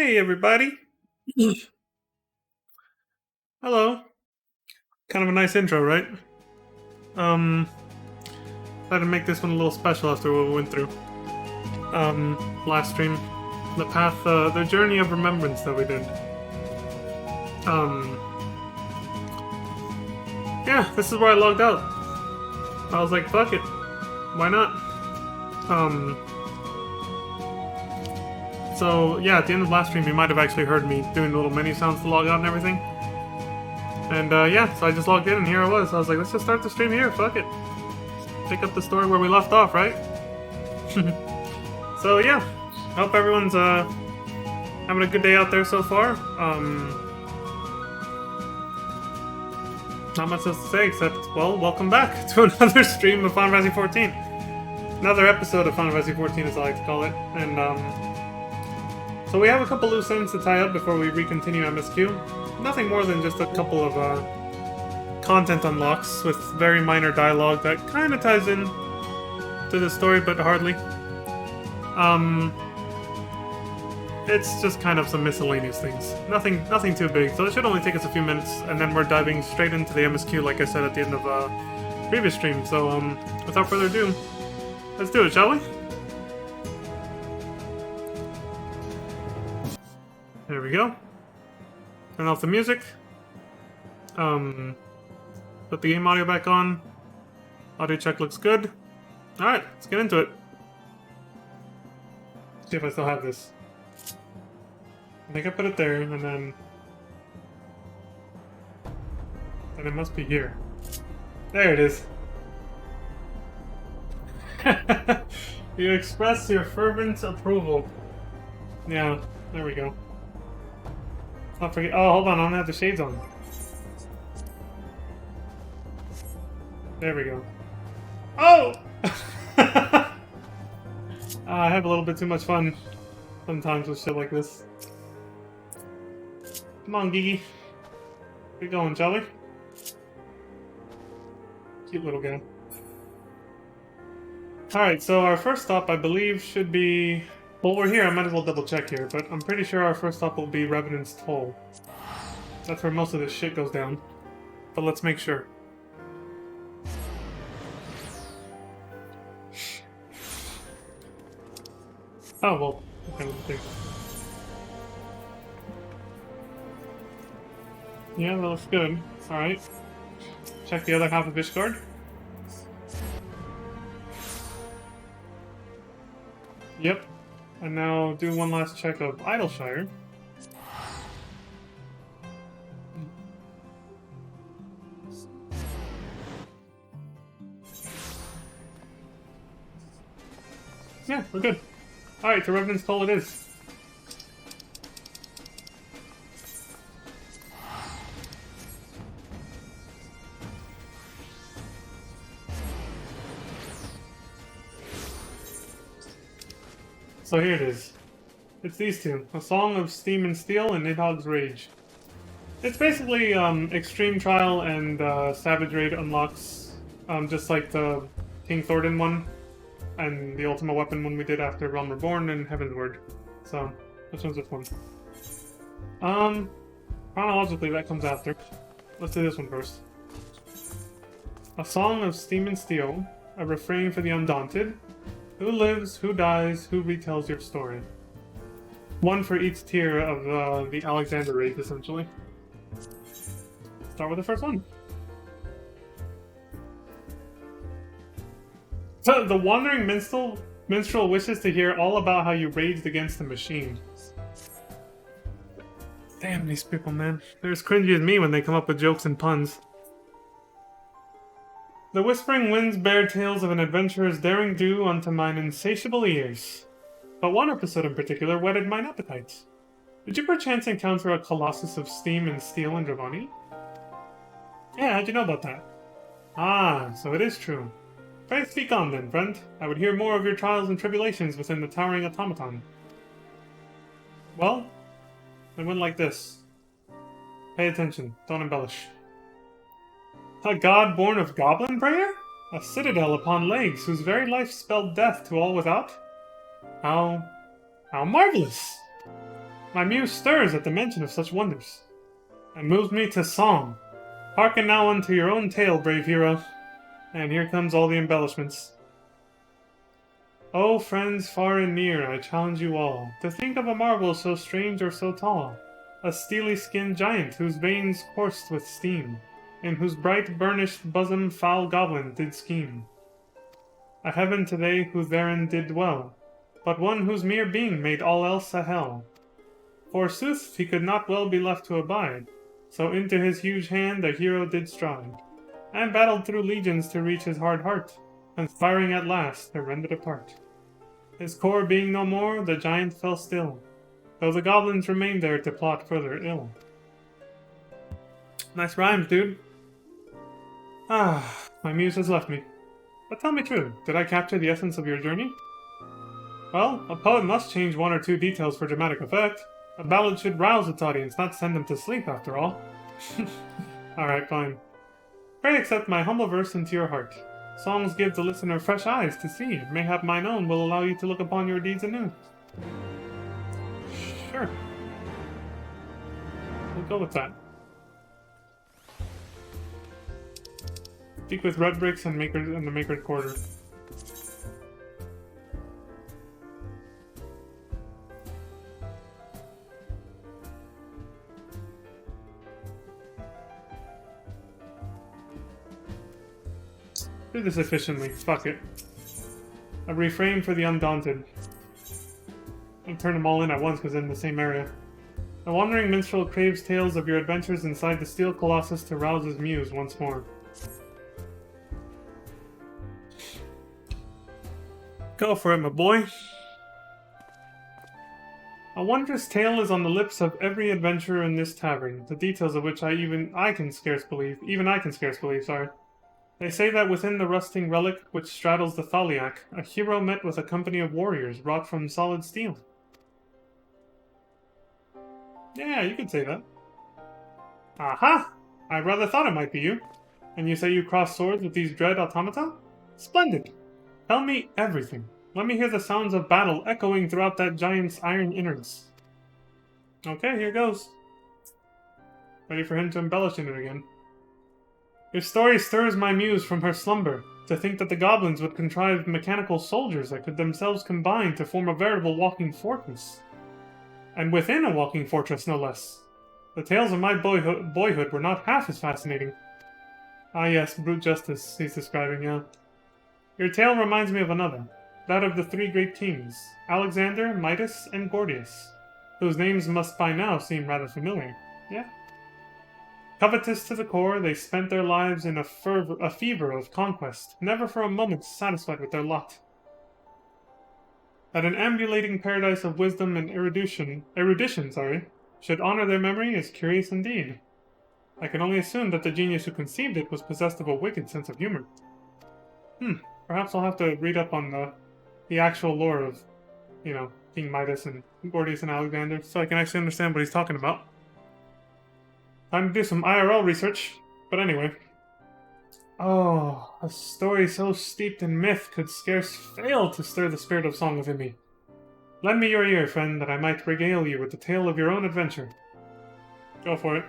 Hey, everybody. Hello. Kind of a nice intro, right? Um, Tried to make this one a little special after what we went through. Last stream. The journey of remembrance that we did. Um, yeah, this is where I logged out. I was like, fuck it. Why not? So, yeah, at the end of last stream, you might have actually heard me doing little mini sounds to log out and everything. And, yeah, so I just logged in and here I was. I was like, let's just start the stream here, fuck it. Pick up the story where we left off, right? So, yeah, I hope everyone's, having a good day out there so far. Not much else to say except, well, welcome back to another stream of Final Fantasy 14. Another episode of Final Fantasy 14, as I like to call it. And, so we have a couple loose ends to tie up before we recontinue MSQ. Nothing more than just a couple of content unlocks with very minor dialogue that kind of ties in to the story, but hardly. It's just kind of some miscellaneous things. Nothing too big, so it should only take us a few minutes, and then we're diving straight into the MSQ, like I said at the end of previous stream. So, without further ado, let's do it, shall we? There we go. Turn off the music. Put the game audio back on. Audio check looks good. Alright, let's get into it. See if I still have this. I think I put it there, and then it must be here. There it is. You express your fervent approval. Yeah, there we go. Not forget. Oh, hold on, I don't have the shades on. There we go. Oh! I have a little bit too much fun sometimes with shit like this. Come on, Gigi. Get going, shall we? Cute little guy. Alright, so our first stop, I believe, should be... Well, we're here, I might as well double check here, but I'm pretty sure our first stop will be Revenant's Toll. That's where most of this shit goes down. But let's make sure. Oh, well, okay, let me think. Yeah, that looks good. Alright. Check the other half of Ishgard. Yep. And now do one last check of Idleshire. Yeah, we're good. Alright, to Revenant's Toll it is. So here it is. It's these two. A Song of Steam and Steel and Nidhogg's Rage. It's basically Extreme Trial and Savage Raid unlocks, just like the King Thornton one and the Ultima Weapon one we did after Realm Reborn and Heaven's Word. So, which one's this one? Chronologically that comes after. Let's do this one first. A Song of Steam and Steel, a refrain for the undaunted. Who lives, who dies, who retells your story? One for each tier of the Alexander raid, essentially. Start with the first one. So, the Wandering Minstrel wishes to hear all about how you raged against the machine. Damn these people, man. They're as cringy as me when they come up with jokes and puns. The whispering winds bear tales of an adventurer's daring do unto mine insatiable ears. But one episode in particular whetted mine appetites. Did you perchance encounter a colossus of steam and steel in Dravani? Yeah, how'd you know about that? Ah, so it is true. Pray speak on then, friend. I would hear more of your trials and tribulations within the towering automaton. Well, it went like this. Pay attention, don't embellish. A god born of goblin prayer? A citadel upon legs, whose very life spelled death to all without? How marvelous! My muse stirs at the mention of such wonders, and moves me to song. Hearken now unto your own tale, brave hero. And here comes all the embellishments. O friends far and near, I challenge you all to think of a marvel so strange or so tall, a steely-skinned giant whose veins coursed with steam, in whose bright burnished bosom foul goblin did scheme. A heaven to they who therein did dwell, but one whose mere being made all else a hell. Forsooth he could not well be left to abide, so into his huge hand the hero did stride, and battled through legions to reach his hard heart, conspiring at last to rend it apart. His core being no more, the giant fell still, though the goblins remained there to plot further ill. Nice rhymes, dude. Ah, my muse has left me. But tell me true, did I capture the essence of your journey? Well, a poet must change one or two details for dramatic effect. A ballad should rouse its audience, not send them to sleep, after all. Alright, fine. Pray accept my humble verse into your heart. Songs give the listener fresh eyes to see, and mayhap mine own will allow you to look upon your deeds anew. Sure. We'll go with that. Speak with red bricks and makers in the maker's quarter. Do this efficiently. Fuck it. A refrain for the undaunted. I'll turn them all in at once because they're in the same area. The wandering minstrel craves tales of your adventures inside the steel colossus to rouse his muse once more. Go for it, my boy. A wondrous tale is on the lips of every adventurer in this tavern, the details of which even I can scarce believe, sorry. They say that within the rusting relic which straddles the Thaliac, a hero met with a company of warriors wrought from solid steel. Yeah, you could say that. Aha! I rather thought it might be you. And you say you cross swords with these dread automata? Splendid! Tell me everything. Let me hear the sounds of battle echoing throughout that giant's iron innards. Okay, here goes. Ready for him to embellish in it again. Your story stirs my muse from her slumber, to think that the goblins would contrive mechanical soldiers that could themselves combine to form a veritable walking fortress. And within a walking fortress, no less. The tales of my boyhood were not half as fascinating. Ah yes, brute justice, he's describing, yeah. Your tale reminds me of another, that of the three great kings, Alexander, Midas, and Gordius, whose names must by now seem rather familiar, yeah? Covetous to the core, they spent their lives in a fever of conquest, never for a moment satisfied with their lot. That an ambulating paradise of wisdom and erudition, should honor their memory is curious indeed. I can only assume that the genius who conceived it was possessed of a wicked sense of humor. Perhaps I'll have to read up on the actual lore of, King Midas and Gordius and Alexander, so I can actually understand what he's talking about. Time to do some IRL research, but anyway. Oh, a story so steeped in myth could scarce fail to stir the spirit of song within me. Lend me your ear, friend, that I might regale you with the tale of your own adventure. Go for it.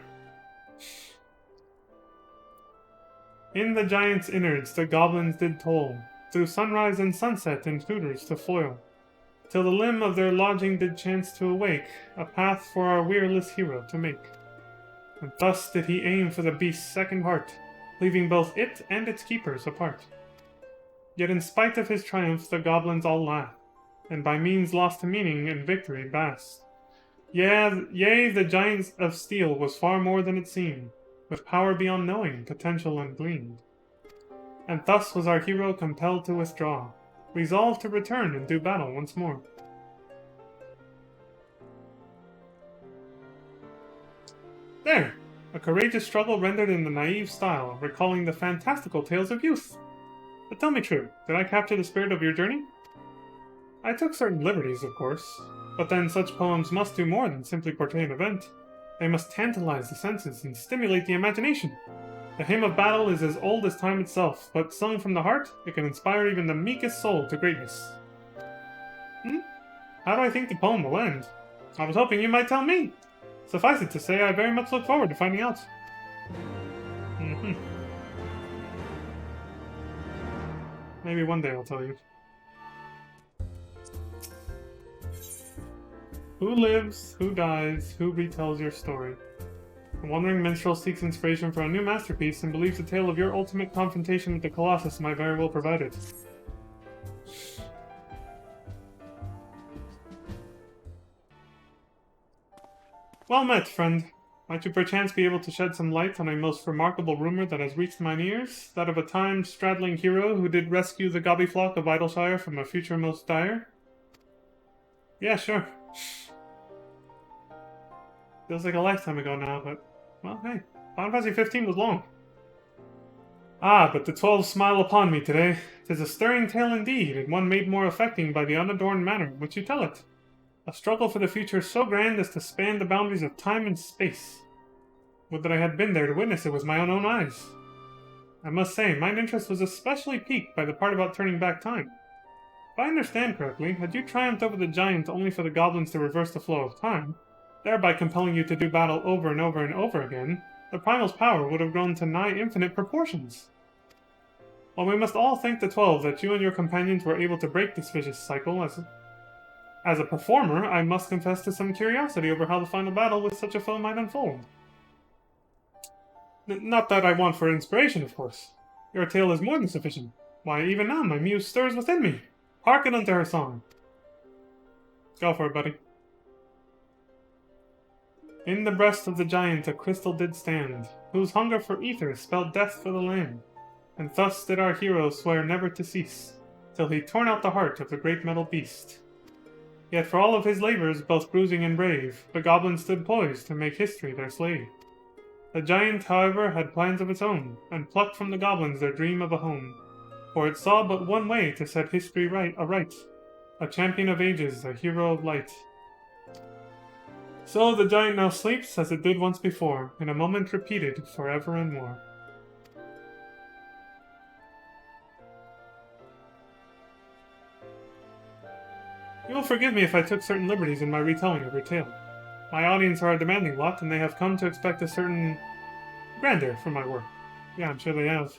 In the giant's innards the goblins did toll, through sunrise and sunset intruders to foil, till the limb of their lodging did chance to awake, a path for our wearless hero to make. And thus did he aim for the beast's second heart, leaving both it and its keepers apart. Yet in spite of his triumph the goblins all laughed, and by means lost to meaning and victory basked. Yea, the giant of steel was far more than it seemed, with power beyond knowing, potential ungleaned. And thus was our hero compelled to withdraw, resolved to return and do battle once more. There! A courageous struggle rendered in the naive style, recalling the fantastical tales of youth. But tell me true, did I capture the spirit of your journey? I took certain liberties, of course, but then such poems must do more than simply portray an event. They must tantalize the senses and stimulate the imagination. The hymn of battle is as old as time itself, but sung from the heart, it can inspire even the meekest soul to greatness. How do I think the poem will end? I was hoping you might tell me. Suffice it to say, I very much look forward to finding out. Maybe one day I'll tell you. Who lives, who dies, who retells your story? A wandering minstrel seeks inspiration for a new masterpiece and believes the tale of your ultimate confrontation with the Colossus might very well provide it. Well met, friend. Might you perchance be able to shed some light on a most remarkable rumor that has reached mine ears? That of a time-straddling hero who did rescue the gobby flock of Idleshire from a future most dire? Yeah, sure. Feels like a lifetime ago now, but... well, hey. Final Fantasy 15 was long. Ah, but the 12 smile upon me today. 'Tis a stirring tale indeed, and one made more affecting by the unadorned manner in which you tell it. A struggle for the future so grand as to span the boundaries of time and space. Would that I had been there to witness it with my own eyes. I must say, mine interest was especially piqued by the part about turning back time. If I understand correctly, had you triumphed over the giant only for the goblins to reverse the flow of time, thereby compelling you to do battle over and over and over again, the Primal's power would have grown to nigh infinite proportions. While we must all thank the 12 that you and your companions were able to break this vicious cycle, as a performer, I must confess to some curiosity over how the final battle with such a foe might unfold. Not that I want for inspiration, of course. Your tale is more than sufficient. Why, even now my muse stirs within me. Hearken unto her song. Go for it, buddy. In the breast of the giant a crystal did stand, whose hunger for ether spelled death for the land. And thus did our hero swear never to cease, till he torn out the heart of the great metal beast. Yet for all of his labors, both bruising and brave, the goblin stood poised to make history their slave. The giant, however, had plans of its own, and plucked from the goblins their dream of a home. For it saw but one way to set history aright, a champion of ages, a hero of light. So the giant now sleeps as it did once before, in a moment repeated forever and more. You will forgive me if I took certain liberties in my retelling of your tale. My audience are a demanding lot, and they have come to expect a certain grandeur from my work. Yeah, I'm sure they have.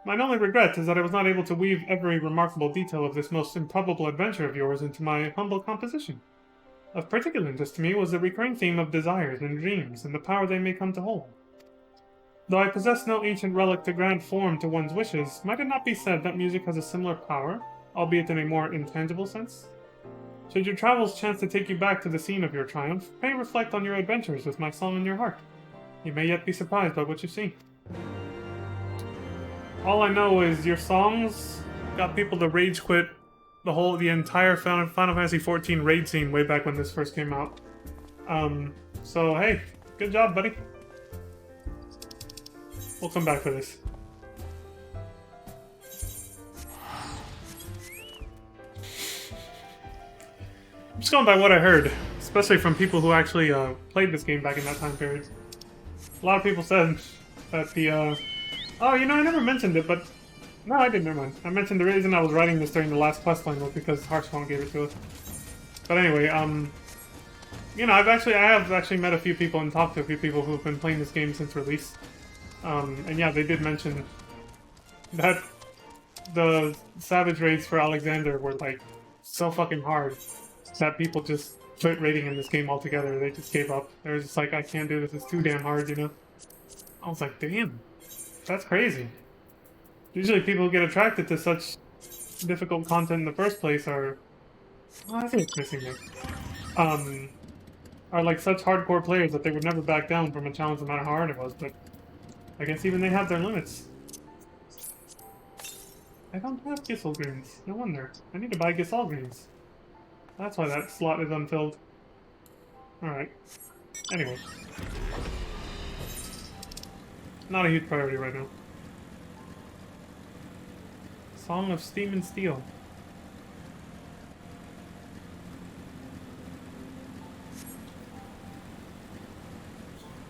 Mine only regret is that I was not able to weave every remarkable detail of this most improbable adventure of yours into my humble composition. Of particular interest to me was the recurring theme of desires and dreams, and the power they may come to hold. Though I possess no ancient relic to grant form to one's wishes, might it not be said that music has a similar power, albeit in a more intangible sense? Should your travels chance to take you back to the scene of your triumph, pray reflect on your adventures with my song in your heart. You may yet be surprised by what you see. All I know is your songs got people to rage quit the entire Final Fantasy XIV raid scene way back when this first came out. So hey, good job, buddy. We'll come back for this. I'm just going by what I heard, especially from people who actually played this game back in that time period. A lot of people said that the, oh, you know, I never mentioned it, but... No, I didn't, never mind. I mentioned the reason I was writing this during the last questline was because Swan gave it to us. But anyway, you know, I have actually met a few people and talked to a few people who've been playing this game since release. And yeah, they did mention that the Savage raids for Alexander were, like, so fucking hard that people just quit raiding in this game altogether. They just gave up. They were just like, I can't do this, it's too damn hard, you know? I was like, damn, that's crazy. Usually people who get attracted to such difficult content in the first place are... Oh, I think it's missing there. Are like such hardcore players that they would never back down from a challenge no matter how hard it was, but I guess even they have their limits. I don't have Gissel greens. No wonder. I need to buy Gissel greens. That's why that slot is unfilled. Alright. Anyway. Not a huge priority right now. Song of Steam and Steel.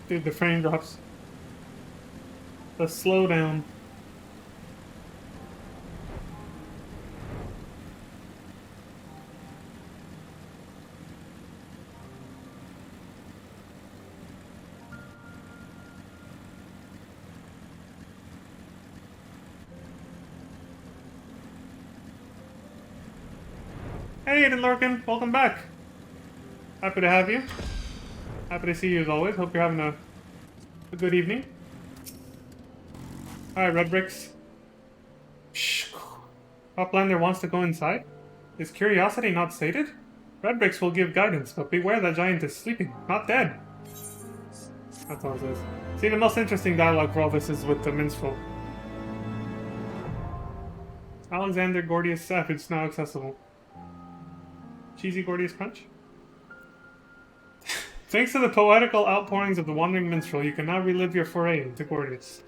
Dude, the frame drops. The slowdown. Hey, Aiden Lorcan, welcome back. Happy to have you. Happy to see you as always. Hope you're having a good evening. Alright, Red Bricks. Shh. Uplander wants to go inside? Is curiosity not sated? Red Bricks will give guidance, but beware that giant is sleeping, not dead. That's all it says. See, the most interesting dialogue for all this is with the minstrel. Alexander Gordius Savage now accessible. Cheesy Gordius Crunch? Thanks to the poetical outpourings of the wandering minstrel, you can now relive your foray into Gordius.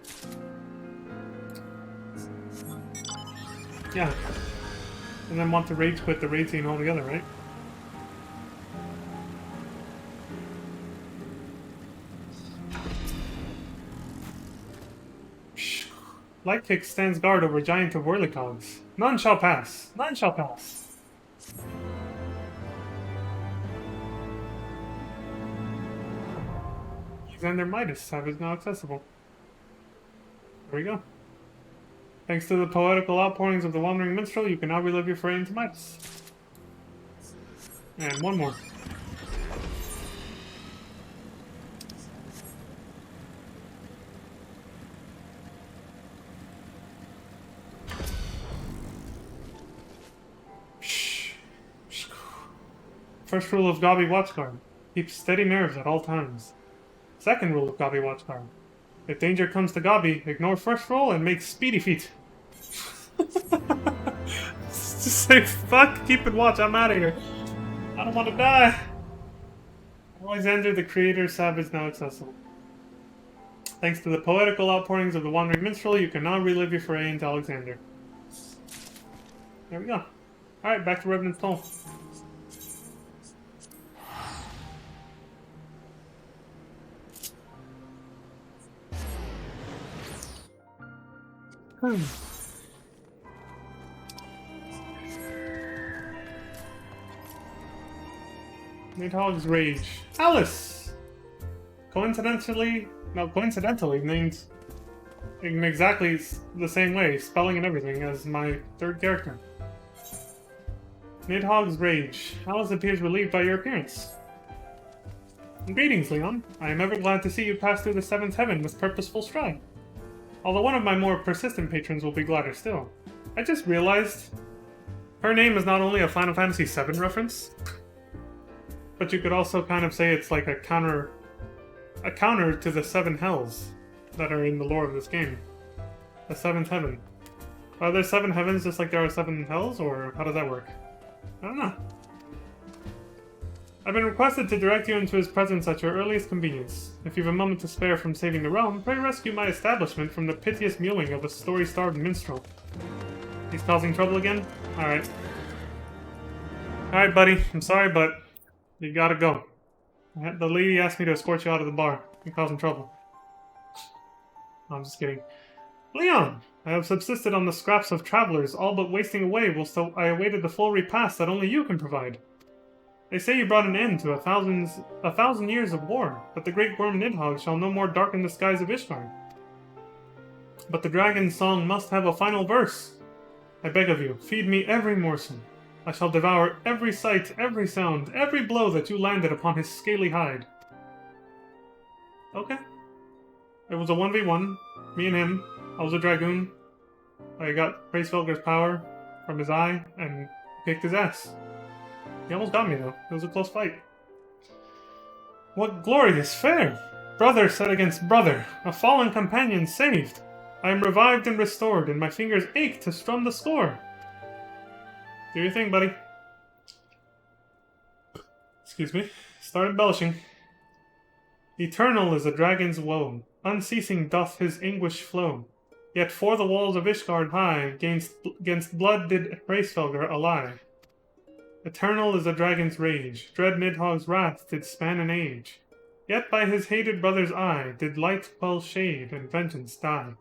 Yeah. And then want to rage quit the raid scene altogether, right? Light Kick stands guard over Giant of Whirlicogs. None shall pass. None shall pass. Alexander Midas Savage now accessible. There we go. Thanks to the poetical outpourings of the Wandering Minstrel, you can now relive your foray into Midas. And one more. First rule of Gabi Watchguard. Keep steady nerves at all times. Second rule of Gabi Watchguard. If danger comes to Gabi, ignore first roll and make speedy feet. Just say, fuck, keep it watch, I'm out of here. I don't want to die. Alexander the Creator Savage now accessible. Thanks to the poetical outpourings of the Wandering Minstrel, you can now relive your foray into Alexander. There we go. Alright, back to Revenant's Toll. Nidhogg's Rage. Alice! Coincidentally named in exactly the same way, spelling and everything, as my third character. Nidhogg's Rage. Alice appears relieved by your appearance. Greetings, Leon. I am ever glad to see you pass through the seventh heaven with purposeful stride. Although one of my more persistent patrons will be gladder still. I just realized her name is not only a Final Fantasy VII reference, but you could also kind of say it's like a counter to the seven hells that are in the lore of this game. The seventh heaven. Are there seven heavens just like there are seven hells, or how does that work? I don't know. I've been requested to direct you into his presence at your earliest convenience. If you've a moment to spare from saving the realm, pray rescue my establishment from the piteous mewing of a story-starved minstrel. He's causing trouble again? Alright. Alright, buddy. I'm sorry, but you gotta go. The lady asked me to escort you out of the bar. You're causing trouble. No, I'm just kidding. Leon! I have subsisted on the scraps of travelers, all but wasting away whilst I awaited the full repast that only you can provide. They say you brought an end to a thousand years of war, but the great worm Nidhogg shall no more darken the skies of Ishgard. But the dragon's song must have a final verse. I beg of you, feed me every morsel. I shall devour every sight, every sound, every blow that you landed upon his scaly hide. Okay. It was a 1v1, me and him. I was a dragoon. I got Hraesvelgur's power from his eye and kicked his ass. He almost got me, though. It was a close fight. What glorious fare! Brother set against brother, a fallen companion saved. I am revived and restored, and my fingers ache to strum the score. Do your thing, buddy. Excuse me. Start embellishing. Eternal is a dragon's woe, unceasing doth his anguish flow. Yet for the walls of Ishgard high, gainst blood did Hraesvelgur ally. Eternal is a dragon's rage, dread Nidhogg's wrath did span an age. Yet by his hated brother's eye did light quell shade and vengeance die.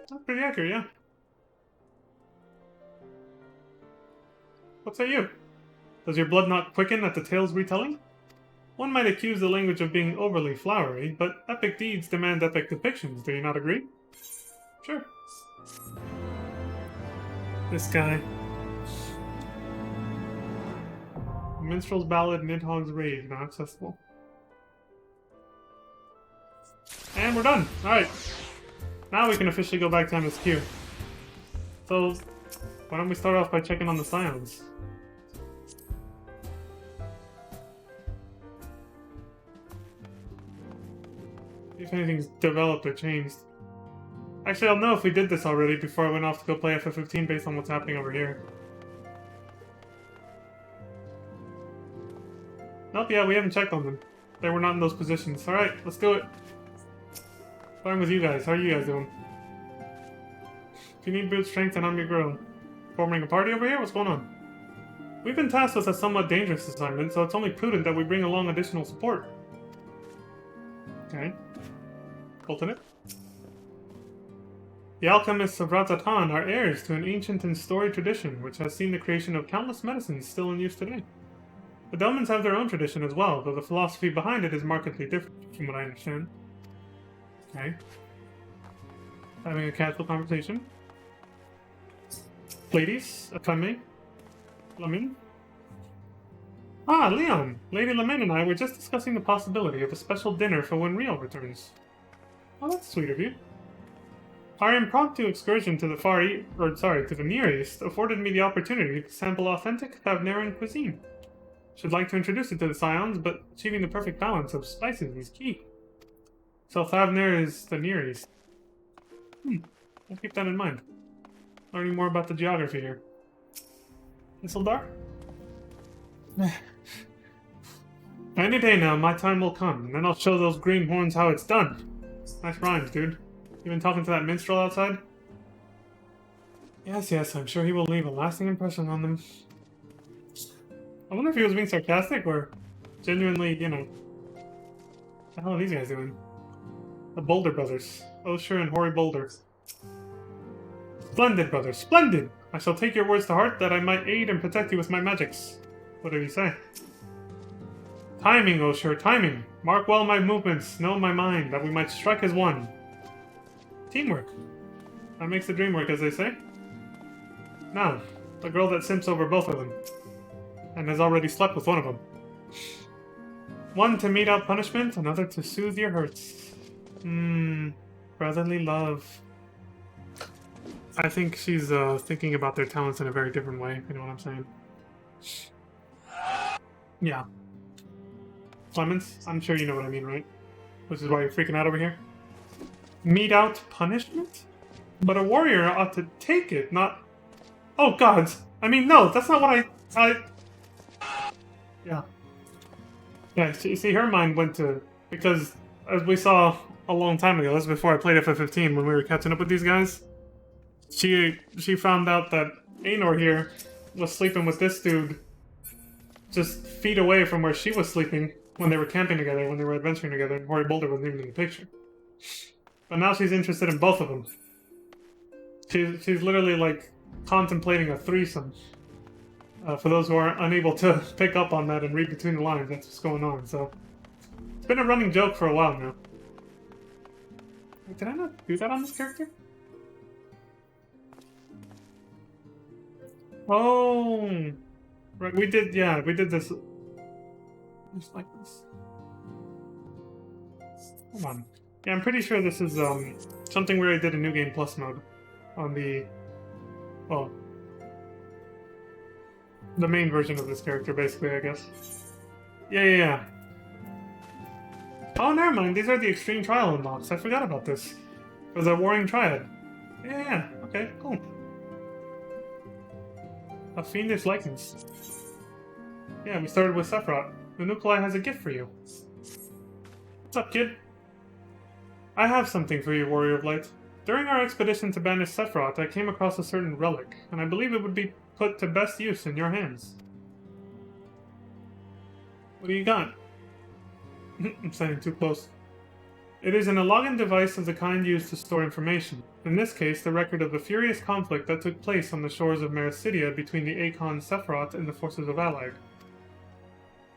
That's pretty accurate, yeah. What say you? Does your blood not quicken at the tale's retelling? One might accuse the language of being overly flowery, but epic deeds demand epic depictions, do you not agree? Sure. This guy. Minstrel's Ballad, Nidhogg's Rage, now accessible. And we're done! Alright. Now we can officially go back to MSQ. So, why don't we start off by checking on the Scions? If anything's developed or changed. Actually, I'll know if we did this already before I went off to go play FF15 based on what's happening over here. Nope, yeah, we haven't checked on them. They were not in those positions. Alright, let's do it. Starting with you guys. How are you guys doing? If you need boot strength, then I'm your girl. Forming a party over here? What's going on? We've been tasked with a somewhat dangerous assignment, so it's only prudent that we bring along additional support. Okay. Ultimate. The alchemists of Razatan are heirs to an ancient and storied tradition, which has seen the creation of countless medicines still in use today. The Delmans have their own tradition as well, though the philosophy behind it is markedly different, from what I understand. Okay. Having a casual conversation. Ladies, if I may. Lamin? Ah, Leon! Lady Lamin and I were just discussing the possibility of a special dinner for when Rio returns. Oh, that's sweet of you. Our impromptu excursion to the Near East afforded me the opportunity to sample authentic Thavnaran cuisine. Should like to introduce it to the Scions, but achieving the perfect balance of spices is key. So Thavnar is the Near East. I'll keep that in mind. Learning more about the geography here. Isildar? Any day now, my time will come, and then I'll show those greenhorns how it's done. Nice rhymes, dude. You been talking to that minstrel outside? Yes, I'm sure he will leave a lasting impression on them. I wonder if he was being sarcastic or genuinely, you know... What the hell are these guys doing? The Boulder Brothers. Osher and Hoary Boulder. Splendid, brothers, splendid! I shall take your words to heart that I might aid and protect you with my magics. What do you say? Timing, Osher, timing! Mark well my movements, know my mind, that we might strike as one. Teamwork. That makes the dream work, as they say. Now, the girl that simps over both of them. And has already slept with one of them. One to mete out punishment, another to soothe your hurts. Brotherly love. I think she's thinking about their talents in a very different way, you know what I'm saying? Yeah. Clemens, I'm sure you know what I mean, right? Which is why you're freaking out over here. Mete out punishment? But a warrior ought to take it, not... Oh, gods! I mean, no, that's not what I... Yeah. Yeah, see, her mind went to... Because, as we saw a long time ago, this was before I played FF15, when we were catching up with these guys, she found out that Aenor here was sleeping with this dude just feet away from where she was sleeping when they were camping together, when they were adventuring together, and Hoary Boulder wasn't even in the picture. But now she's interested in both of them. She's literally, like, contemplating a threesome. For those who are unable to pick up on that and read between the lines, that's what's going on, so... It's been a running joke for a while now. Wait, did I not do that on this character? Oh! Right, we did this... Just like this. Hold on. Yeah, I'm pretty sure this is, something where I did a New Game Plus mode. On the... Well... The main version of this character, basically, I guess. Yeah. Oh, never mind. These are the Extreme Trial unlocks. I forgot about this. For the Warring Triad. Yeah. Okay, cool. A fiendish likeness. Yeah, we started with Sephiroth. The Nuclei has a gift for you. What's up, kid? I have something for you, Warrior of Light. During our expedition to banish Sephiroth, I came across a certain relic, and I believe it would be put to best use in your hands. What do you got? I'm standing too close. It is an login device of the kind used to store information. In this case, the record of the furious conflict that took place on the shores of Mericidia between the Akon Sephiroth and the forces of Alize.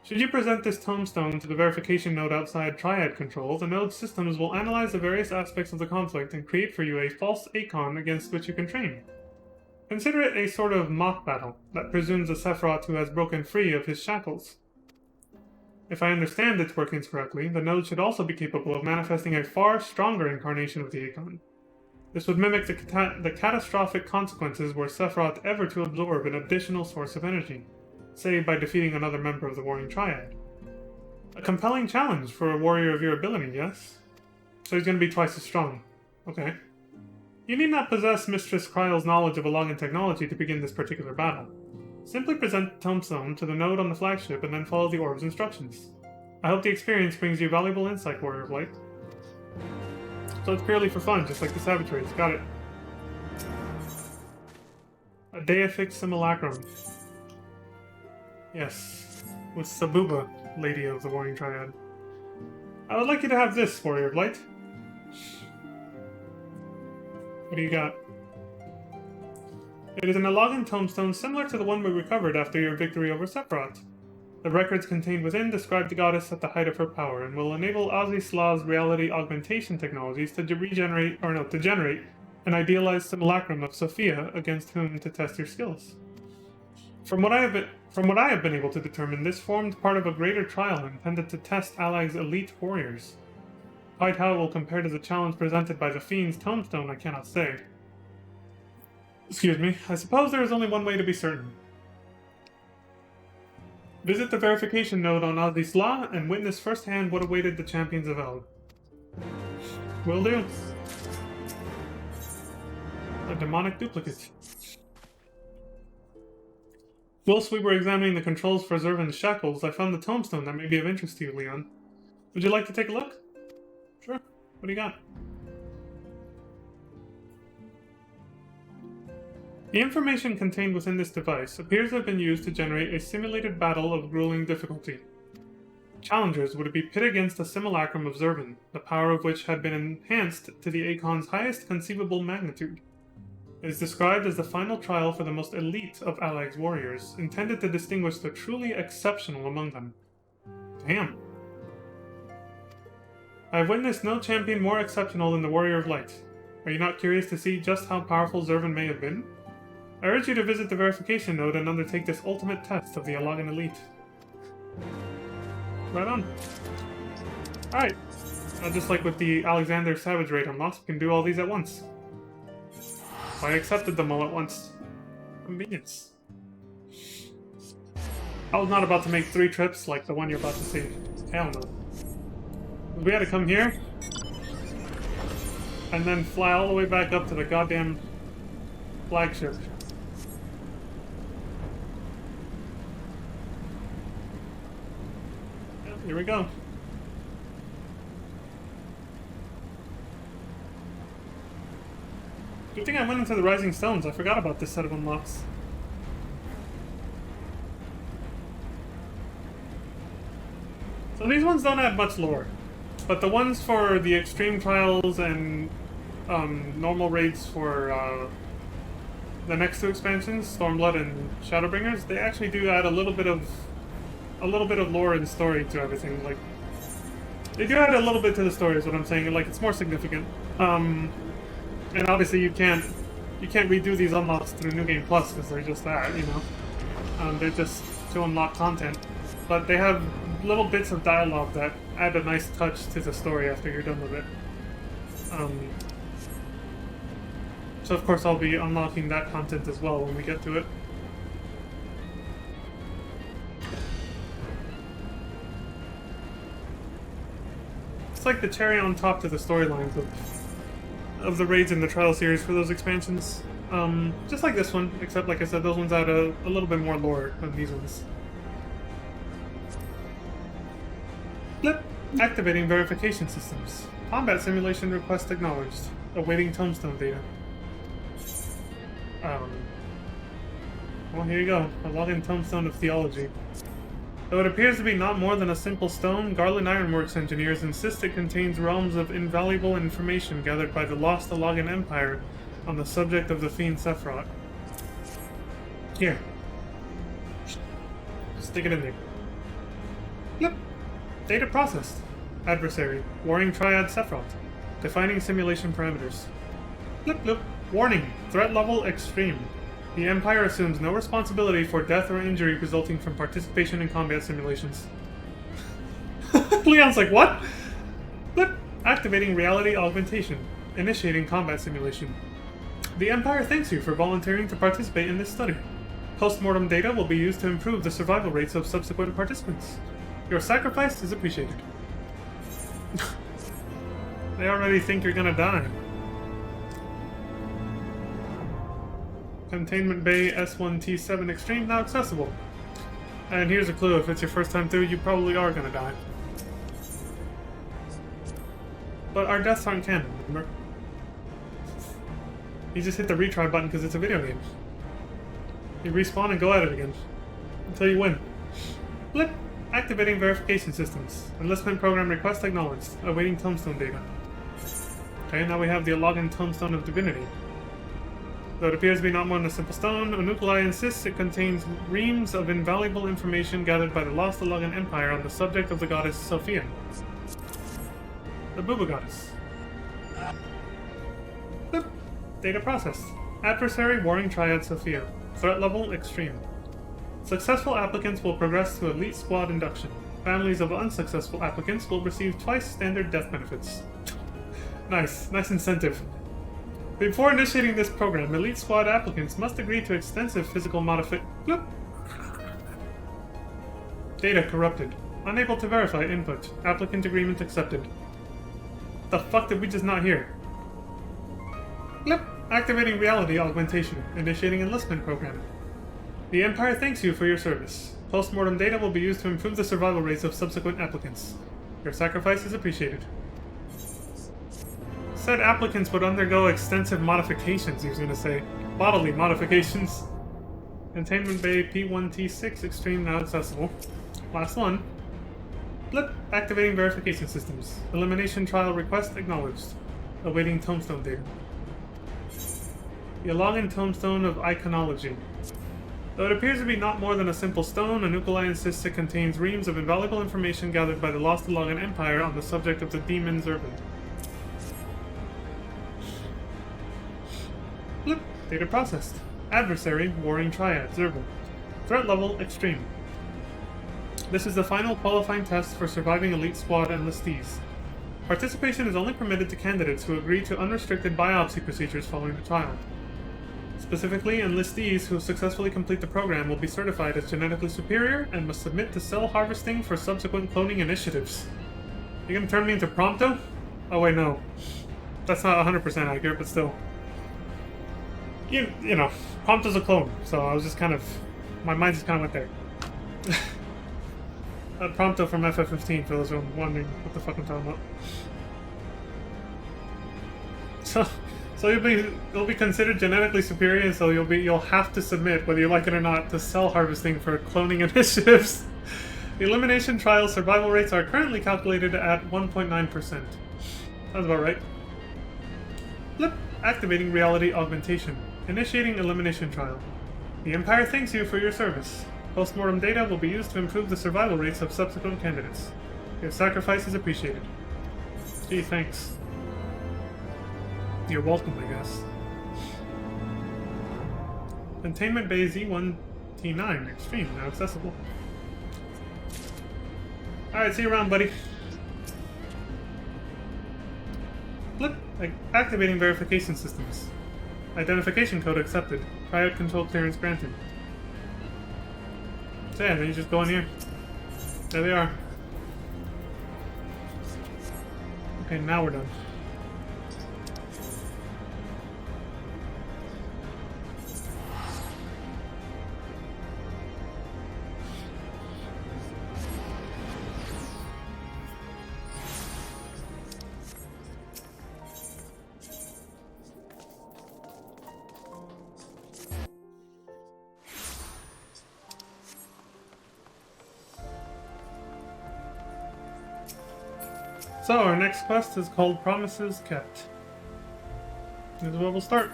Should you present this tombstone to the verification node outside Triad Control, the node's systems will analyze the various aspects of the conflict and create for you a false Akon against which you can train. Consider it a sort of mock battle that presumes a Sephiroth who has broken free of his shackles. If I understand its workings correctly, the node should also be capable of manifesting a far stronger incarnation of the Akon. This would mimic the catastrophic consequences were Sephiroth ever to absorb an additional source of energy, say by defeating another member of the Warring Triad. A compelling challenge for a warrior of your ability, yes? So he's going to be twice as strong. Okay. You need not possess Mistress Kryle's knowledge of Alagan technology to begin this particular battle. Simply present the tombstone to the node on the flagship and then follow the orb's instructions. I hope the experience brings you valuable insight, Warrior of Light. So it's purely for fun, just like the Savage Raids. Got it. A deific simulacrum. Yes. With Sabuba, Lady of the Warring Triad. I would like you to have this, Warrior of Light. What do you got? It is an Alagan tombstone similar to the one we recovered after your victory over Sephiroth. The records contained within describe the goddess at the height of her power and will enable Alize's reality augmentation technologies to generate an idealized simulacrum of Sophia against whom to test your skills. From what I have been able to determine, this formed part of a greater trial intended to test Alize's elite warriors. Quite how it will compare to the challenge presented by the Fiend's tombstone, I cannot say. Excuse me, I suppose there is only one way to be certain. Visit the verification node on Alize and witness firsthand what awaited the champions of Eld. Will do. A demonic duplicate. Whilst we were examining the controls for Zervan's shackles, I found the tombstone that may be of interest to you, Leon. Would you like to take a look? Sure. What do you got? The information contained within this device appears to have been used to generate a simulated battle of grueling difficulty. Challengers would be pit against a simulacrum of Zervan, the power of which had been enhanced to the Akon's highest conceivable magnitude. It is described as the final trial for the most elite of Alize's warriors, intended to distinguish the truly exceptional among them. Damn. I have witnessed no champion more exceptional than the Warrior of Light. Are you not curious to see just how powerful Zervan may have been? I urge you to visit the verification node and undertake this ultimate test of the Alagan elite. Right on. Alright. Just like with the Alexander Savage Raid unlocks, we can do all these at once. I accepted them all at once. Convenience. I was not about to make 3 trips like the one you're about to see. Hell no. We had to come here, and then fly all the way back up to the goddamn flagship. Yep, here we go. Good thing I went into the Rising Stones. I forgot about this set of unlocks. So these ones don't add much lore, but the ones for the extreme trials and normal raids for the next 2 expansions, Stormblood and Shadowbringers, they actually do add a little bit of lore and story to everything. Like, they do add a little bit to the story, is what I'm saying. Like, it's more significant. And obviously you can't redo these unlocks through New Game Plus because they're just that, you know. They're just to unlock content, but they have little bits of dialogue that add a nice touch to the story after you're done with it. So of course I'll be unlocking that content as well when we get to it. It's like the cherry on top to the storylines of the raids in the trial series for those expansions. Just like this one, except like I said, those ones add a little bit more lore than these ones. Flip. Activating verification systems. Combat simulation request acknowledged. Awaiting tombstone data. Well, here you go. A login tombstone of theology. Though it appears to be not more than a simple stone, Garland Ironworks engineers insist it contains realms of invaluable information gathered by the lost Alagan Empire on the subject of the Fiend Sephiroth. Here. Stick it in there. Yep. Data processed. Adversary. Warring Triad Sephiroth. Defining simulation parameters. Blip blip. Warning. Threat level extreme. The Empire assumes no responsibility for death or injury resulting from participation in combat simulations. Leon's like, what? But activating reality augmentation. Initiating combat simulation. The Empire thanks you for volunteering to participate in this study. Post-mortem data will be used to improve the survival rates of subsequent participants. Your sacrifice is appreciated. They already think you're gonna die. Containment Bay S1T7 Extreme now accessible. And here's a clue, if it's your first time through, you probably are gonna die. But our deaths aren't canon, remember? You just hit the retry button because it's a video game. You respawn and go at it again. Until you win. Blip! Activating verification systems. Enlistment program request acknowledged. Awaiting tombstone data. Okay, now we have the login tombstone of divinity. Though it appears to be not more than a simple stone, Onukulai insists it contains reams of invaluable information gathered by the lost Alogan Empire on the subject of the goddess Sophia. The Booba Goddess. Blip. Data processed. Adversary Warring Triad Sophia. Threat level extreme. Successful applicants will progress to Elite Squad induction. Families of unsuccessful applicants will receive twice standard death benefits. Nice incentive. Before initiating this program, Elite Squad applicants must agree to extensive physical modification. Data corrupted. Unable to verify input. Applicant agreement accepted. The fuck did we just not hear? Blip. Activating reality augmentation. Initiating enlistment program. The Empire thanks you for your service. Post-mortem data will be used to improve the survival rates of subsequent applicants. Your sacrifice is appreciated. Said applicants would undergo extensive modifications, he was going to say. Bodily modifications. Containment Bay P1T6 Extreme now accessible. Last one. Blip. Activating verification systems. Elimination trial request acknowledged. Awaiting tombstone data. The Alogan Tombstone of Iconology. Though it appears to be not more than a simple stone, Onukulai insists it contains reams of invaluable information gathered by the lost Alogan Empire on the subject of the demon Zervan. Blip. Data processed. Adversary Warring Triad Zervan. Threat level extreme. This is the final qualifying test for surviving Elite Squad enlistees. Participation is only permitted to candidates who agree to unrestricted biopsy procedures following the trial. Specifically, enlistees who successfully complete the program will be certified as genetically superior and must submit to cell harvesting for subsequent cloning initiatives. You gonna turn me into Prompto? Oh wait, no. That's not 100% accurate, but still. You know, Prompto's a clone, so I was just kind of... my mind just kind of went there. Prompto from FF15, for those who are wondering what the fuck I'm talking about. So you'll be considered genetically superior, and so you'll have to submit, whether you like it or not, to cell harvesting for cloning initiatives. The elimination trial survival rates are currently calculated at 1.9%. Sounds about right. Blip. Activating reality augmentation. Initiating elimination trial. The Empire thanks you for your service. Post-mortem data will be used to improve the survival rates of subsequent candidates. Your sacrifice is appreciated. Gee, thanks. You're welcome, I guess. Containment Bay Z1T9 Extreme now accessible. Alright, see you around, buddy. Blip. Activating verification systems. Identification code accepted. Triad control clearance granted. So yeah, then you just go in here. There they are. Okay, now we're done. So, our next quest is called Promises Kept. This is where we'll start.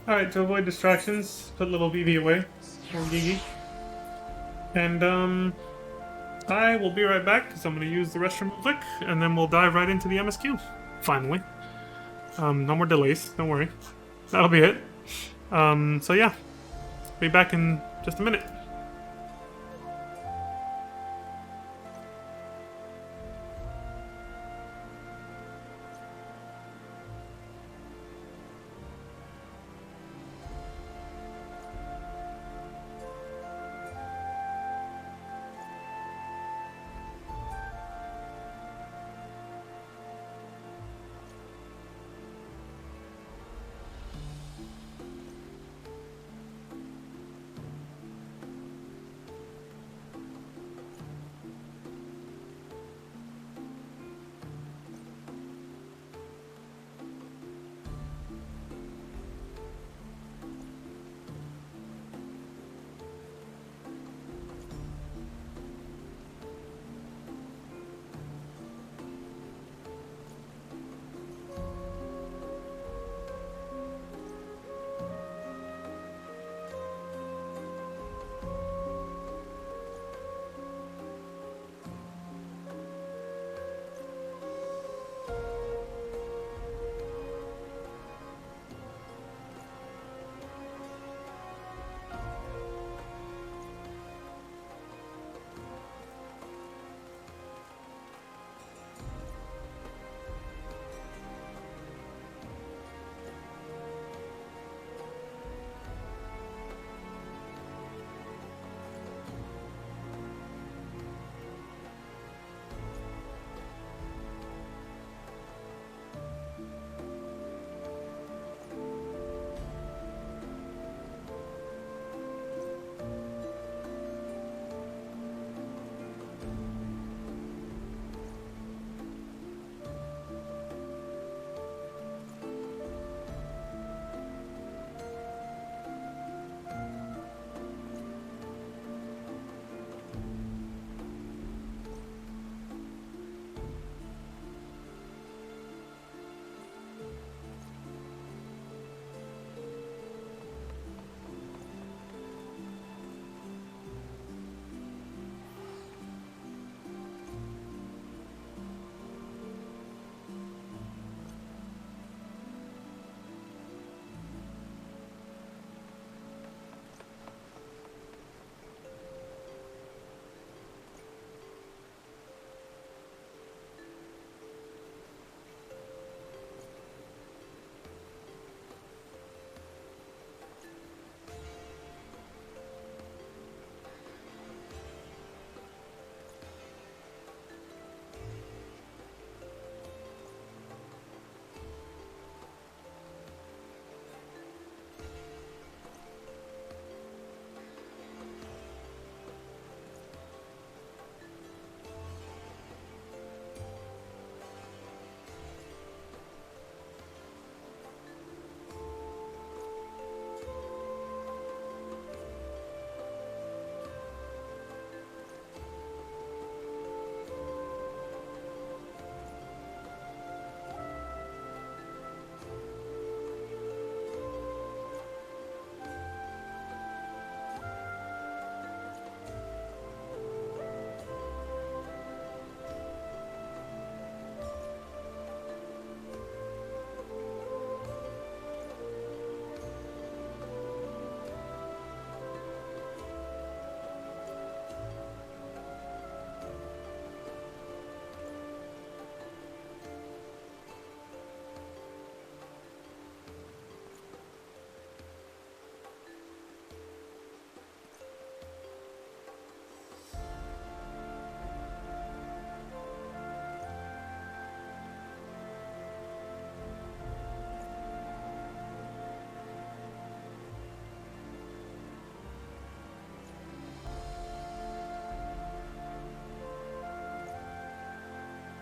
Alright, to avoid distractions, put little Vivi away. Or Gigi. And, I will be right back, because I'm going to use the restroom real quick, and then we'll dive right into the MSQ. Finally. No more delays, don't worry. That'll be it. So yeah, be back in just a minute.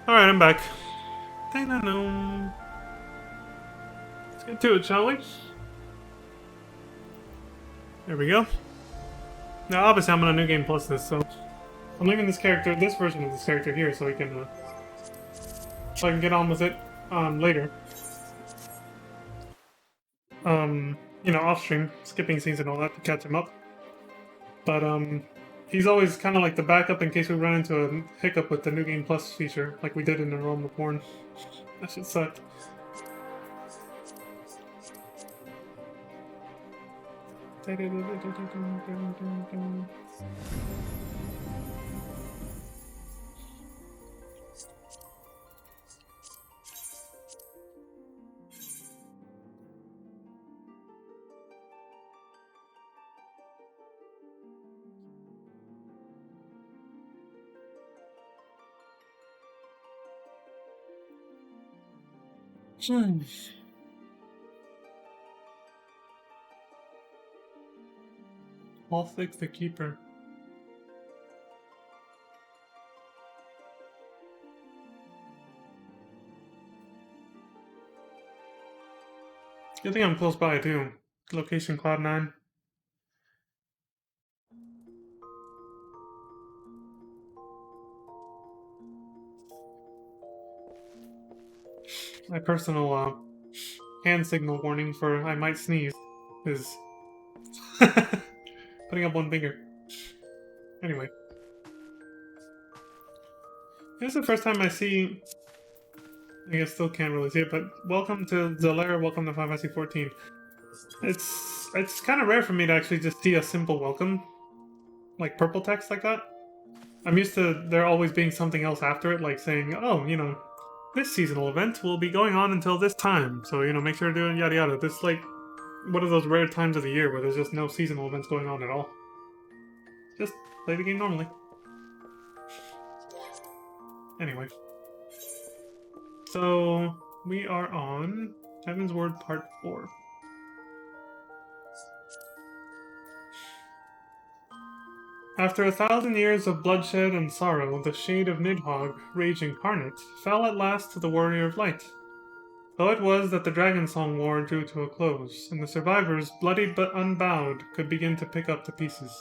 Alright, I'm back. Ta-da-dum. Let's get to it, shall we? There we go. Now, obviously, I'm on a New Game Plus this, so I'm leaving this character, this version of this character here, so I can get on with it later. You know, off stream, skipping scenes and all that to catch him up. But he's always kind of like the backup in case we run into a hiccup with the New Game Plus feature, like we did in the Realm of Porn. That shit sucked. Balthic's the keeper. Good thing I'm close by too. Location Cloud 9. My personal hand signal warning for I might sneeze is putting up one finger. Anyway. This is the first time I see... I guess still can't really see it, but welcome to Zolaire, welcome to 5IC14. It's kind of rare for me to actually just see a simple welcome. Like purple text like that. I'm used to there always being something else after it, like saying, oh, you know, this seasonal event will be going on until this time, so, you know, make sure to do it, yada yada. This is like one of those rare times of the year where there's just no seasonal events going on at all. Just play the game normally. Anyway. So, we are on Heaven's Word Part 4. After 1,000 years of bloodshed and sorrow, the shade of Nidhogg, Rage Incarnate, fell at last to the Warrior of Light. So it was that the Dragon Song War drew to a close, and the survivors, bloodied but unbowed, could begin to pick up the pieces.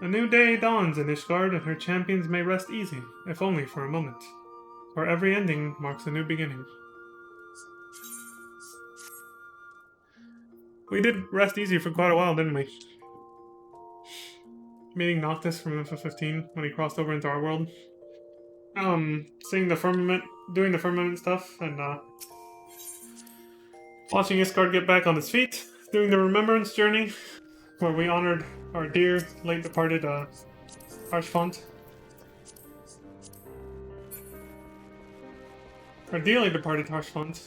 A new day dawns in Ishgard, and her champions may rest easy, if only for a moment. For every ending marks a new beginning. We did rest easy for quite a while, didn't we? Meeting Noctis from FF15 when he crossed over into our world. Seeing the firmament, doing the firmament stuff, and watching Ishgard get back on his feet, doing the remembrance journey, where we honored our dear, late departed Archfont. Our dearly departed Archfont.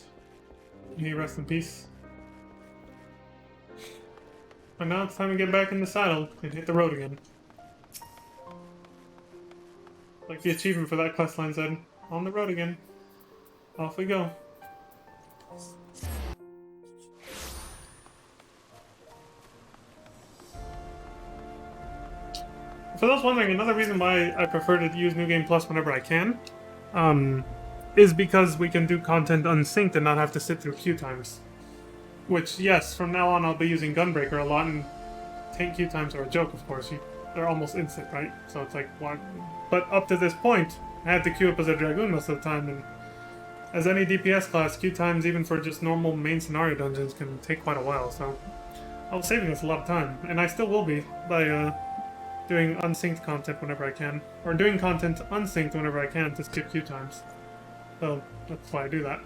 May he rest in peace. And now it's time to get back in the saddle and hit the road again. Like the achievement for that questline said, on the road again. Off we go. For those wondering, another reason why I prefer to use New Game Plus whenever I can, is because we can do content unsynced and not have to sit through queue times. Which, yes, from now on I'll be using Gunbreaker a lot, and tank queue times are a joke, of course. They're almost instant, right? So it's like, what? But up to this point, I had to queue up as a Dragoon most of the time, and as any DPS class, queue times, even for just normal main scenario dungeons, can take quite a while, so I was saving us a lot of time, and I still will be, by doing unsynced content whenever I can, or doing content unsynced whenever I can to skip queue times. So that's why I do that.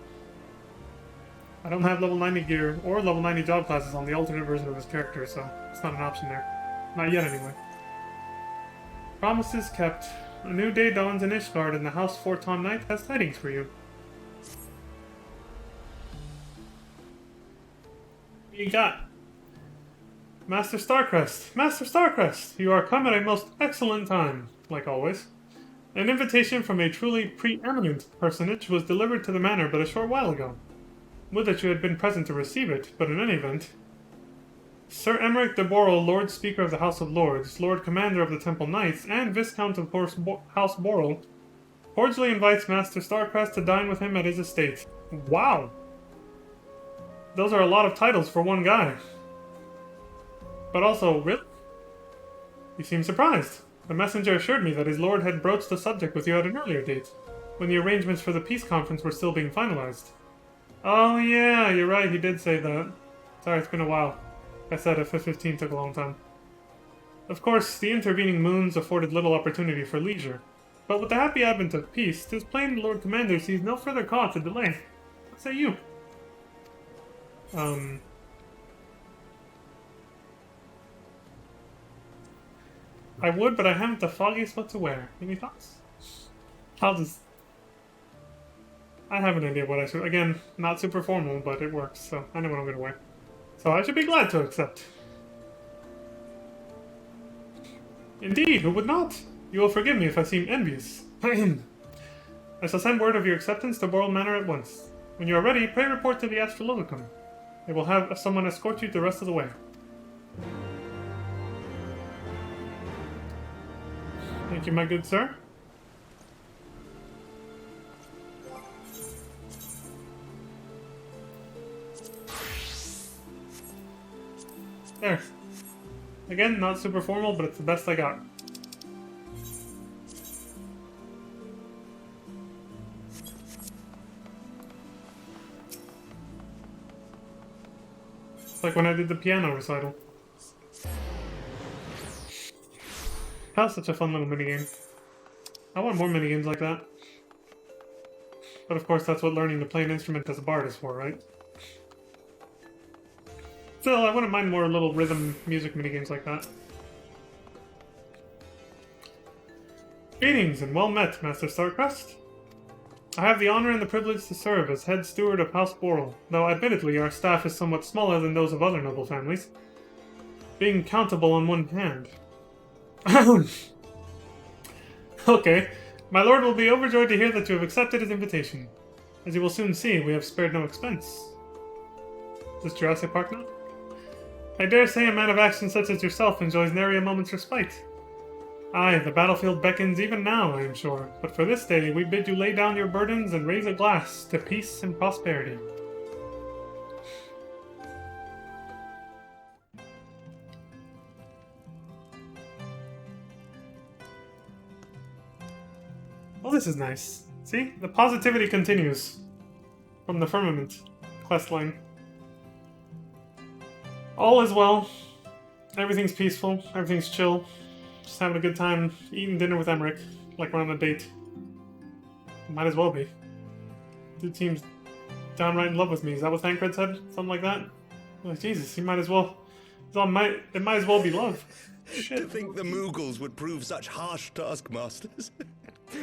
I don't have level 90 gear or level 90 job classes on the alternate version of this character, so it's not an option there. Not yet, anyway. Promises kept. A new day dawns in Ishgard, and the House Forton Knight has tidings for you. What you got? Master Starcrest! Master Starcrest! You are come at a most excellent time, like always. An invitation from a truly preeminent personage was delivered to the manor but a short while ago. Would that you had been present to receive it, but in any event... Sir Emrick de Borrell, Lord Speaker of the House of Lords, Lord Commander of the Temple Knights, and Viscount of House Borrell, cordially invites Master Starcrest to dine with him at his estate. Wow! Those are a lot of titles for one guy. But also, really? You seem surprised. The messenger assured me that his lord had broached the subject with you at an earlier date, when the arrangements for the peace conference were still being finalized. Oh yeah, you're right, he did say that. Sorry, it's been a while. I said FF15 took a long time. Of course, the intervening moons afforded little opportunity for leisure. But with the happy advent of peace, 'tis plain the Lord Commander sees no further cause to delay. What say you? I would, but I haven't the foggiest what to wear. Any thoughts? I have an idea what I should... Again, not super formal, but it works, so I know what I'm gonna wear. So I should be glad to accept. Indeed, who would not? You will forgive me if I seem envious. I shall send word of your acceptance to Boral Manor at once. When you are ready, pray report to the Astrologicum. They will have someone escort you the rest of the way. Thank you, my good sir. There. Again, not super formal, but it's the best I got. It's like when I did the piano recital. That was such a fun little minigame. I want more minigames like that. But of course, that's what learning to play an instrument as a bard is for, right? Still, I wouldn't mind more little rhythm music minigames like that. Greetings and well met, Master Starcrest. I have the honor and the privilege to serve as head steward of House Boral, though admittedly our staff is somewhat smaller than those of other noble families, being countable on one hand. Okay, my lord will be overjoyed to hear that you have accepted his invitation. As you will soon see, we have spared no expense. Does Jurassic Park know? I dare say a man of action such as yourself enjoys nary a moment's respite. Aye, the battlefield beckons even now, I am sure, but for this day we bid you lay down your burdens and raise a glass to peace and prosperity. Oh, this is nice. See? The positivity continues from the Firmament quest line. All is well. Everything's peaceful. Everything's chill. Just having a good time eating dinner with Emrick, like we're on a date. Might as well be. Dude seems downright in love with me. Is that what Thancred said? Something like that? Like, Jesus, he might as well... It might as well be love. Shit. To think the Moogles would prove such harsh taskmasters.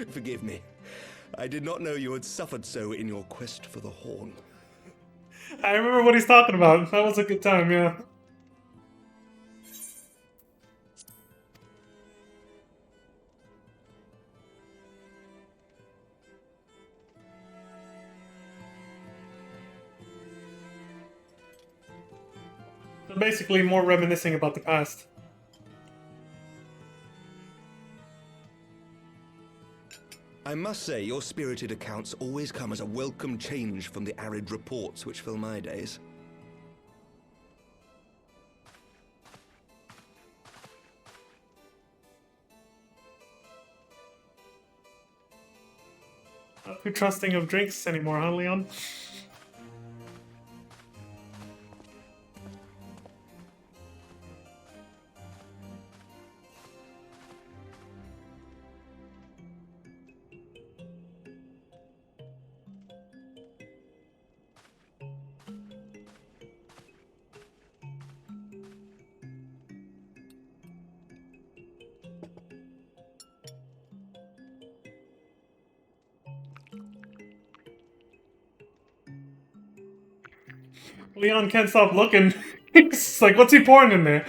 Forgive me. I did not know you had suffered so in your quest for the horn. I remember what he's talking about. That was a good time, yeah. So basically more reminiscing about the past. I must say, your spirited accounts always come as a welcome change from the arid reports which fill my days. Not too trusting of drinks anymore, huh, Leon? Leon can't stop looking. It's like, what's he pouring in there?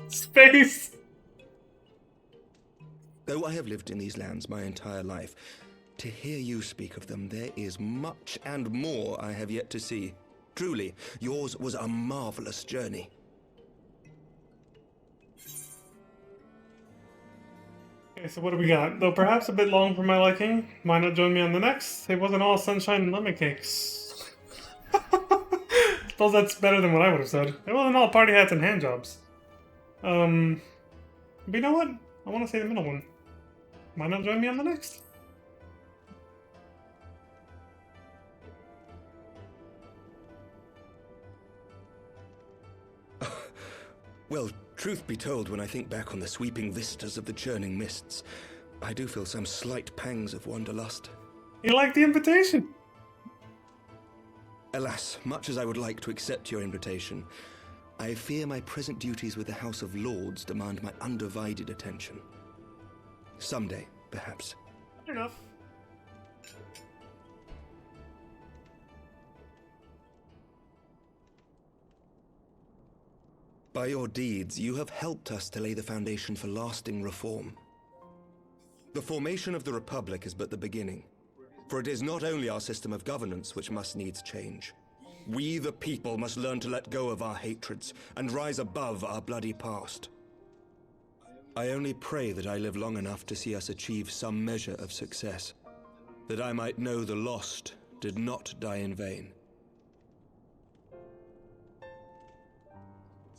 Space! Though I have lived in these lands my entire life, to hear you speak of them, there is much and more I have yet to see. Truly, yours was a marvelous journey. Okay, so what do we got? Though perhaps a bit long for my liking, why not join me on the next? It wasn't all sunshine and lemon cakes. Suppose that's better than what I would have said. It wasn't all party hats and hand jobs. But you know what? I want to say the middle one. Why not join me on the next? Well, truth be told, when I think back on the sweeping vistas of the churning mists, I do feel some slight pangs of wanderlust. You like the invitation? Alas, much as I would like to accept your invitation, I fear my present duties with the House of Lords demand my undivided attention. Someday, perhaps. Fair enough. By your deeds, you have helped us to lay the foundation for lasting reform. The formation of the Republic is but the beginning, for it is not only our system of governance which must needs change. We, the people, must learn to let go of our hatreds and rise above our bloody past. I only pray that I live long enough to see us achieve some measure of success, that I might know the lost did not die in vain.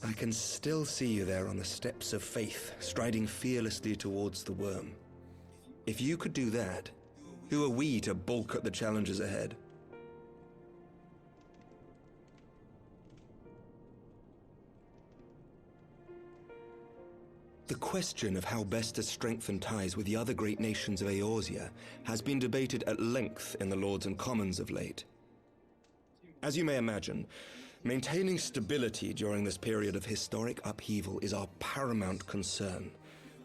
I can still see you there on the steps of faith, striding fearlessly towards the worm. If you could do that, who are we to balk at the challenges ahead? The question of how best to strengthen ties with the other great nations of Eorzea has been debated at length in the Lords and Commons of late. As you may imagine, maintaining stability during this period of historic upheaval is our paramount concern.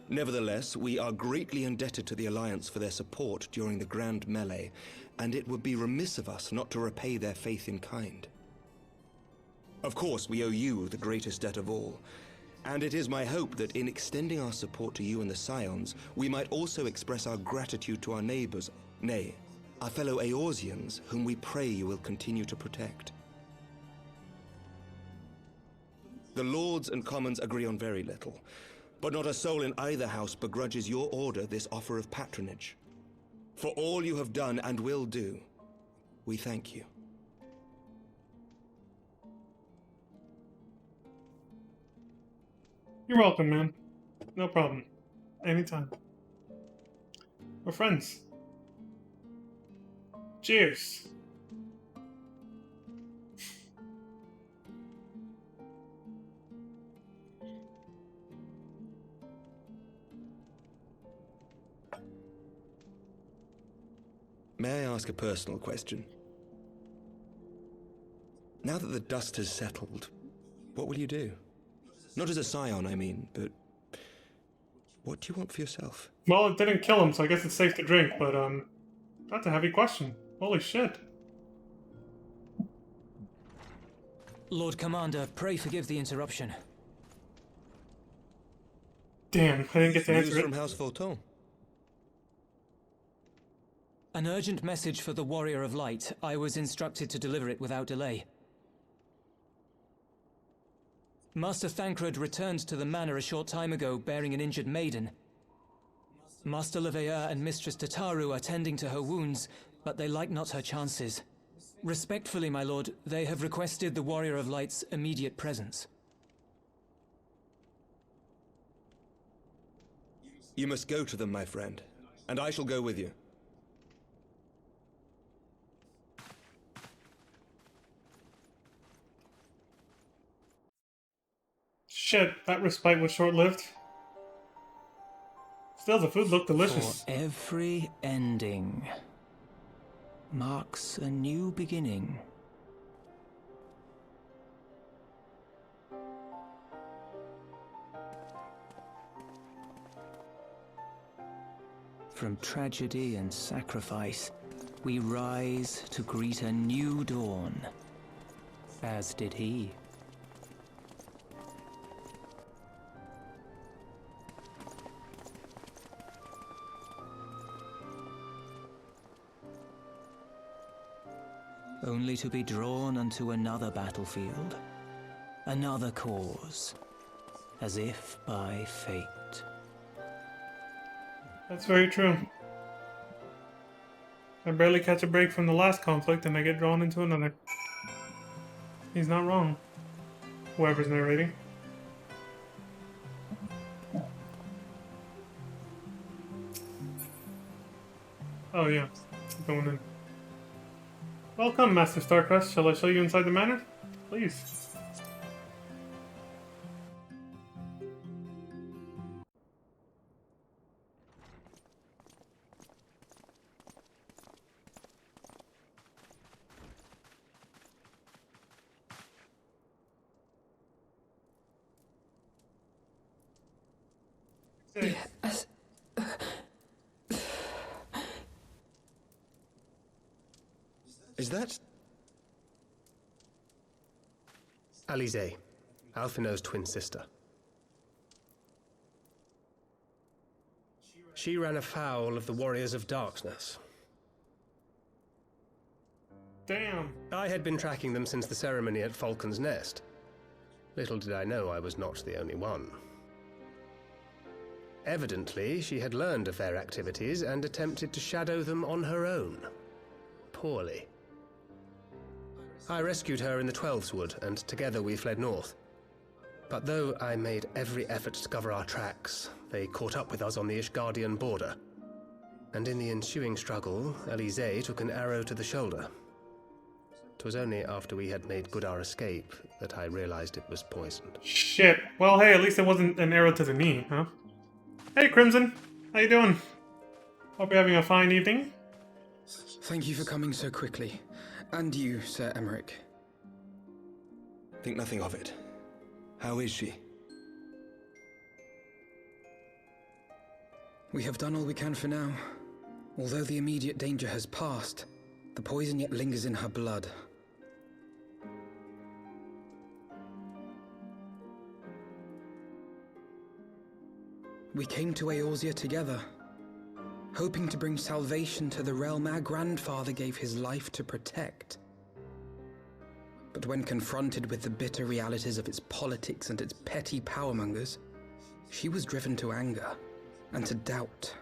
Nevertheless, we are greatly indebted to the Alliance for their support during the Grand Melee, and it would be remiss of us not to repay their faith in kind. Of course, we owe you the greatest debt of all, and it is my hope that in extending our support to you and the Scions, we might also express our gratitude to our neighbors, nay, our fellow Eorzeans, whom we pray you will continue to protect. The Lords and Commons agree on very little, but not a soul in either house begrudges your order this offer of patronage. For all you have done and will do, we thank you. You're welcome, man. No problem. Anytime. We're friends. Cheers. May I ask a personal question? Now that the dust has settled, what will you do? Not as a scion, I mean, but what do you want for yourself? Well, it didn't kill him, so I guess it's safe to drink, but, that's a heavy question. Holy shit. Lord Commander, pray forgive the interruption. Damn, I didn't get to News answer from it. House Fulton. An urgent message for the Warrior of Light. I was instructed to deliver it without delay. Master Thancred returned to the manor a short time ago, bearing an injured maiden. Master Leveilleur and Mistress Tataru are tending to her wounds, but they like not her chances. Respectfully, my lord, they have requested the Warrior of Light's immediate presence. You must go to them, my friend, and I shall go with you. Shit, that respite was short-lived. Still, the food looked delicious. For every ending marks a new beginning. From tragedy and sacrifice, we rise to greet a new dawn, as did he. Only to be drawn onto another battlefield, another cause, as if by fate. That's very true. I barely catch a break from the last conflict and I get drawn into another. He's not wrong. Whoever's narrating. Oh yeah, going in. Welcome, Master Starcrest. Shall I show you inside the manor? Please. Hey. Is that... Alize, Alphinaud's twin sister. She ran afoul of the Warriors of Darkness. Damn. I had been tracking them since the ceremony at Falcon's Nest. Little did I know I was not the only one. Evidently, she had learned of their activities and attempted to shadow them on her own. Poorly. I rescued her in the Twelveswood, and together we fled north. But though I made every effort to cover our tracks, they caught up with us on the Ishgardian border. And in the ensuing struggle, Alize took an arrow to the shoulder. 'Twas only after we had made good our escape that I realized it was poisoned. Shit. Well, hey, at least it wasn't an arrow to the knee, huh? Hey, Crimson. How you doing? Hope you're having a fine evening. Thank you for coming so quickly. And you, Sir Emrick. Think nothing of it. How is she? We have done all we can for now. Although the immediate danger has passed, the poison yet lingers in her blood. We came to Eorzea together, hoping to bring salvation to the realm our grandfather gave his life to protect. But when confronted with the bitter realities of its politics and its petty powermongers, she was driven to anger and to doubt.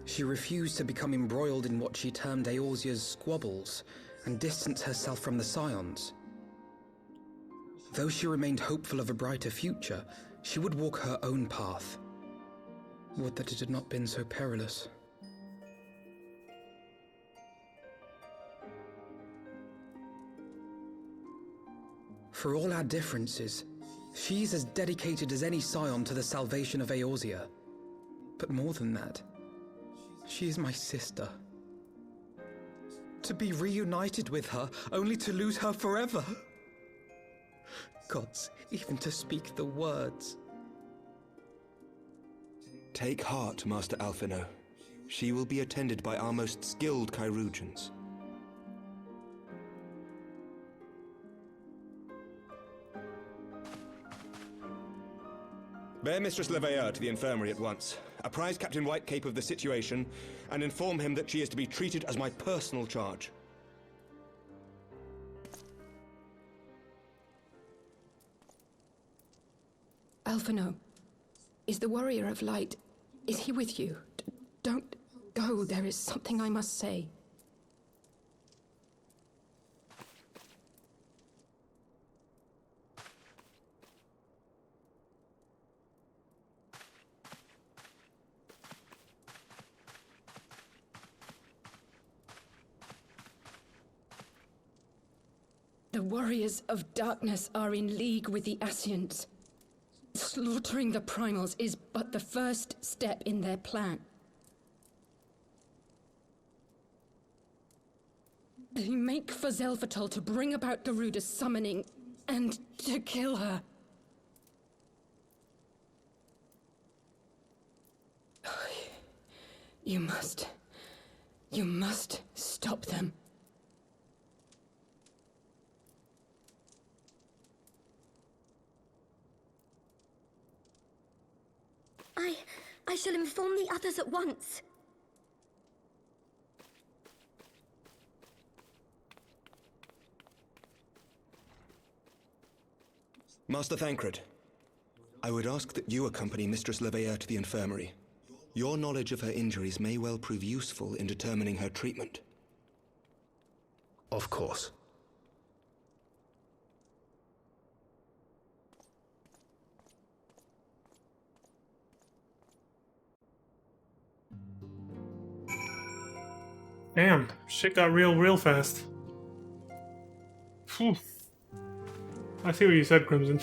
She refused to become embroiled in what she termed Eorzea's squabbles and distance herself from the Scions. Though she remained hopeful of a brighter future, she would walk her own path. Would that it had not been so perilous. For all our differences, she's as dedicated as any Scion to the salvation of Eorzea. But more than that, she is my sister. To be reunited with her, only to lose her forever. Gods, even to speak the words. Take heart, Master Alphinaud. She will be attended by our most skilled chirurgeons. Bear Mistress Leveilleur to the infirmary at once. Apprise Captain Whitecape of the situation, and inform him that she is to be treated as my personal charge. Alphinaud, is the Warrior of Light, is he with you? Don't go, there is something I must say. The Warriors of Darkness are in league with the Ascians. Slaughtering the Primals is but the first step in their plan. They make for Zelvatol to bring about Garuda's summoning and to kill her. You must stop them. I shall inform the others at once. Master Thancred, I would ask that you accompany Mistress Leveilleur to the infirmary. Your knowledge of her injuries may well prove useful in determining her treatment. Of course. Damn, shit got real fast. Phew. I see what you said, Crimson.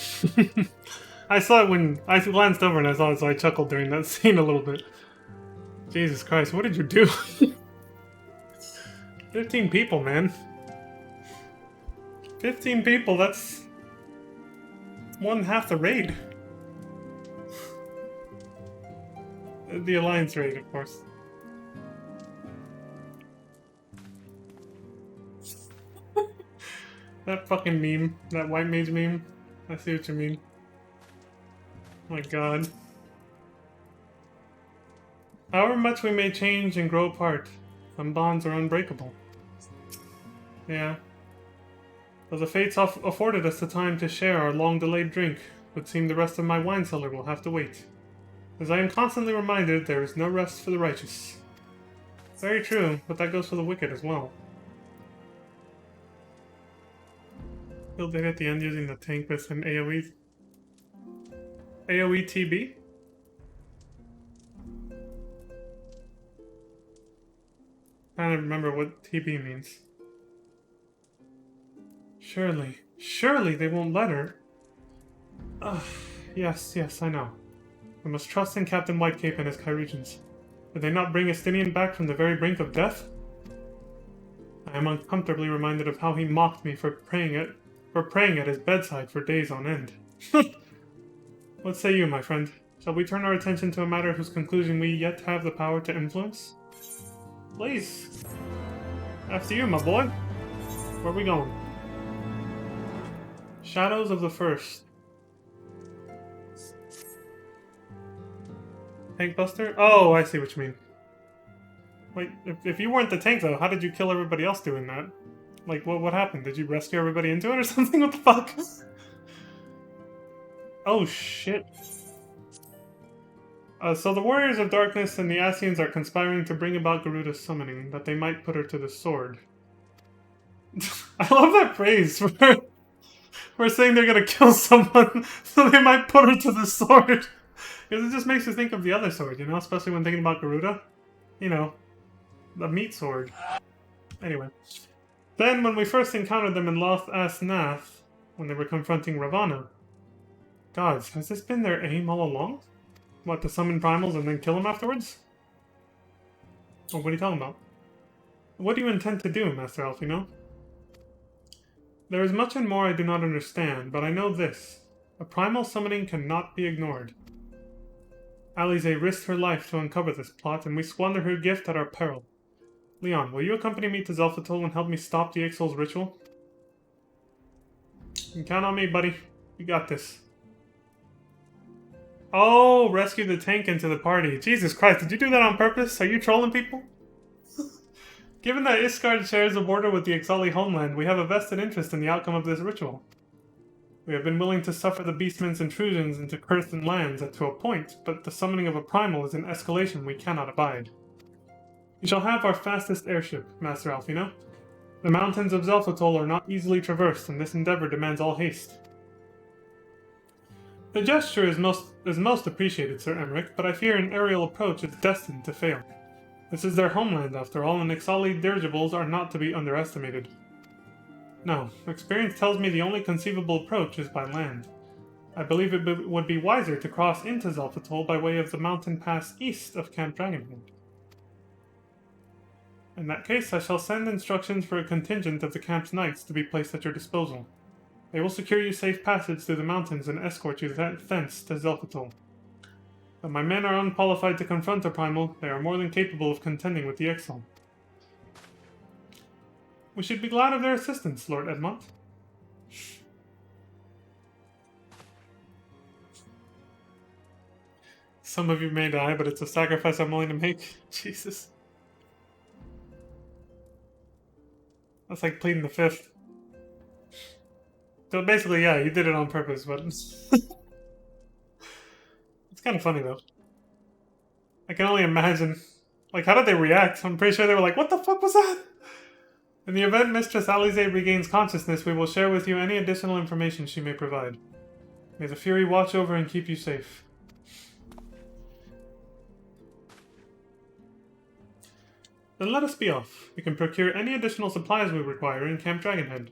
I saw it when I glanced over and I saw it, so I chuckled during that scene a little bit. Jesus Christ, what did you do? 15 people, man. 15 people, that's more than half the raid. The Alliance raid, of course. That fucking meme. That white mage meme. I see what you mean. My god. However much we may change and grow apart, some bonds are unbreakable. Yeah. Though the fates afforded us the time to share our long-delayed drink, it would seem the rest of my wine cellar will have to wait. As I am constantly reminded, there is no rest for the righteous. Very true, but that goes for the wicked as well. Killed it at the end using the tank with an AoE TB? Trying to remember what TB means. Surely they won't let her. Yes, I know. We must trust in Captain Whitecape and his Kyregians. Did they not bring Estinian back from the very brink of death? I am uncomfortably reminded of how he mocked me for praying at his bedside for days on end. What say you, my friend? Shall we turn our attention to a matter whose conclusion we yet have the power to influence? Please. After you, my boy. Where are we going? Shadows of the First. Tank Buster? Oh, I see what you mean. Wait, if you weren't the tank, though, how did you kill everybody else doing that? Like, what happened? Did you rescue everybody into it or something? What the fuck? Oh, shit. So the Warriors of Darkness and the Asians are conspiring to bring about Garuda's summoning, that they might put her to the sword. I love that phrase. We're saying they're gonna kill someone, so they might put her to the sword. Because it just makes you think of the other sword, you know? Especially when thinking about Garuda. You know, the meat sword. Anyway. Then, when we first encountered them in Loth As Nath, when they were confronting Ravana. Gods, has this been their aim all along? What, to summon primals and then kill them afterwards? Oh, what are you talking about? What do you intend to do, Master Alfino? There is much and more I do not understand, but I know this. A primal summoning cannot be ignored. Alize risked her life to uncover this plot, and we squander her gift at our peril. Leon, will you accompany me to Zelphatol and help me stop the Ixal's ritual? You can count on me, buddy. You got this. Oh, rescue the tank into the party. Jesus Christ, did you do that on purpose? Are you trolling people? Given that Isgard shares a border with the Ixali homeland, we have a vested interest in the outcome of this ritual. We have been willing to suffer the Beastmen's intrusions into cursed lands to a point, but the summoning of a primal is an escalation we cannot abide. You shall have our fastest airship, Master Alfino. The mountains of Zelphatol are not easily traversed, and this endeavor demands all haste. The gesture is most appreciated, Sir Emrick, but I fear an aerial approach is destined to fail. This is their homeland, after all, and Ixali dirigibles are not to be underestimated. No, experience tells me the only conceivable approach is by land. I believe it would be wiser to cross into Zelphatol by way of the mountain pass east of Camp Dragonhead. In that case, I shall send instructions for a contingent of the camp's knights to be placed at your disposal. They will secure you safe passage through the mountains and escort you thence to Zelphatol. Though my men are unqualified to confront a primal, they are more than capable of contending with the Ixal. We should be glad of their assistance, Lord Edmont. Some of you may die, but it's a sacrifice I'm willing to make. Jesus. That's like pleading the fifth. So basically, yeah, you did it on purpose, but... It's kind of funny, though. I can only imagine. Like, how did they react? I'm pretty sure they were like, what the fuck was that? In the event Mistress Alize regains consciousness, we will share with you any additional information she may provide. May the Fury watch over and keep you safe. Then let us be off. We can procure any additional supplies we require in Camp Dragonhead.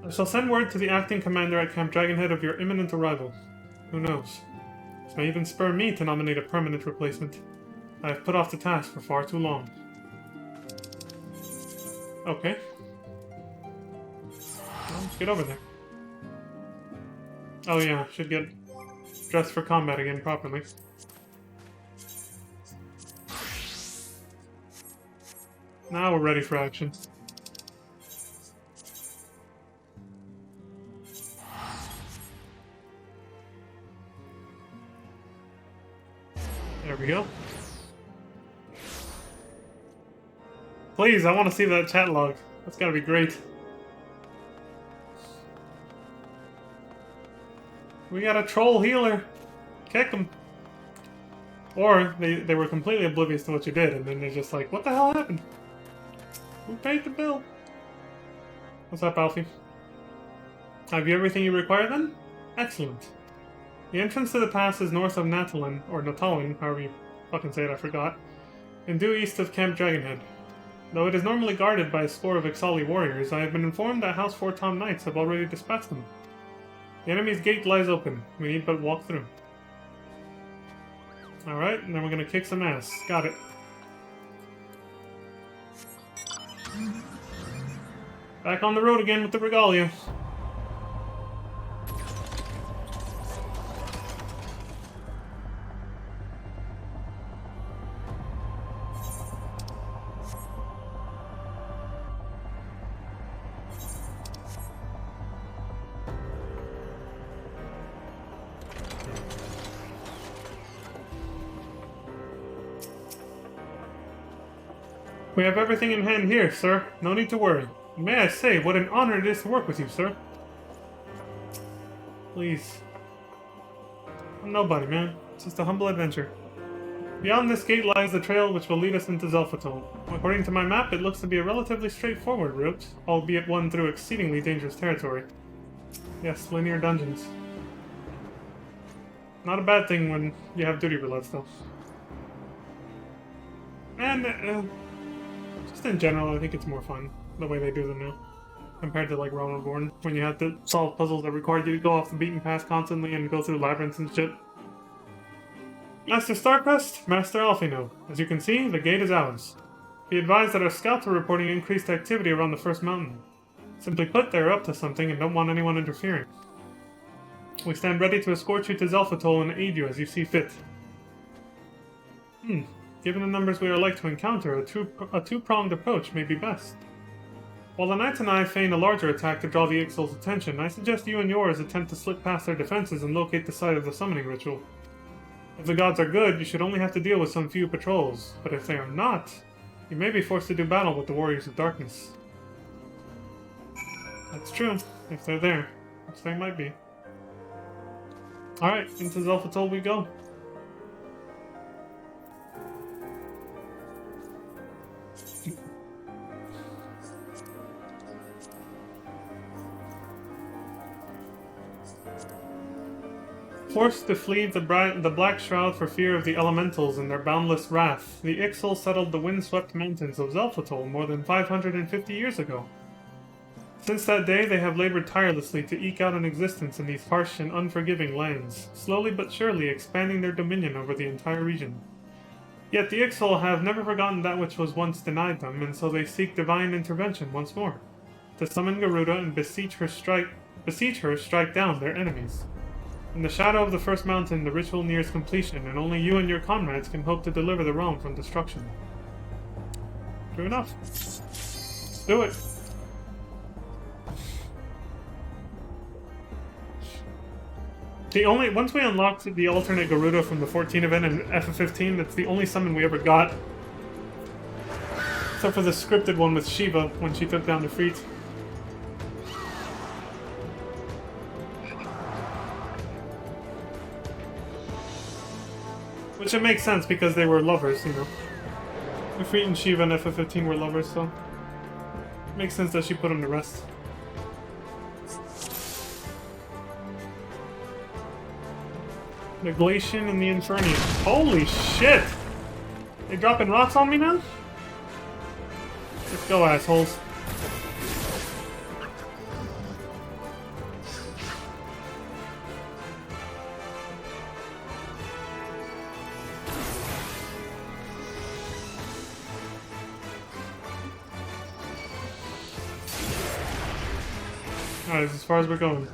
I shall send word to the acting commander at Camp Dragonhead of your imminent arrival. Who knows? This may even spur me to nominate a permanent replacement. I have put off the task for far too long. Okay. Well, let's get over there. Oh yeah, should get dressed for combat again properly. Now we're ready for action. There we go. Please, I want to see that chat log. That's gotta be great. We got a troll healer. Kick him. Or they were completely oblivious to what you did, and then they're just like, what the hell happened? Who paid the bill? What's up, Alfie? Have you everything you require then? Excellent. The entrance to the pass is north of Natalin, or Natalin, however you fucking say it, I forgot, and due east of Camp Dragonhead. Though it is normally guarded by a score of Ixali warriors, I have been informed that House Fortom Knights have already dispatched them. The enemy's gate lies open. We need but walk through. Alright, and then we're gonna kick some ass. Got it. Back on the road again with the regalia. We have everything in hand here, sir. No need to worry. May I say, what an honor it is to work with you, sir. Please. I'm nobody, man. It's just a humble adventure. Beyond this gate lies the trail which will lead us into Zelphatol. According to my map, it looks to be a relatively straightforward route, albeit one through exceedingly dangerous territory. Yes, linear dungeons. Not a bad thing when you have duty roulettes, though. And, just in general, I think it's more fun, the way they do them now. Compared to, like, Realm Reborn, when you had to solve puzzles that required you to go off the beaten path constantly and go through labyrinths and shit. Master Starcrest, Master Alfino. As you can see, the gate is ours. Be advised that our scouts are reporting increased activity around the first mountain. Simply put, they're up to something and don't want anyone interfering. We stand ready to escort you to Zelphatol and aid you as you see fit. Given the numbers we are like to encounter, a two-pronged approach may be best. While the knights and I feign a larger attack to draw the Ixal's attention, I suggest you and yours attempt to slip past their defenses and locate the site of the summoning ritual. If the gods are good, you should only have to deal with some few patrols, but if they are not, you may be forced to do battle with the Warriors of Darkness. That's true, if they're there, which they might be. Alright, into Zelphatol we go. Forced to flee the Black Shroud for fear of the elementals and their boundless wrath, the Ixal settled the windswept mountains of Zelphatol more than 550 years ago. Since that day, they have labored tirelessly to eke out an existence in these harsh and unforgiving lands, slowly but surely expanding their dominion over the entire region. Yet the Ixal have never forgotten that which was once denied them, and so they seek divine intervention once more, to summon Garuda and beseech her strike down their enemies. In the shadow of the first mountain, the ritual nears completion, and only you and your comrades can hope to deliver the realm from destruction. True enough. Let's do it. Once we unlocked the alternate Garuda from the 14 event in FF15, that's the only summon we ever got. Except for the scripted one with Shiva, when she took down the Freet. Which it makes sense because they were lovers, you know. Ifrit and Shiva in FF15 were lovers, so it makes sense that she put them to rest. The Glacian and the Infernian. Holy shit! They dropping rocks on me now? Let's go, assholes. Alright, that's as far as we're going.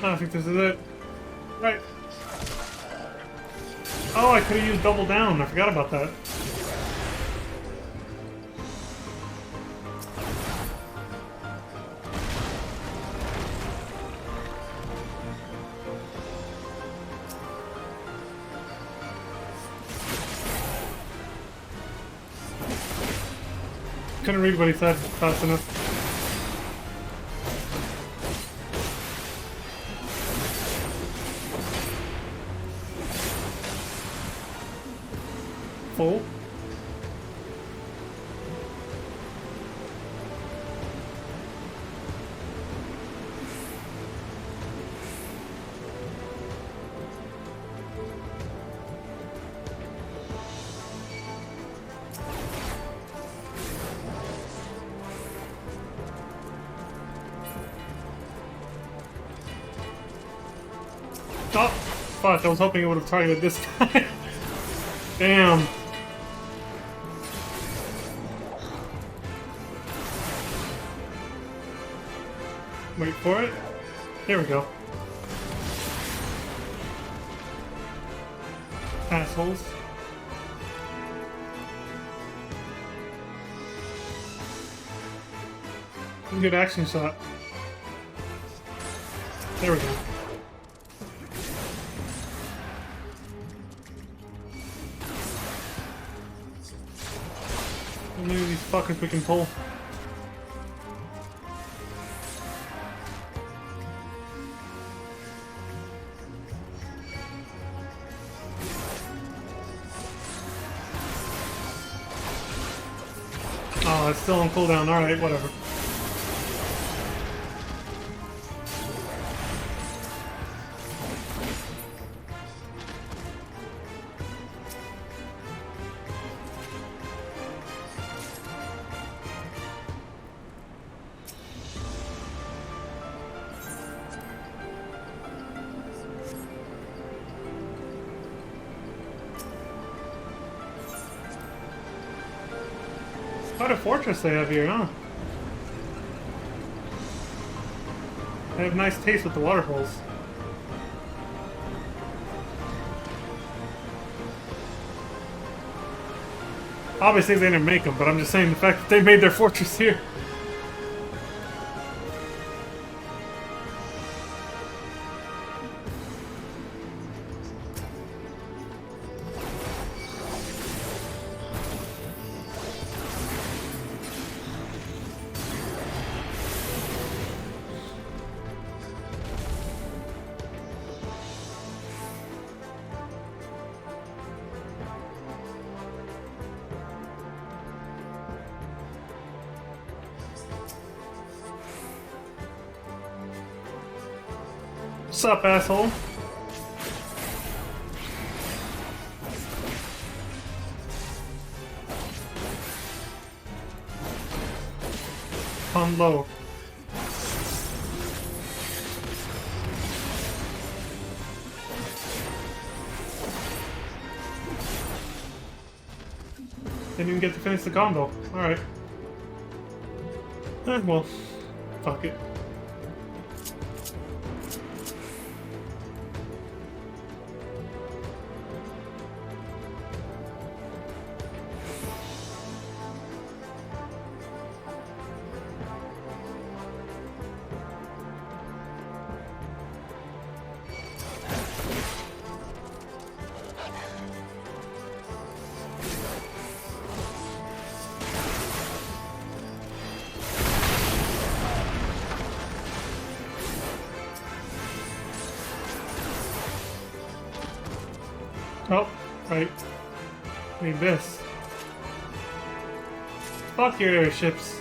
I think this is it. Right. Oh, I could have used double down. I forgot about that. Couldn't read what he said fast enough. Full. Oh, fuck, I was hoping it would have targeted this time. Damn. Wait for it. Here we go. Assholes. Good action shot. There we go. How many of these fuckers we can pull? Oh, it's still on cooldown. Alright, whatever. Quite a fortress they have here, huh? They have nice taste with the waterfalls. Obviously they didn't make them, but I'm just saying the fact that they made their fortress here. What's up, asshole? On low. Didn't even get to finish the combo. Alright. Well, fuck it. Oh, right. Need this. Fuck your airships.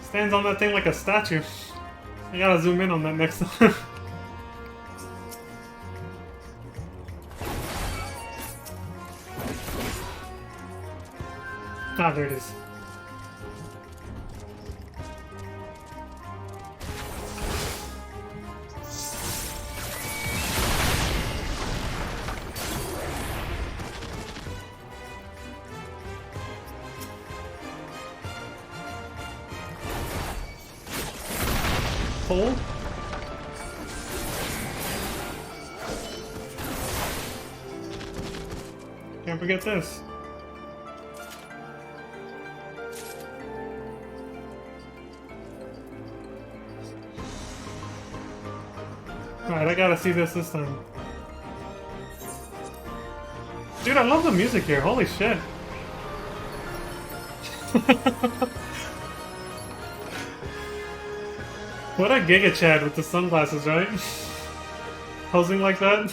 Stands on that thing like a statue. I gotta zoom in on that next one. Ah, there it is. Pull. Can't forget this. Alright, I gotta see this time. Dude, I love the music here. Holy shit. What a Giga Chad with the sunglasses, right? Posing like that.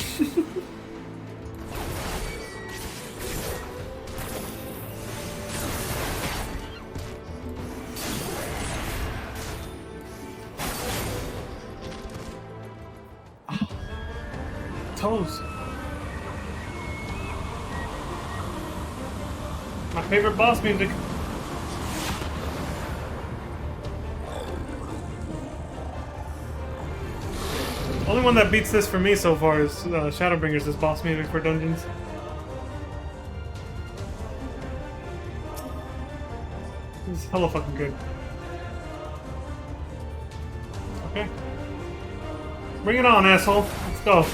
Toes. My favorite boss music. Only one that beats this for me so far is Shadowbringers' this boss music for dungeons. It's hella fucking good. Okay. Bring it on, asshole. Let's go.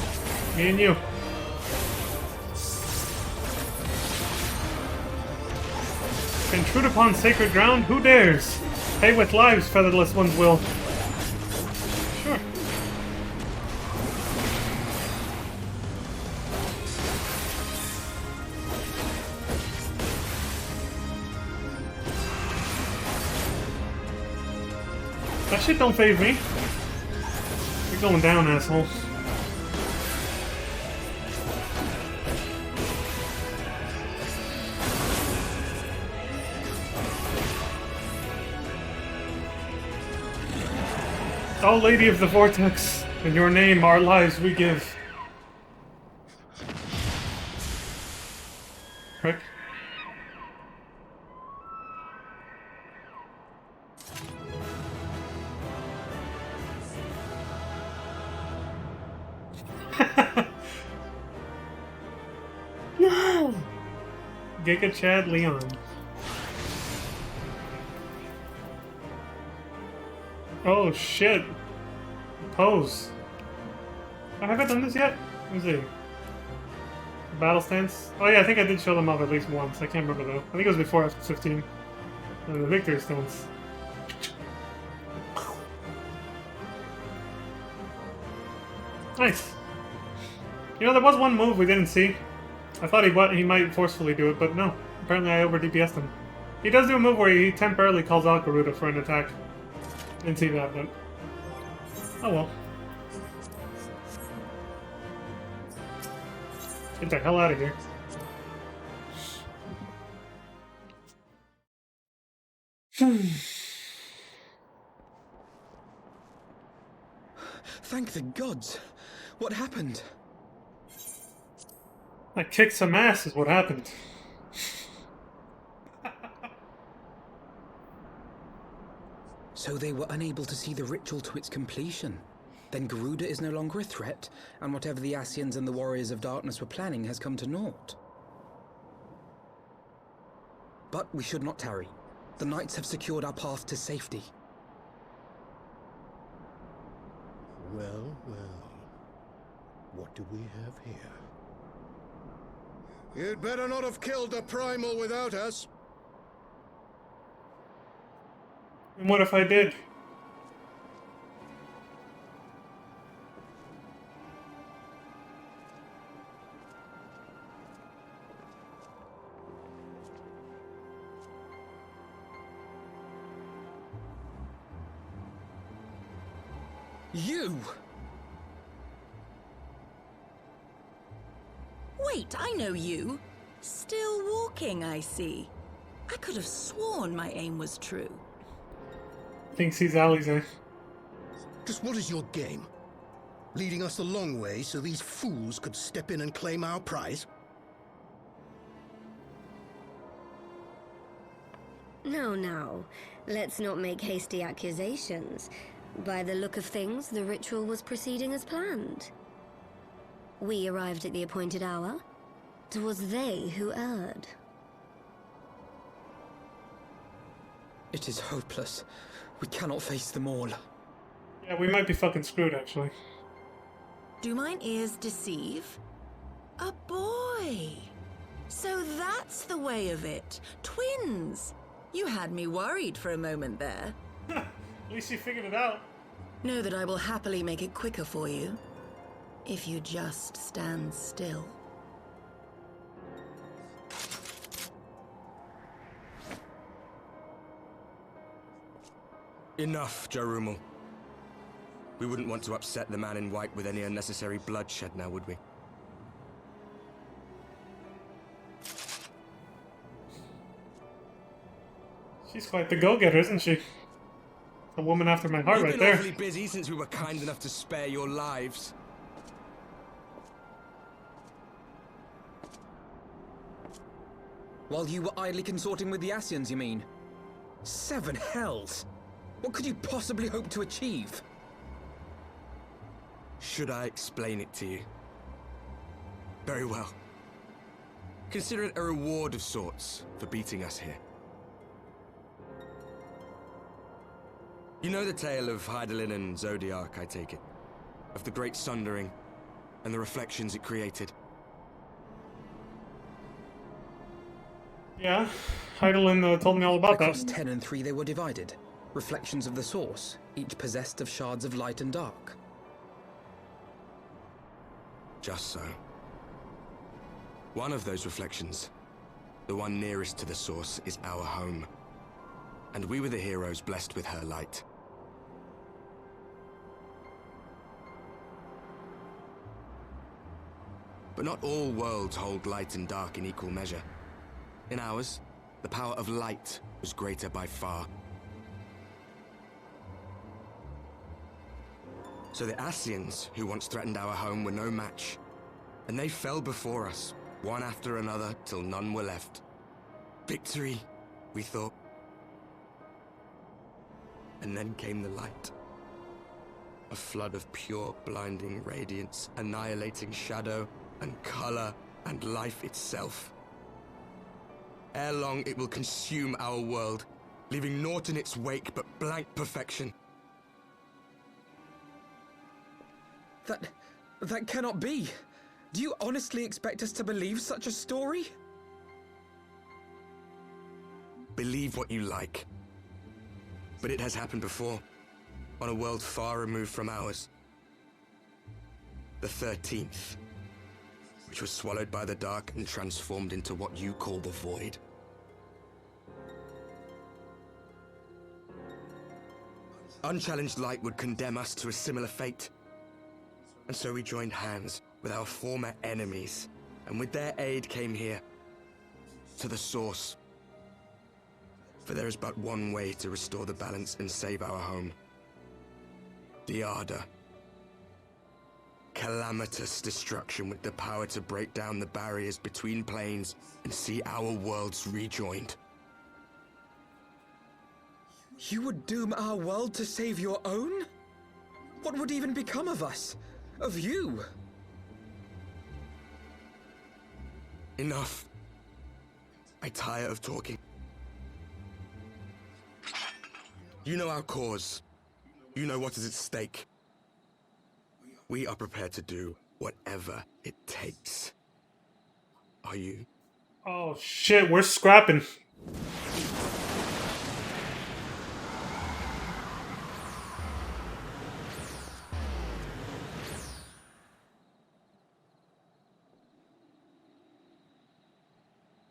Me and you. Intrude upon sacred ground? Who dares? Pay with lives, featherless ones will. Sure. That shit don't faze me. You're going down, asshole. O Lady of the Vortex, in your name our lives we give. Rick? No! Giga Chad Leon. Oh shit. Pose. Have I done this yet? Let me see. Battle stance? Oh yeah, I think I did show them off at least once. I can't remember though. I think it was before F 15. And the victory stance. Nice. You know, there was one move we didn't see. I thought he might forcefully do it, but no. Apparently I over DPS'd him. He does do a move where he temporarily calls out Garuda for an attack. Didn't see that, but... oh well. Get the hell out of here. Thank the gods! What happened? I kicked some ass is what happened. So they were unable to see the ritual to its completion. Then Garuda is no longer a threat, and whatever the Asians and the Warriors of Darkness were planning has come to naught. But we should not tarry. The knights have secured our path to safety. Well, well. What do we have here? You'd better not have killed the primal without us. And what if I did? You! Wait, I know you. Still walking, I see. I could have sworn my aim was true. Thinks he's Alize. Just what is your game? Leading us the long way so these fools could step in and claim our prize? No. Let's not make hasty accusations. By the look of things, the ritual was proceeding as planned. We arrived at the appointed hour. It was they who erred. It is hopeless. We cannot face them all. Yeah, we might be fucking screwed, actually. Do mine ears deceive? A boy! So that's the way of it. Twins! You had me worried for a moment there. At least you figured it out. Know that I will happily make it quicker for you. If you just stand still. Enough, Jarumal. We wouldn't want to upset the man in white with any unnecessary bloodshed now, would we? She's quite the go-getter, isn't she? A woman after my heart right We've been there. awfully busy since we were kind enough to spare your lives. While you were idly consorting with the Asians, you mean? 7 hells! What could you possibly hope to achieve? Should I explain it to you? Very well. Consider it a reward of sorts for beating us here. You know the tale of Hydaelyn and Zodiac, I take it? Of the Great Sundering and the reflections it created? Yeah, Hydaelyn told me all about Across that. 10 and 3 they were divided. Reflections of the source, each possessed of shards of light and dark. Just so. One of those reflections, the one nearest to the source, is our home. And we were the heroes blessed with her light. But not all worlds hold light and dark in equal measure. In ours, the power of light was greater by far. So the Asians, who once threatened our home, were no match. And they fell before us, one after another, till none were left. Victory, we thought. And then came the light. A flood of pure, blinding radiance, annihilating shadow and color and life itself. Ere long, it will consume our world, leaving naught in its wake but blank perfection. That cannot be. Do you honestly expect us to believe such a story? Believe what you like. But it has happened before, on a world far removed from ours. The 13th, which was swallowed by the dark and transformed into what you call the Void. Unchallenged light would condemn us to a similar fate. And so we joined hands with our former enemies, and with their aid came here, to the source. For there is but one way to restore the balance and save our home. The Ardor. Calamitous destruction with the power to break down the barriers between planes and see our worlds rejoined. You would doom our world to save your own? What would even become of us? Of you? Enough. I tire of talking. You know our cause. You know what is at stake. We are prepared to do whatever it takes. Are you? Oh shit, we're scrapping.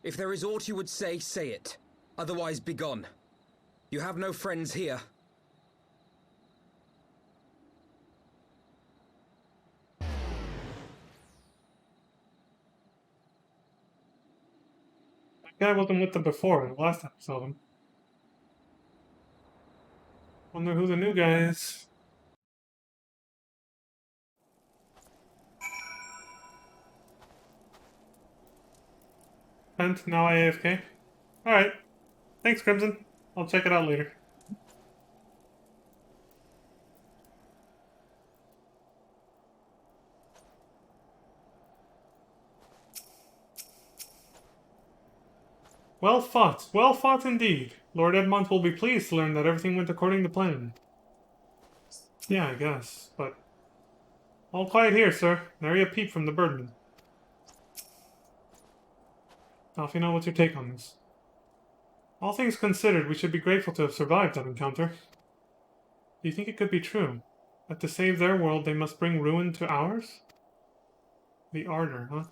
If there is aught you would say, say it. Otherwise, begone. You have no friends here. That guy wasn't with them before, the last time I saw them. Wonder who the new guy is. And now AFK. Alright. Thanks, Crimson. I'll check it out later. Well fought indeed. Lord Edmont will be pleased to learn that everything went according to plan. Yeah, I guess, but... All quiet here, sir. Nary a peep from the birdman. Alfina, what's your take on this? All things considered, we should be grateful to have survived that encounter. Do you think it could be true? That to save their world, they must bring ruin to ours? The Ardor, huh?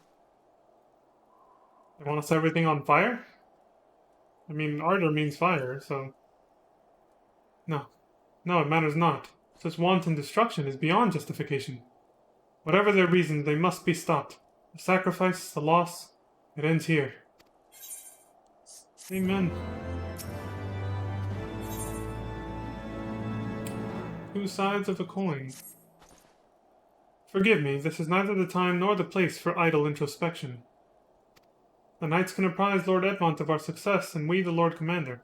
They want to set everything on fire? I mean, Ardor means fire, so... No. No, it matters not. Such wanton destruction is beyond justification. Whatever their reasons, they must be stopped. The sacrifice, the loss, it ends here. Amen. Two sides of a coin. Forgive me, this is neither the time nor the place for idle introspection. The knights can apprise Lord Edmont of our success, and we the Lord Commander.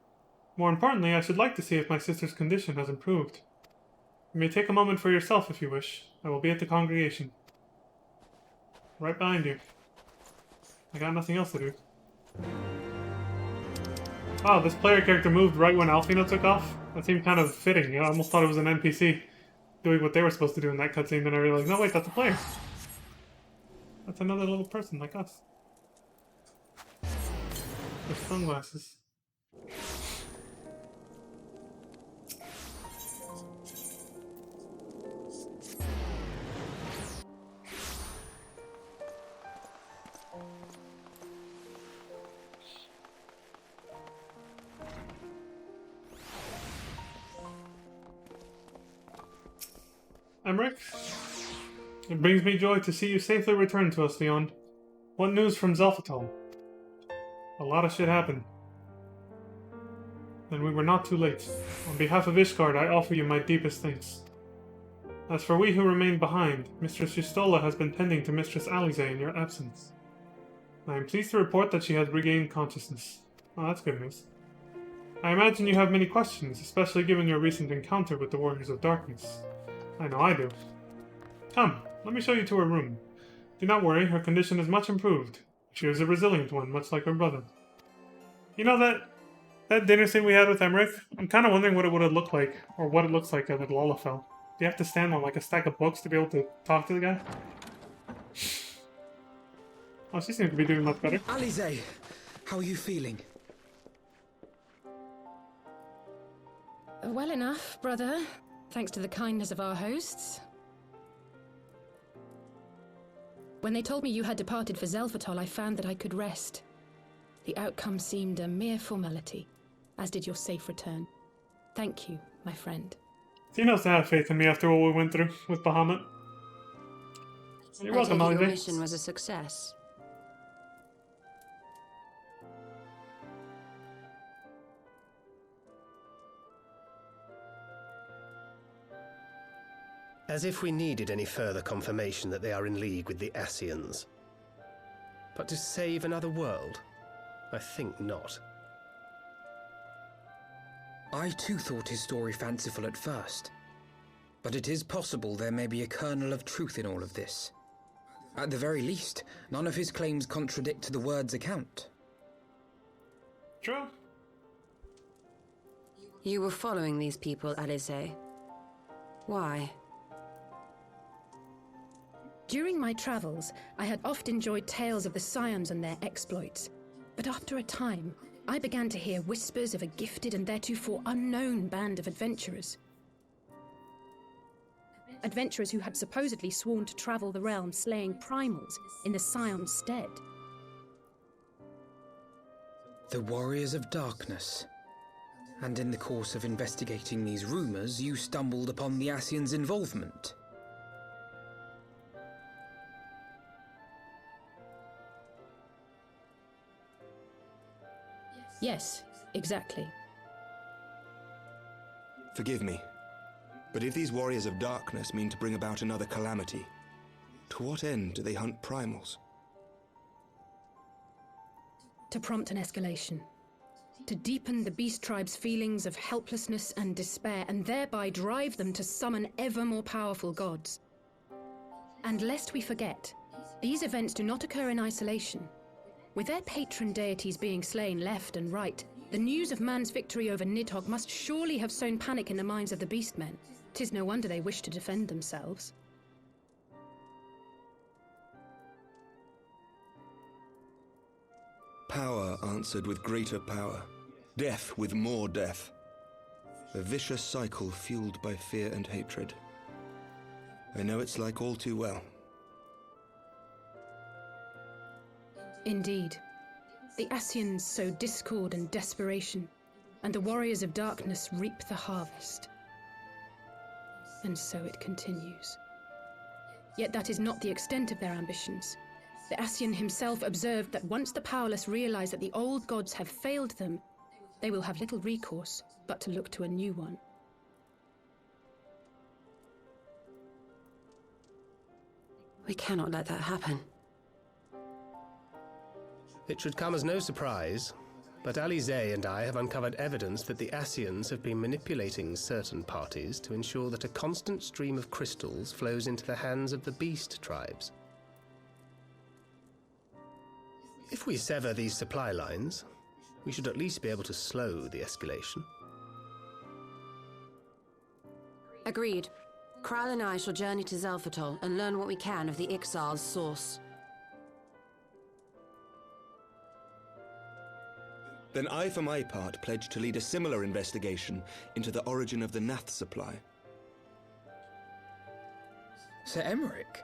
More importantly, I should like to see if my sister's condition has improved. You may take a moment for yourself if you wish. I will be at the congregation. Right behind you. I got nothing else to do. Wow, this player character moved right when Alfina took off. That seemed kind of fitting. I almost thought it was an NPC doing what they were supposed to do in that cutscene, then I realized, no wait, that's a player. That's another little person like us. With sunglasses. Emrick? It brings me joy to see you safely return to us, Leon. What news from Zelphatal? A lot of shit happened. And we were not too late. On behalf of Ishgard, I offer you my deepest thanks. As for we who remain behind, Mistress Yustola has been tending to Mistress Alize in your absence. I am pleased to report that she has regained consciousness. Oh, that's good news. I imagine you have many questions, especially given your recent encounter with the Warriors of Darkness. I know I do. Come, let me show you to her room. Do not worry, her condition is much improved. She is a resilient one, much like her brother. You know that dinner scene we had with Emrick? I'm kind of wondering what it would have looked like, or what it looks like at Lalafell. Do you have to stand on like a stack of books to be able to talk to the guy? Oh, she seems to be doing much better. Alize, how are you feeling? Well enough, brother. Thanks to the kindness of our hosts. When they told me you had departed for Zelphatal, I found that I could rest. The outcome seemed a mere formality, as did your safe return. Thank you, my friend. She knows to have faith in me after what we went through with Bahamut. You're welcome, I take it your Alize. mission was a success. As if we needed any further confirmation that they are in league with the Ascians. But to save another world? I think not. I too thought his story fanciful at first. But it is possible there may be a kernel of truth in all of this. At the very least, none of his claims contradict the word's account. True. You were following these people, Alize. Why? During my travels, I had oft enjoyed tales of the Scions and their exploits. But after a time, I began to hear whispers of a gifted and theretofore unknown band of adventurers. Adventurers who had supposedly sworn to travel the realm slaying primals in the Scion's stead. The Warriors of Darkness. And in the course of investigating these rumors, you stumbled upon the Ascians' involvement. Yes, exactly. Forgive me, but if these warriors of darkness mean to bring about another calamity, to what end do they hunt primals? To prompt an escalation. To deepen the beast tribe's feelings of helplessness and despair, and thereby drive them to summon ever more powerful gods. And lest we forget, these events do not occur in isolation. With their patron deities being slain left and right, the news of man's victory over Nidhogg must surely have sown panic in the minds of the beastmen. 'Tis no wonder they wish to defend themselves. Power answered with greater power, death with more death. A vicious cycle fueled by fear and hatred. I know it's like all too well. Indeed. The Ascians sow discord and desperation, and the warriors of darkness reap the harvest. And so it continues. Yet that is not the extent of their ambitions. The Ascian himself observed that once the powerless realize that the old gods have failed them, they will have little recourse but to look to a new one. We cannot let that happen. It should come as no surprise, but Alize and I have uncovered evidence that the Ascians have been manipulating certain parties to ensure that a constant stream of crystals flows into the hands of the beast tribes. If we sever these supply lines, we should at least be able to slow the escalation. Agreed. Kral and I shall journey to Zelphatol and learn what we can of the Ixal's source. Then I, for my part, pledge to lead a similar investigation into the origin of the Nath supply. Sir Emrick?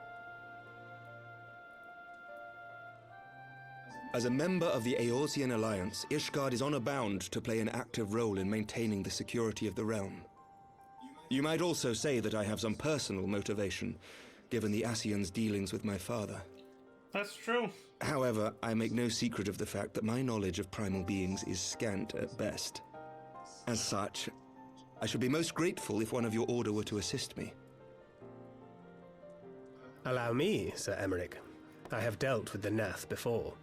As a member of the Eorzean Alliance, Ishgard is honor bound to play an active role in maintaining the security of the realm. You might also say that I have some personal motivation, given the Ascians' dealings with my father. That's true. However, I make no secret of the fact that my knowledge of primal beings is scant at best. As such, I should be most grateful if one of your order were to assist me. Allow me, Sir Emrick. I have dealt with the Nath before.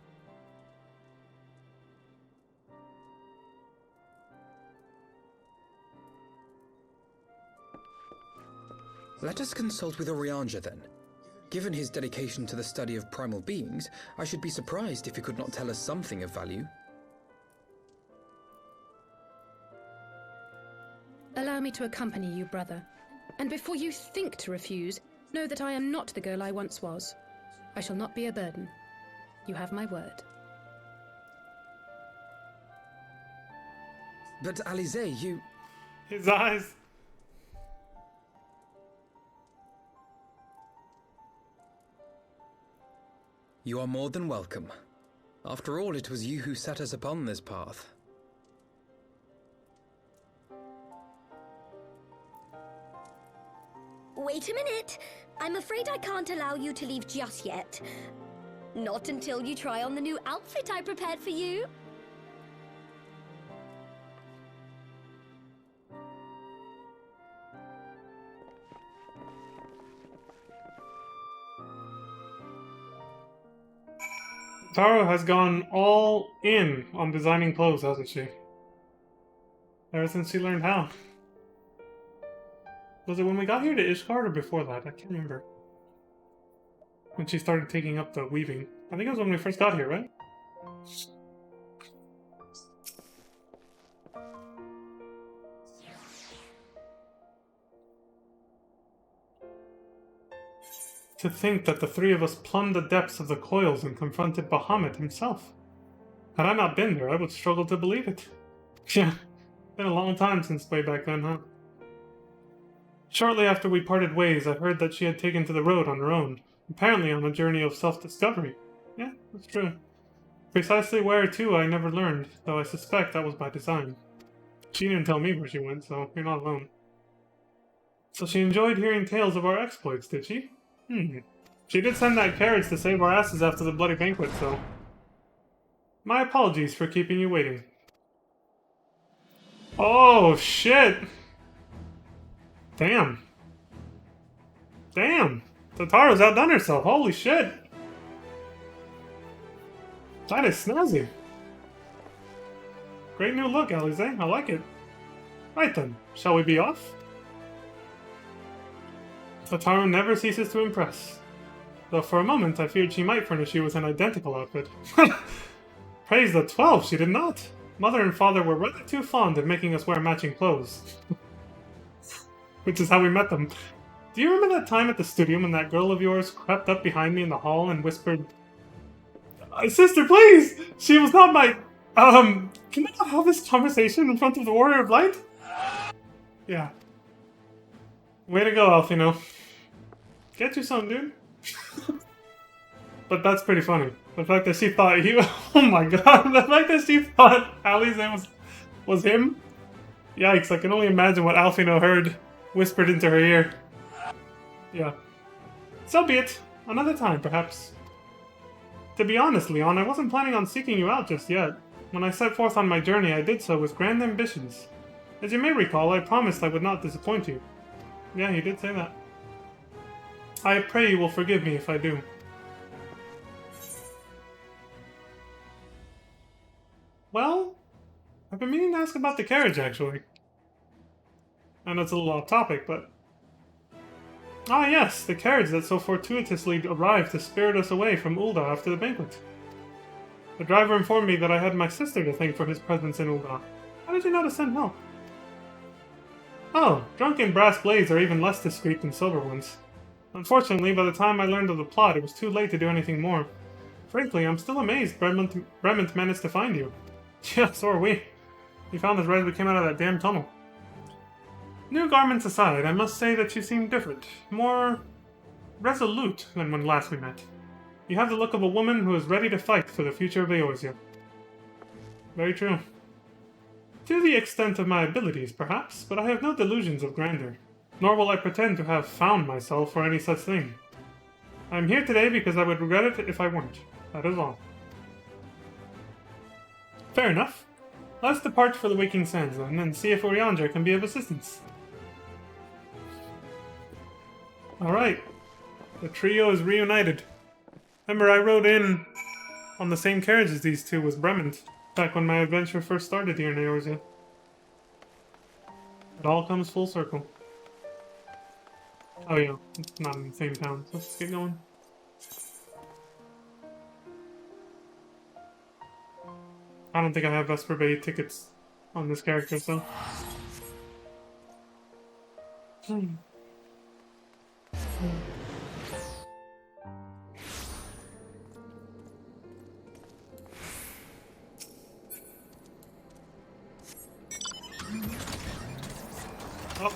Let us consult with Orianja then. Given his dedication to the study of primal beings, I should be surprised if he could not tell us something of value. Allow me to accompany you, brother. And before you think to refuse, know that I am not the girl I once was. I shall not be a burden. You have my word. But Alize, you... His eyes. You are more than welcome. After all, it was you who set us upon this path. Wait a minute. I'm afraid I can't allow you to leave just yet. Not until you try on the new outfit I prepared for you. Taro has gone all in on designing clothes, hasn't she? Ever since she learned how. Was it when we got here to Ishgard or before that? I can't remember. When she started taking up the weaving. I think it was when we first got here, right? To think that the three of us plumbed the depths of the coils and confronted Bahamut himself. Had I not been there, I would struggle to believe it. Yeah, been a long time since way back then, huh? Shortly after we parted ways, I heard that she had taken to the road on her own, apparently on a journey of self-discovery. Yeah, that's true. Precisely where to, I never learned, though I suspect that was by design. She didn't tell me where she went, so you're not alone. So she enjoyed hearing tales of our exploits, did she? She did send that carriage to save our asses after the bloody banquet, so... My apologies for keeping you waiting. Oh, shit! Damn. Damn! Tataru's outdone herself, holy shit! That is snazzy. Great new look, Alize. I like it. Right then, shall we be off? Tataru never ceases to impress. Though for a moment I feared she might furnish you with an identical outfit. Praise the 12, she did not. Mother and father were rather too fond of making us wear matching clothes. Which is how we met them. Do you remember that time at the studio when that girl of yours crept up behind me in the hall and whispered, Sister, please! She was not my... can we not have this conversation in front of the Warrior of Light? Yeah. Way to go, Alfino. Get you some, dude. But that's pretty funny. The fact that she thought he... Oh my god, the fact that she thought Alize was him? Yikes, I can only imagine what Alfino heard whispered into her ear. Yeah. So be it. Another time, perhaps. To be honest, Leon, I wasn't planning on seeking you out just yet. When I set forth on my journey, I did so with grand ambitions. As you may recall, I promised I would not disappoint you. Yeah, you did say that. I pray you will forgive me if I do. Well, I've been meaning to ask about the carriage, actually. I know it's a little off topic, but... Ah yes, the carriage that so fortuitously arrived to spirit us away from Ul'dah after the banquet. The driver informed me that I had my sister to thank for his presence in Ul'dah. How did you know to send help? Oh, drunken brass blades are even less discreet than sober ones. Unfortunately, by the time I learned of the plot, it was too late to do anything more. Frankly, I'm still amazed Bremont managed to find you. Yeah, so are we. He found us right as we came out of that damn tunnel. New garments aside, I must say that you seem different. More resolute than when last we met. You have the look of a woman who is ready to fight for the future of Eorzea. Very true. To the extent of my abilities, perhaps, but I have no delusions of grandeur. Nor will I pretend to have found myself or any such thing. I am here today because I would regret it if I weren't. That is all. Fair enough. Let's depart for the Waking Sands then, and see if Urianger can be of assistance. Alright. The trio is reunited. Remember, I rode in on the same carriage as these two with Bremont, back when my adventure first started here in Eorzea. It all comes full circle. Oh yeah, it's not in the same town, so let's get going. I don't think I have Vesper Bay tickets on this character, so... Oh,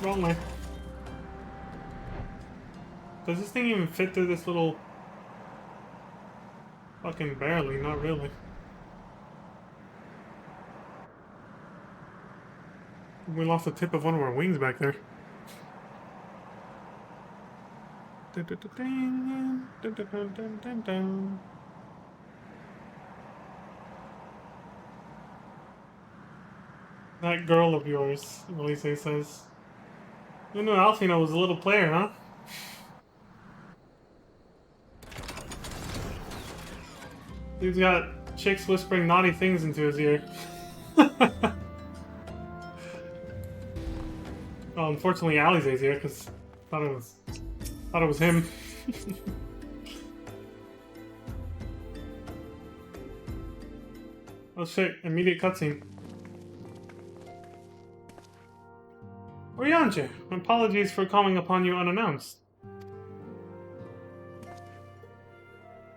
wrong way. Does this thing even fit through this little... Fucking barely, not really. We lost the tip of one of our wings back there. That girl of yours, Alize says. You knew Alfino was a little player, huh? Dude's got chicks whispering naughty things into his ear. Well, unfortunately, Alize's here because thought it was him. Oh shit! Immediate cutscene. Urianger, apologies for calling upon you unannounced.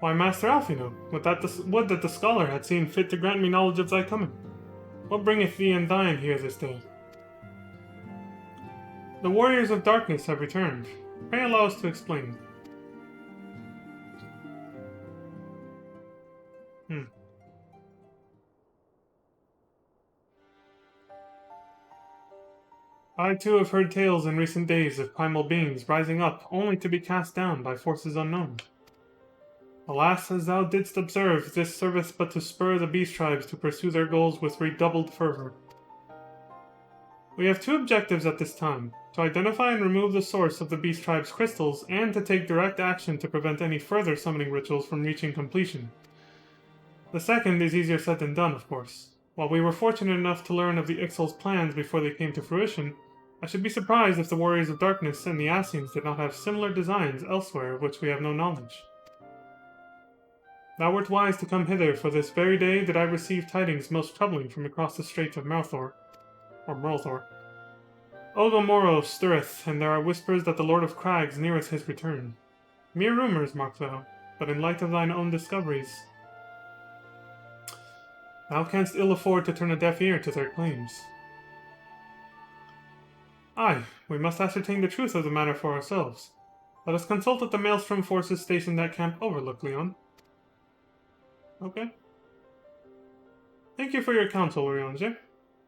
Why, Master Alfino, would that the scholar had seen fit to grant me knowledge of thy coming. What bringeth thee and thine here this day? The warriors of darkness have returned. Pray allow us to explain. I too have heard tales in recent days of primal beings rising up only to be cast down by forces unknown. Alas, as thou didst observe, this serveth but to spur the beast tribes to pursue their goals with redoubled fervor. We have two objectives at this time: to identify and remove the source of the Beast Tribe's crystals, and to take direct action to prevent any further summoning rituals from reaching completion. The second is easier said than done, of course. While we were fortunate enough to learn of the Ixal's plans before they came to fruition, I should be surprised if the Warriors of Darkness and the Ascians did not have similar designs elsewhere of which we have no knowledge. Thou wert wise to come hither, for this very day did I receive tidings most troubling from across the Straits of Merthor. Ogomoro stirreth, and there are whispers that the Lord of Crags neareth his return. Mere rumours, mark thou, but in light of thine own discoveries, thou canst ill afford to turn a deaf ear to their claims. Aye, we must ascertain the truth of the matter for ourselves. Let us consult with the Maelstrom forces stationed at Camp Overlook, Leon. Okay. Thank you for your counsel, Urianger.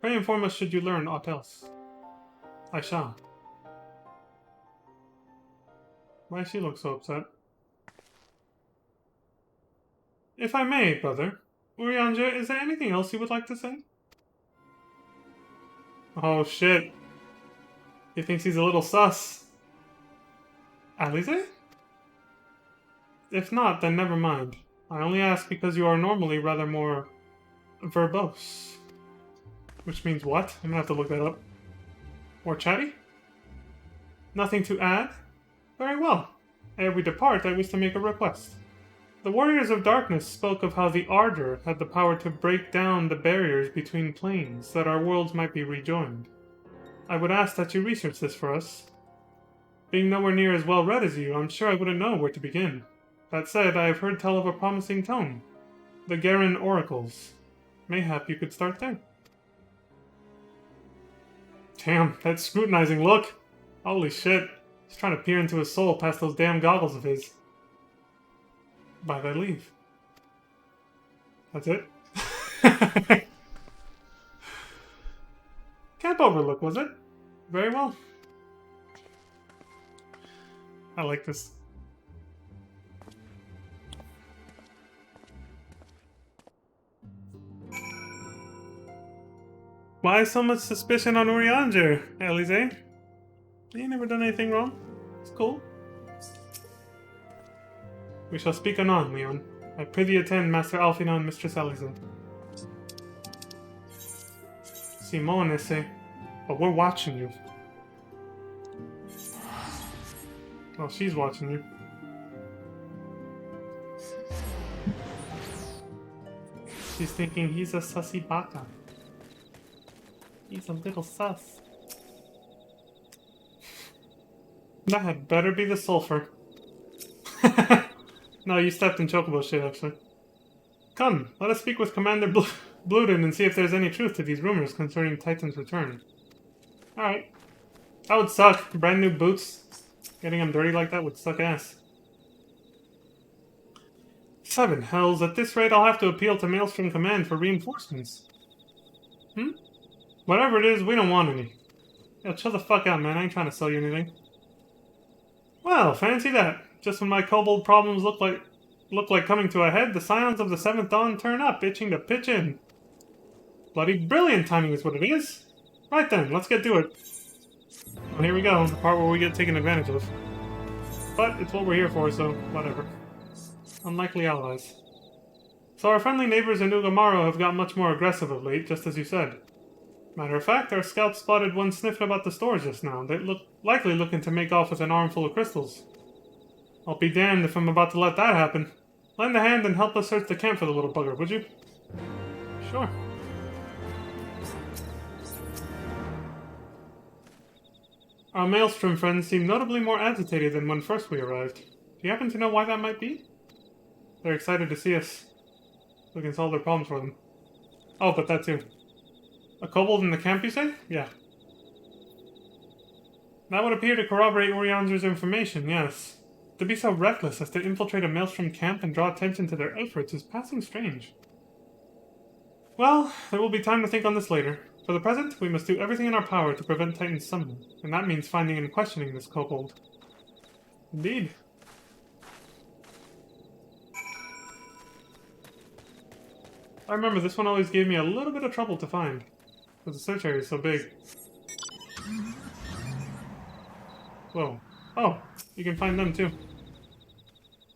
Pray inform us should you learn aught else. I shall. Why she looks so upset? If I may, brother, Urianger, is there anything else you would like to say? Oh shit. He thinks he's a little sus. Alize? If not, then never mind. I only ask because you are normally rather more verbose. Which means what? I'm gonna have to look that up. More chatty? Nothing to add? Very well. Ere we depart, I wish to make a request. The Warriors of Darkness spoke of how the Ardor had the power to break down the barriers between planes, that our worlds might be rejoined. I would ask that you research this for us. Being nowhere near as well read as you, I'm sure I wouldn't know where to begin. That said, I have heard tell of a promising tome. The Garen Oracles. Mayhap you could start there. Damn, that scrutinizing look! Holy shit. He's trying to peer into his soul past those damn goggles of his. By thy leave. That's it? Camp Overlook, was it? Very well. I like this. Why so much suspicion on Urianger, Alize? He ain't never done anything wrong. It's cool. We shall speak anon, Leon. I prithee attend Master Alfina and Mistress Alize. Simone, esse. But we're watching you. Well, she's watching you. She's thinking he's a sussy baka. He's a little sus. That had better be the sulfur. No, you stepped in Chocobo shit, actually. Come, let us speak with Commander Bluden and see if there's any truth to these rumors concerning Titan's return. Alright. That would suck. Brand new boots. Getting them dirty like that would suck ass. 7 hells. At this rate, I'll have to appeal to Maelstrom Command for reinforcements. Whatever it is, we don't want any. Yo, chill the fuck out, man. I ain't trying to sell you anything. Well, fancy that. Just when my kobold problems look like coming to a head, the Scions of the 7th Dawn turn up, itching to pitch in. Bloody brilliant timing is what it is. Right then, let's get to it. Well, here we go, the part where we get taken advantage of. But it's what we're here for, so whatever. Unlikely allies. So our friendly neighbors in Ugamaru have got much more aggressive of late, just as you said. Matter of fact, our scouts spotted one sniffing about the stores just now. They look likely looking to make off with an armful of crystals. I'll be damned if I'm about to let that happen. Lend a hand and help us search the camp for the little bugger, would you? Sure. Our Maelstrom friends seem notably more agitated than when first we arrived. Do you happen to know why that might be? They're excited to see us. We can solve their problems for them. Oh, but that too. A kobold in the camp, you say? Yeah. That would appear to corroborate Urianger's information, yes. To be so reckless as to infiltrate a Maelstrom camp and draw attention to their efforts is passing strange. Well, there will be time to think on this later. For the present, we must do everything in our power to prevent Titan's summoning, and that means finding and questioning this kobold. Indeed. I remember this one always gave me a little bit of trouble to find, because the search area is so big. Whoa. Oh, you can find them too.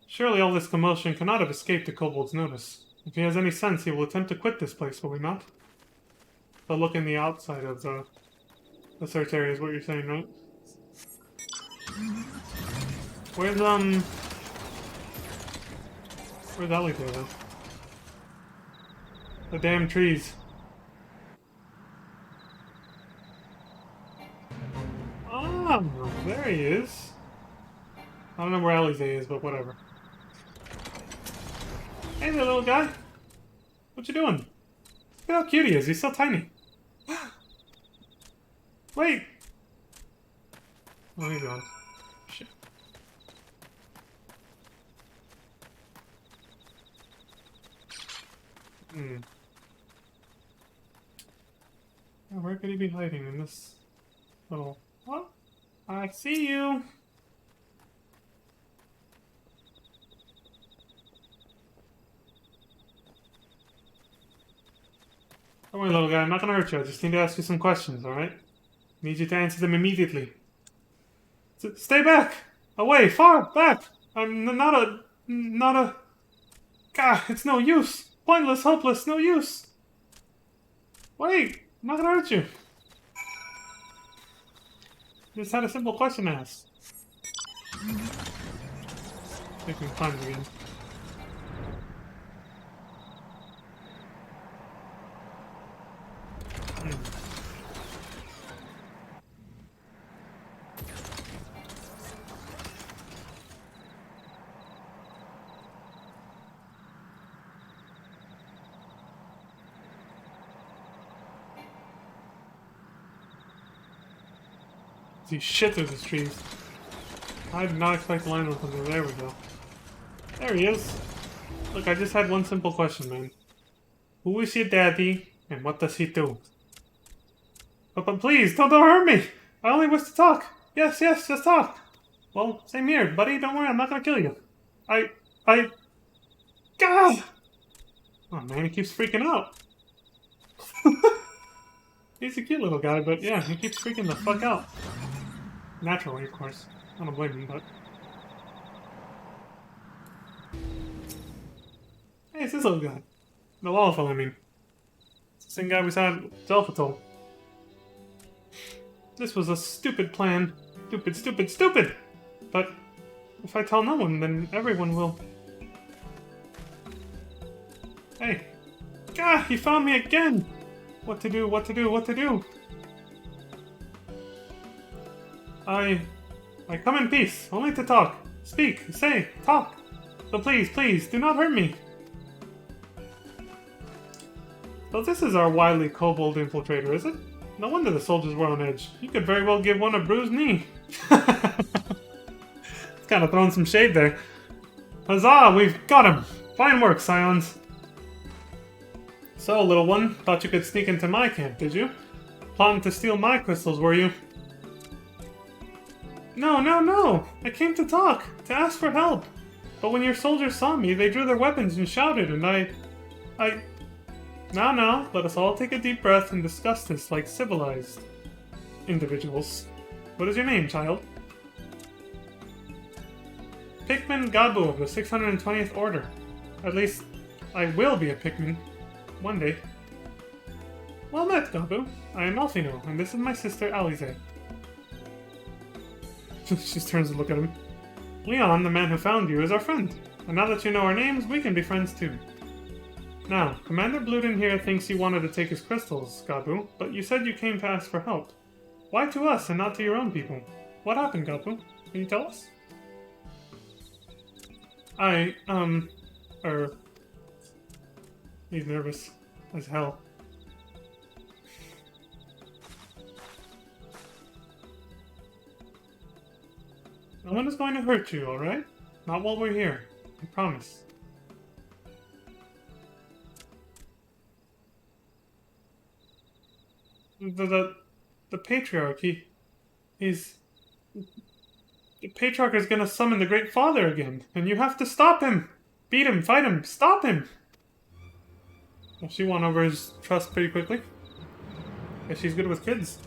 Surely all this commotion cannot have escaped the kobold's notice. If he has any sense, he will attempt to quit this place, will he not? But look in the outside of the search area is what you're saying, right? Where's Alize then? The damn trees. Oh, there he is. I don't know where Alize is, but whatever. Hey there, little guy. What you doing? Look how cute he is. He's so tiny. Wait. What are you doing? Shit. Where could he be hiding in this little... Oh, I see you. Don't worry, little guy. I'm not gonna hurt you. I just need to ask you some questions, alright? Need you to answer them immediately. Stay back! Away! Far! Back! I'm not a... God, it's no use! Pointless, hopeless, no use! Wait! I'm not gonna hurt you. Just had a simple question to ask. I think we can find it again. See shit through these trees. I did not expect to land with him. There we go. There he is. Look, I just had one simple question, man. Who is your daddy, and what does he do? But please, don't hurt me! I only wish to talk! Yes, just talk! Well, same here, buddy. Don't worry, I'm not gonna kill you. God! Oh man, he keeps freaking out. He's a cute little guy, but yeah, he keeps freaking the fuck out. Naturally, of course. I don't blame him, but... Hey, it's this little guy. The Lawful, I mean. It's the same guy we saw at Zelfatol. This was a stupid plan. Stupid! But if I tell no one, then everyone will. Hey. God, he found me again! What to do? I come in peace, only to talk. Speak, say, talk. So please, do not hurt me. So this is our wily kobold infiltrator, is it? No wonder the soldiers were on edge. You could very well give one a bruised knee. It's kind of throwing some shade there. Huzzah, we've got him. Fine work, Scions. So, little one, thought you could sneak into my camp, did you? Plotting to steal my crystals, were you? No! I came to talk, to ask for help. But when your soldiers saw me, they drew their weapons and shouted, and Now, let us all take a deep breath and discuss this like civilized individuals. What is your name, child? Pikmin Gabu of the 620th Order. At least, I will be a Pikmin. One day. Well met, Gabu. I am Alfino, and this is my sister, Alize. She just turns to look at him. Leon, the man who found you, is our friend. And now that you know our names, we can be friends too. Now, Commander Bluden here thinks you wanted to take his crystals, Gabu, but you said you came to ask for help. Why to us and not to your own people? What happened, Gabu? Can you tell us? He's nervous as hell. No one is going to hurt you, alright? Not while we're here. I promise. The Patriarch, he's... The Patriarch is gonna summon the Great Father again, and you have to stop him! Beat him, fight him, stop him! Well, she won over his trust pretty quickly. Guess she's good with kids.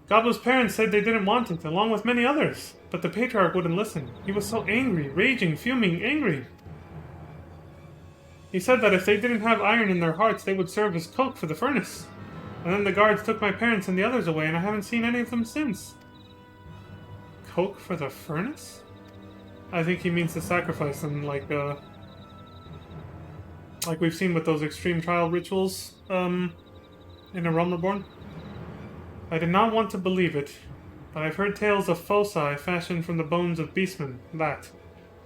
Gabu's parents said they didn't want it, along with many others. But the Patriarch wouldn't listen. He was so angry, raging, fuming, angry. He said that if they didn't have iron in their hearts, they would serve as coke for the furnace. And then the guards took my parents and the others away, and I haven't seen any of them since. Coke for the furnace? I think he means to sacrifice them, like we've seen with those extreme trial rituals, in A Realm Reborn. I did not want to believe it, but I've heard tales of foci fashioned from the bones of beastmen,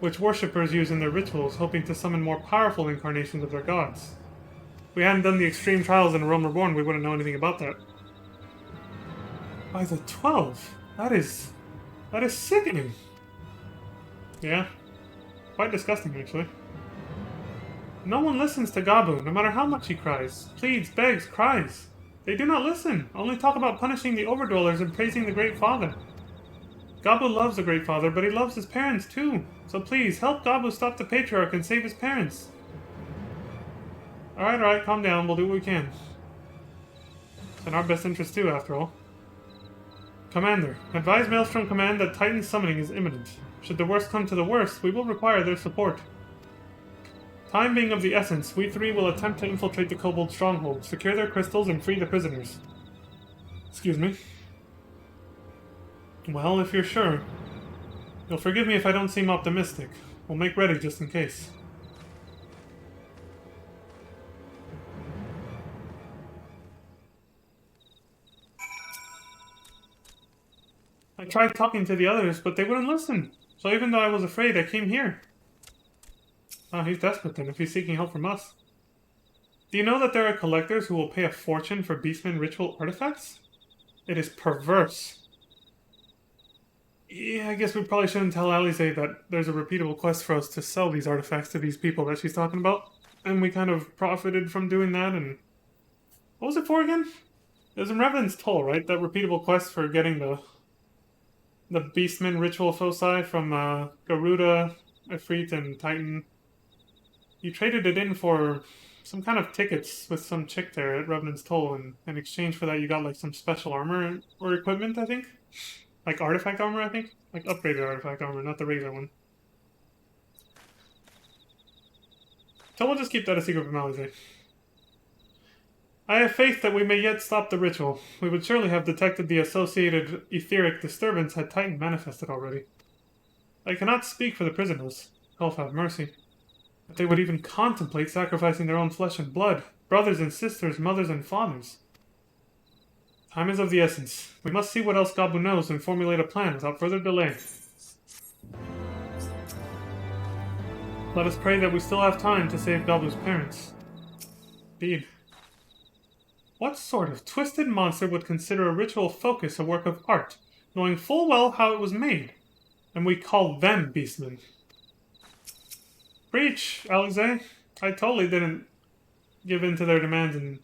which worshippers use in their rituals, hoping to summon more powerful incarnations of their gods. If we hadn't done the extreme trials in A Realm Reborn, we wouldn't know anything about that. By the 12? That is sickening. Yeah. Quite disgusting, actually. No one listens to Gabu, no matter how much he cries. Pleads, begs, cries. They do not listen, only talk about punishing the overdwellers and praising the Great Father. Gabu loves the Great Father, but he loves his parents too. So please, help Gabu stop the Patriarch and save his parents. Alright, calm down, we'll do what we can. It's in our best interest too, after all. Commander, advise Maelstrom Command that Titan summoning is imminent. Should the worst come to the worst, we will require their support. Time being of the essence, we three will attempt to infiltrate the Kobold stronghold, secure their crystals, and free the prisoners. Excuse me. Well, if you're sure. You'll forgive me if I don't seem optimistic. We'll make ready just in case. I tried talking to the others, but they wouldn't listen. So even though I was afraid, I came here. Oh, he's desperate then, if he's seeking help from us. Do you know that there are collectors who will pay a fortune for Beastman ritual artifacts? It is perverse. Yeah, I guess we probably shouldn't tell Alize that there's a repeatable quest for us to sell these artifacts to these people that she's talking about. And we kind of profited from doing that, and... What was it for again? It was in Revenant's Toll, right? That repeatable quest for getting the Beastman ritual foci from Garuda, Efreet, and Titan. You traded it in for some kind of tickets with some chick there at Revenant's Toll, and in exchange for that you got like some special armor or equipment, I think? Like artifact armor, I think? Like upgraded artifact armor, not the regular one. So we'll just keep that a secret from Alize. I have faith that we may yet stop the ritual. We would surely have detected the associated etheric disturbance had Titan manifested already. I cannot speak for the prisoners. Elf have mercy. That they would even contemplate sacrificing their own flesh and blood, brothers and sisters, mothers and fathers. Time is of the essence. We must see what else Gabu knows and formulate a plan without further delay. Let us pray that we still have time to save Gabu's parents. Indeed. What sort of twisted monster would consider a ritual focus a work of art, knowing full well how it was made? And we call them beastmen. Preach, Alize. I totally didn't give in to their demands and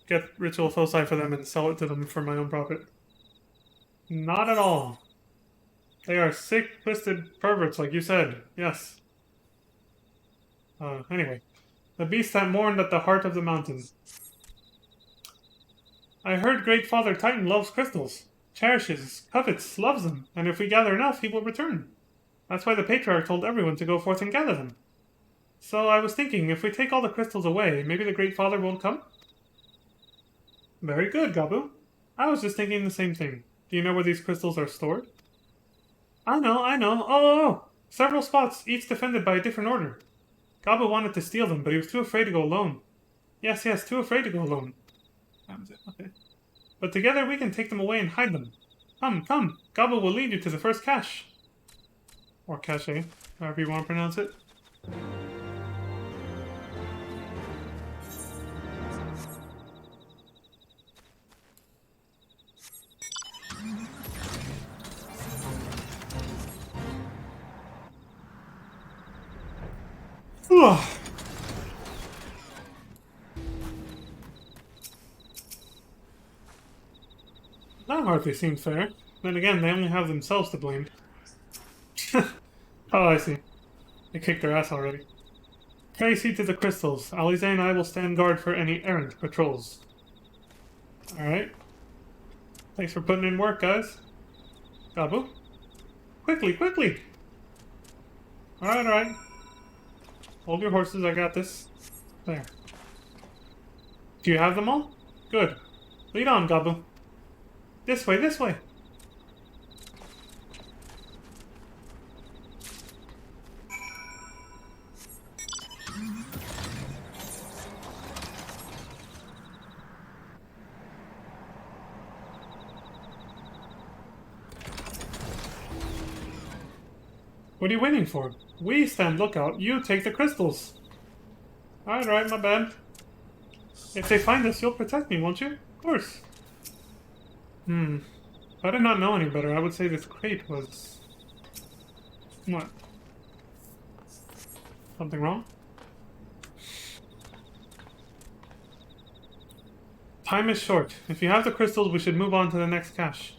get ritual foci for them and sell it to them for my own profit. Not at all. They are sick, twisted perverts, like you said. Yes. Anyway. The beast that mourned at the heart of the mountain. I heard Great Father Titan loves crystals. Cherishes, covets, loves them, and if we gather enough, he will return. That's why the Patriarch told everyone to go forth and gather them. So I was thinking, if we take all the crystals away, maybe the Great Father won't come? Very good, Gabu. I was just thinking the same thing. Do you know where these crystals are stored? I know. Oh! Several spots, each defended by a different order. Gabu wanted to steal them, but he was too afraid to go alone. Yes, too afraid to go alone. That was it, okay. But together we can take them away and hide them. Come. Gabu will lead you to the first cache. Or cache, however you want to pronounce it. That hardly seems fair. Then again, they only have themselves to blame. Oh, I see. They kicked their ass already. Pray see to the crystals. Alize and I will stand guard for any errant patrols. Alright. Thanks for putting in work, guys. Gabu. Quickly, quickly! Alright, alright. Hold your horses, I got this. There. Do you have them all? Good. Lead on, Gabu. This way, this way! What are you waiting for? We stand lookout, you take the crystals. Alright, my bad. If they find us, you'll protect me, won't you? Of course. If I did not know any better, I would say this crate was... What? Something wrong? Time is short. If you have the crystals, we should move on to the next cache.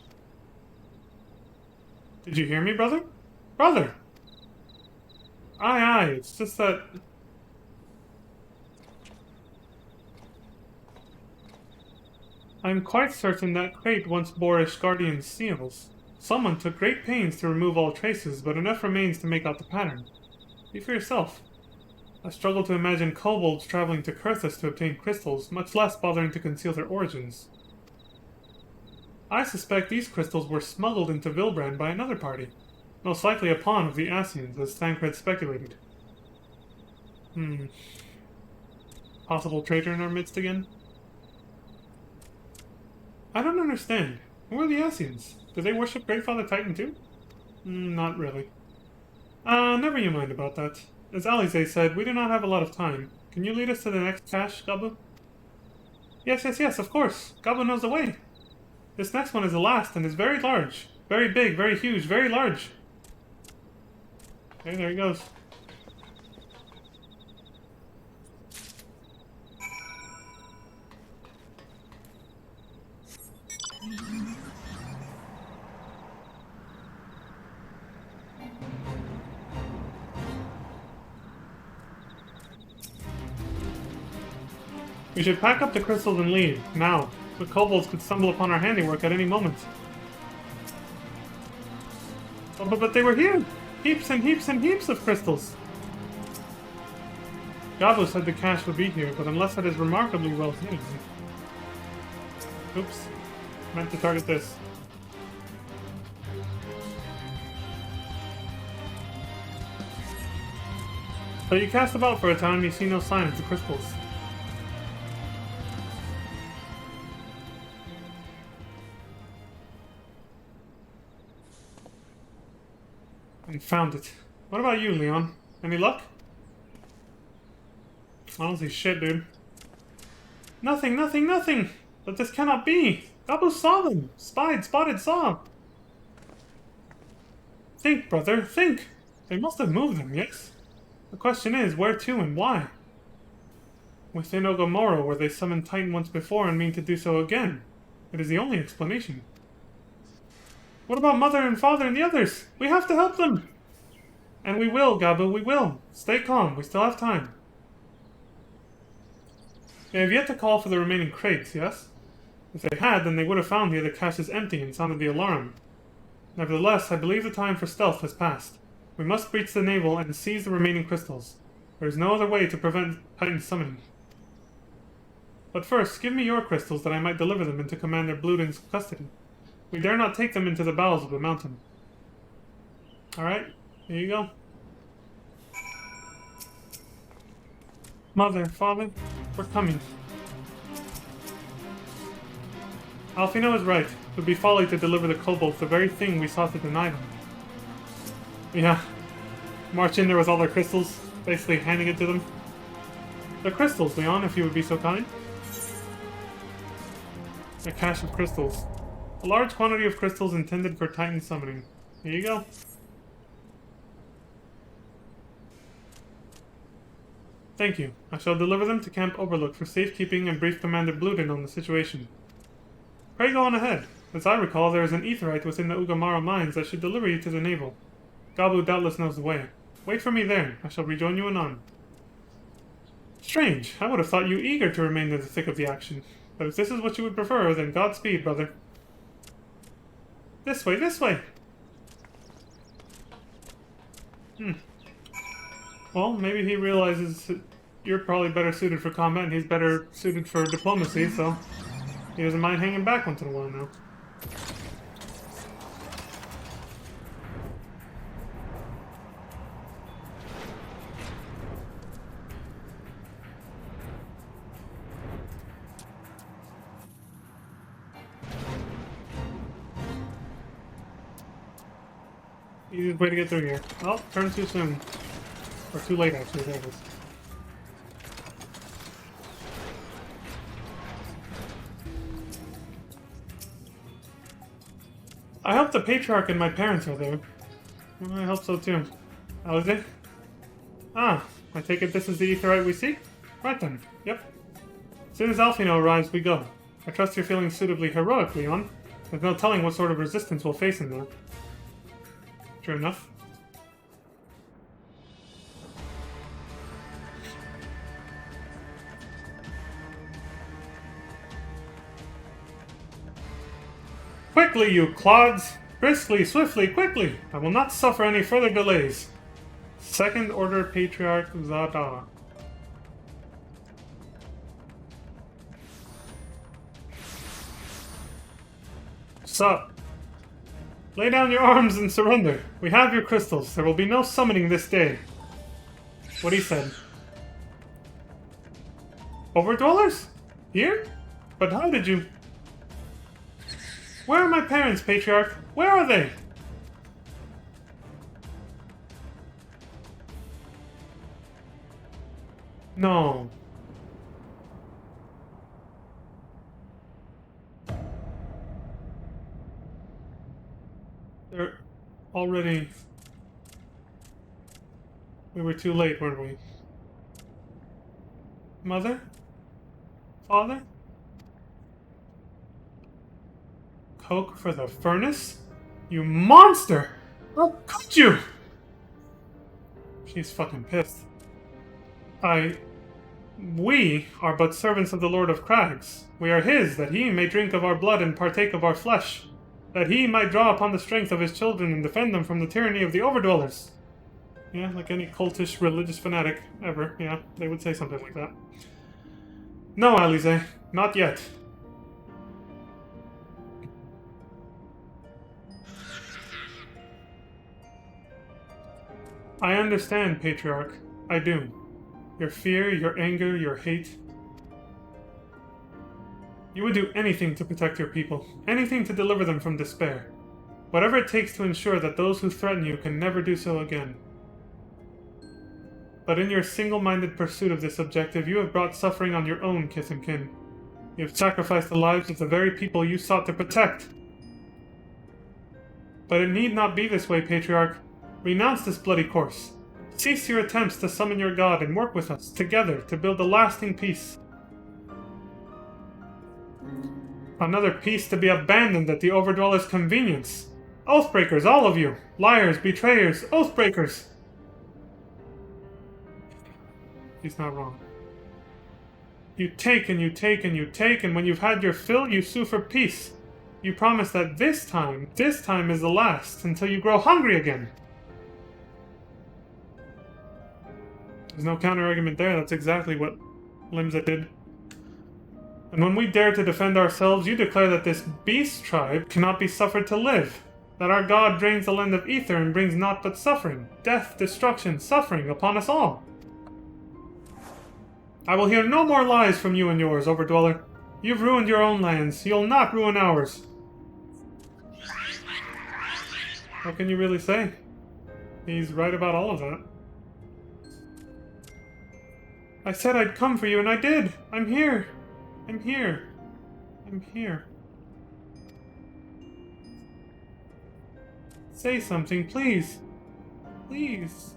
Did you hear me, brother? Brother! Aye, aye, it's just that... I'm quite certain that crate once bore Ishgardian seals. Someone took great pains to remove all traces, but enough remains to make out the pattern. See for yourself. I struggle to imagine kobolds traveling to Kurthus to obtain crystals, much less bothering to conceal their origins. I suspect these crystals were smuggled into Vilbrand by another party. Most likely a pawn of the Asians, as Thancred speculated. Possible traitor in our midst again? I don't understand. Who are the Asians? Do they worship Great Father Titan too? Not really. Never you mind about that. As Alize said, we do not have a lot of time. Can you lead us to the next cache, Gabu? Yes, yes, yes, of course. Gabu knows the way. This next one is the last and is very large. Very big, very huge, very large. Okay, there he goes. We should pack up the crystals and leave, now. The kobolds could stumble upon our handiwork at any moment. Oh, but they were here! Heaps and heaps and heaps of crystals! Gabu said the cache would be here, but unless it is remarkably well hidden... Oops. Meant to target this. So you cast about for a time and you see no sign of the crystals. And found it. What about you, Leon? Any luck? I don't see shit, dude. Nothing, nothing, nothing! But this cannot be! Gabu saw them! Spied, spotted, saw! Think, brother, think! They must have moved them, yes? The question is, where to and why? Within Ogomoro, where they summoned Titan once before and mean to do so again. It is the only explanation. What about Mother and Father and the others? We have to help them! And we will, Gabu, we will. Stay calm, we still have time. They have yet to call for the remaining crates, yes? If they had, then they would have found the other caches empty and sounded the alarm. Nevertheless, I believe the time for stealth has passed. We must breach the navel and seize the remaining crystals. There is no other way to prevent Titan's summoning. But first, give me your crystals that I might deliver them into Commander Bluden's custody. We dare not take them into the bowels of the mountain. Alright, here you go. Mother, Father, we're coming. Alfino is right. It would be folly to deliver the kobolds the very thing we sought to deny them. Yeah. March in there with all their crystals, basically handing it to them. The crystals, Leon, if you would be so kind. A cache of crystals. A large quantity of crystals intended for Titan summoning. Here you go. Thank you. I shall deliver them to Camp Overlook for safekeeping and brief Commander Bluden on the situation. Pray go on ahead. As I recall, there is an aetherite within the Ugamara mines that should deliver you to the navel. Gabu doubtless knows the way. Wait for me there. I shall rejoin you anon. Strange. I would have thought you eager to remain in the thick of the action. But if this is what you would prefer, then Godspeed, brother. This way, this way! Well, maybe he realizes that you're probably better suited for combat and he's better suited for diplomacy, so he doesn't mind hanging back once in a while now. Easiest way to get through here. Oh, turn too soon. Or too late, actually. There it is. I hope the Patriarch and my parents are there. Well, I hope so too. Alize? Ah, I take it this is the Aetheryte we seek? Right then. Yep. As soon as Alfino arrives, we go. I trust you're feeling suitably heroic, Leon. There's no telling what sort of resistance we'll face in there. True enough. Quickly, you clods! Briskly, swiftly, quickly! I will not suffer any further delays. Second Order Patriarch Zada. Sup? Lay down your arms and surrender. We have your crystals. There will be no summoning this day. What he said. Overdwellers? Here? But how did you... Where are my parents, Patriarch? Where are they? No. They're already... We were too late, weren't we? Mother? Father? Coke for the furnace? You monster! How could you? She's fucking pissed. We are but servants of the Lord of Crags. We are his, that he may drink of our blood and partake of our flesh. That he might draw upon the strength of his children and defend them from the tyranny of the Overdwellers. Yeah, like any cultish religious fanatic ever. Yeah, they would say something like that. No, Alize, not yet. I understand, Patriarch. I do. Your fear, your anger, your hate. You would do anything to protect your people. Anything to deliver them from despair. Whatever it takes to ensure that those who threaten you can never do so again. But in your single-minded pursuit of this objective, you have brought suffering on your own, kith and kin. You have sacrificed the lives of the very people you sought to protect. But it need not be this way, Patriarch. Renounce this bloody course. Cease your attempts to summon your god and work with us, together, to build a lasting peace. Another peace to be abandoned at the Overdweller's convenience. Oathbreakers, all of you! Liars, betrayers, oathbreakers! He's not wrong. You take and you take and you take, and when you've had your fill, you sue for peace. You promise that this time is the last, until you grow hungry again. There's no counter-argument there, that's exactly what Limsa did. And when we dare to defend ourselves, you declare that this beast tribe cannot be suffered to live. That our god drains the land of ether and brings naught but suffering, death, destruction, suffering upon us all. I will hear no more lies from you and yours, Overdweller. You've ruined your own lands, you'll not ruin ours. What can you really say? He's right about all of that. I said I'd come for you, and I did! I'm here! I'm here. I'm here. Say something, please. Please.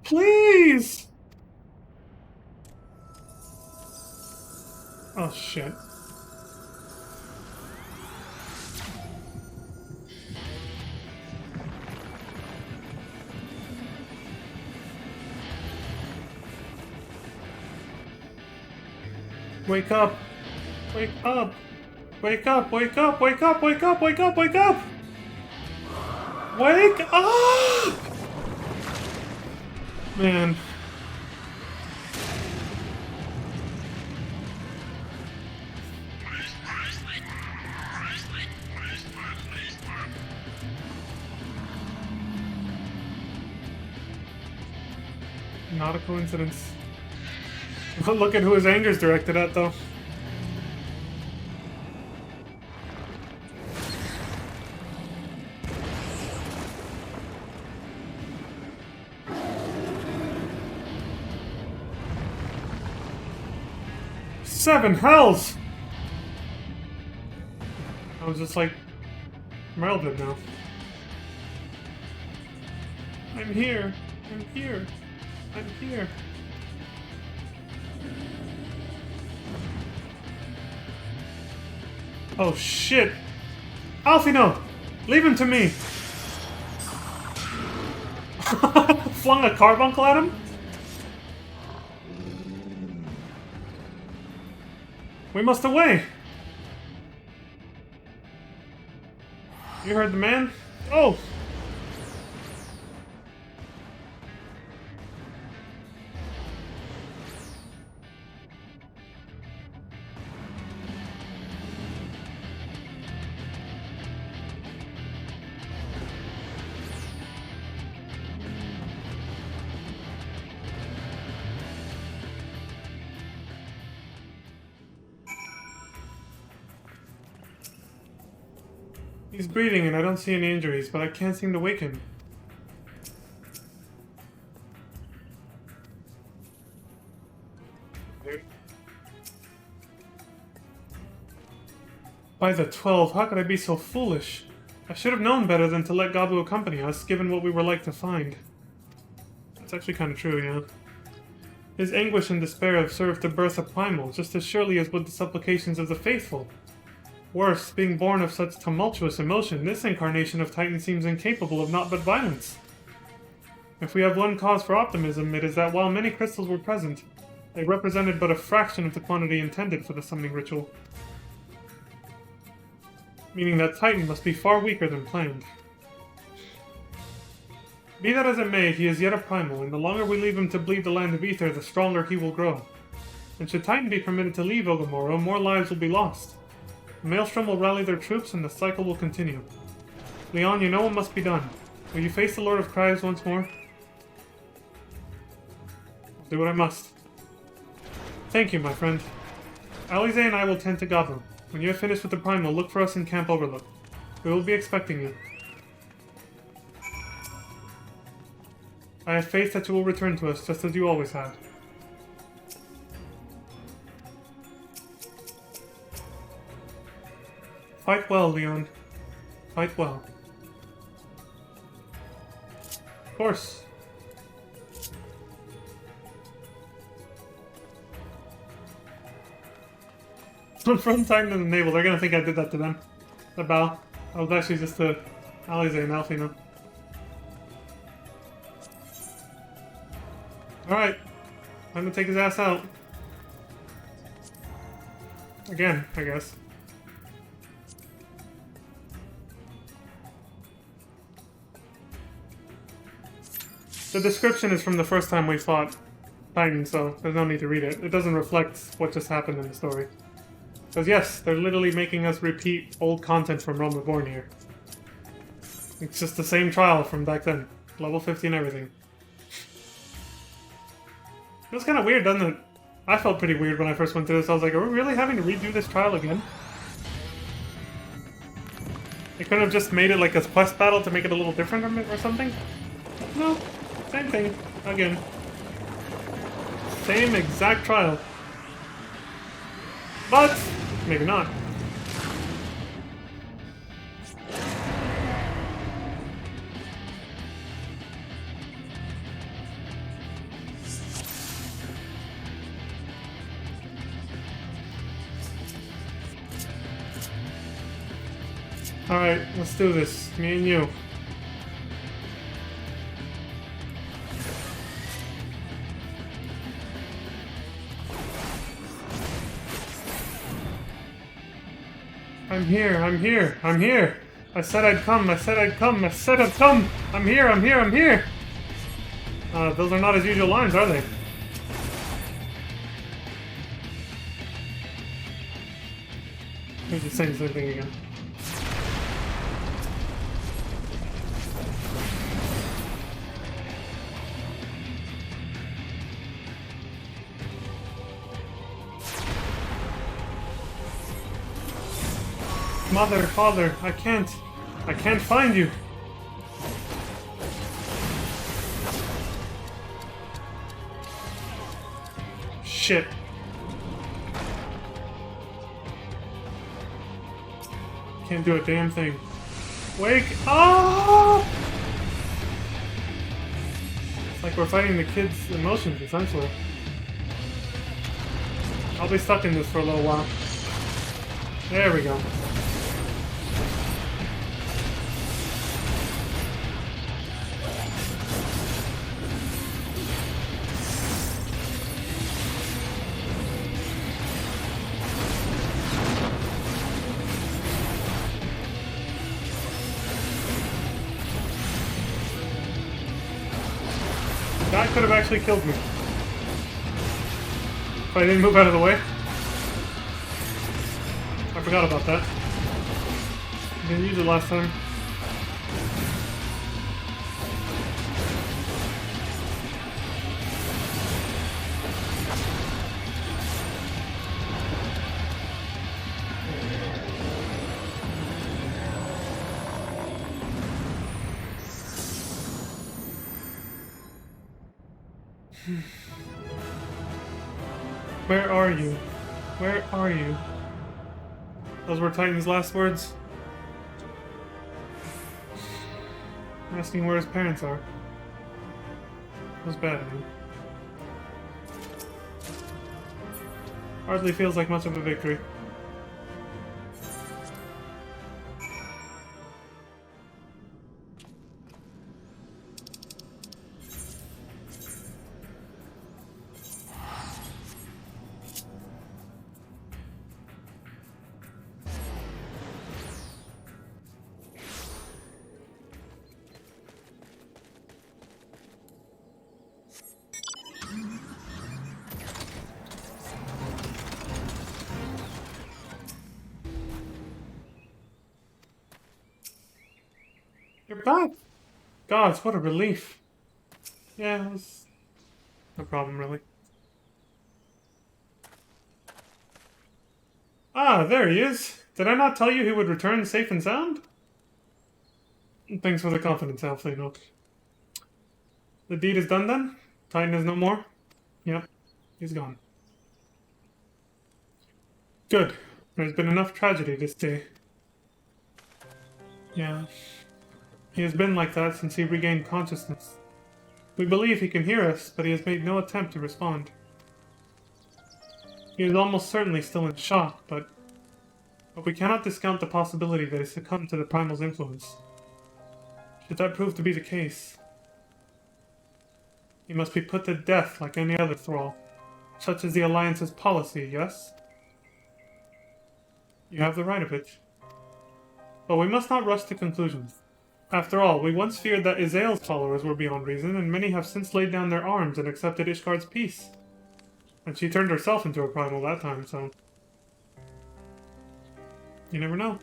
Please! Oh, shit. Wake up! Wake up! Wake up! Wake up! Wake up! Wake up! Wake up! Wake up! Wake up! Man. Not a coincidence. Look at who his anger's directed at, though. Seven hells! I was just like, Merle now. I'm here. I'm here. I'm here. Oh shit! Alfie, no! Leave him to me! Flung a carbuncle at him? We must away! You heard the man? Oh! He's breathing and I don't see any injuries, but I can't seem to wake him. By the 12, how could I be so foolish? I should have known better than to let Gabu accompany us, given what we were like to find. That's actually kind of true, yeah. His anguish and despair have served to birth a primal, just as surely as would the supplications of the faithful. Worse, being born of such tumultuous emotion, this incarnation of Titan seems incapable of naught but violence. If we have one cause for optimism, it is that while many crystals were present, they represented but a fraction of the quantity intended for the summoning ritual. Meaning that Titan must be far weaker than planned. Be that as it may, he is yet a primal, and the longer we leave him to bleed the land of ether, the stronger he will grow. And should Titan be permitted to leave Ogamoro, more lives will be lost. Maelstrom will rally their troops and the cycle will continue. Leon, you know what must be done. Will you face the Lord of Cries once more? I'll do what I must. Thank you, my friend. Alize and I will tend to Gabu. When you have finished with the Primal, look for us in Camp Overlook. We will be expecting you. I have faith that you will return to us, just as you always have. Fight well, Leon. Fight well. Of course. From Titan and the Naval, they're gonna think I did that to them. The bow. I was actually just to Alize and Alfina. Alright. I'm gonna take his ass out. Again, I guess. The description is from the first time we fought Titan, so there's no need to read it. It doesn't reflect what just happened in the story. Because yes, they're literally making us repeat old content from Realm Reborn here. It's just the same trial from back then. Level 50 and everything. It was kind of weird, doesn't it? I felt pretty weird when I first went through this. I was like, are we really having to redo this trial again? They couldn't have just made it like a quest battle to make it a little different or something? No. Same thing. Again. Same exact trial. But, maybe not. Alright, let's do this. Me and you. I'm here, I'm here, I'm here! I said I'd come, I said I'd come, I said I'd come! I'm here, I'm here, I'm here! Those are not his usual lines, are they? He's just saying the same thing again. Mother, father, I can't find you. Shit. Can't do a damn thing. Wake up! It's like we're fighting the kids' emotions, essentially. I'll be stuck in this for a little while. There we go. That could have actually killed me. If I didn't move out of the way. I forgot about that. I didn't use it last time. Where are you? Where are you? Those were Titan's last words. Asking where his parents are. That was bad, man. Hardly feels like much of a victory. You're back! Gods, what a relief. Yeah, it was no problem, really. Ah, there he is! Did I not tell you he would return safe and sound? Thanks for the confidence, Alpha Enoch. The deed is done then? Titan is no more? Yep, he's gone. Good. There's been enough tragedy this day. Yeah. He has been like that since he regained consciousness. We believe he can hear us, but he has made no attempt to respond. He is almost certainly still in shock, but we cannot discount the possibility that he succumbed to the Primal's influence. Should that prove to be the case, he must be put to death like any other thrall. Such is the Alliance's policy, yes? You have the right of it. But we must not rush to conclusions. After all, we once feared that Izael's followers were beyond reason, and many have since laid down their arms and accepted Ishgard's peace. And she turned herself into a primal that time, so... you never know.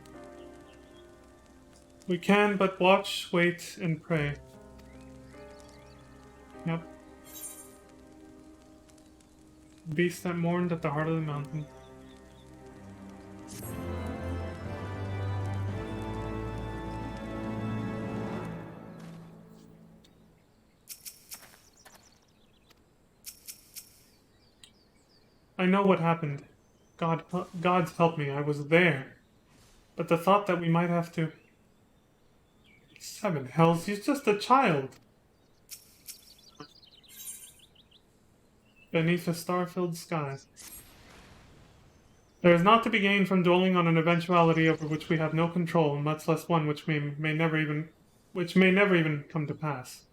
We can but watch, wait, and pray. Yep. Beast that mourned at the heart of the mountain. I know what happened. God's help me, I was there. But the thought that we might have to... 7 hells, he's just a child. Beneath a star-filled sky. There is naught to be gained from dwelling on an eventuality over which we have no control, much less one which may never even come to pass.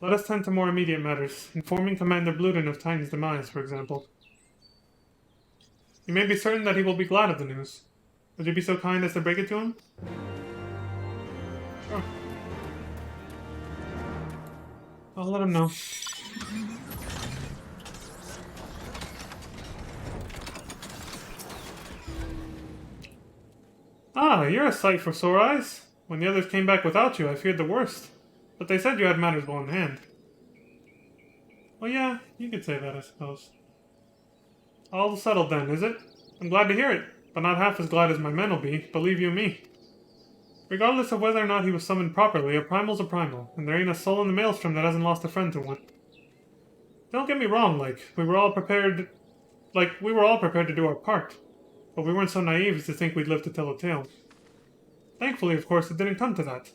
Let us tend to more immediate matters, informing Commander Bluden of Titan's demise, for example. You may be certain that he will be glad of the news. Would you be so kind as to break it to him? Sure. I'll let him know. Ah, you're a sight for sore eyes. When the others came back without you, I feared the worst. But they said you had matters well in hand. Well, yeah, you could say that, I suppose. All settled then, is it? I'm glad to hear it, but not half as glad as my men will be, believe you me. Regardless of whether or not he was summoned properly, a primal's a primal, and there ain't a soul in the maelstrom that hasn't lost a friend to one. Don't get me wrong, we were all prepared to do our part, but we weren't so naive as to think we'd live to tell a tale. Thankfully, of course, it didn't come to that,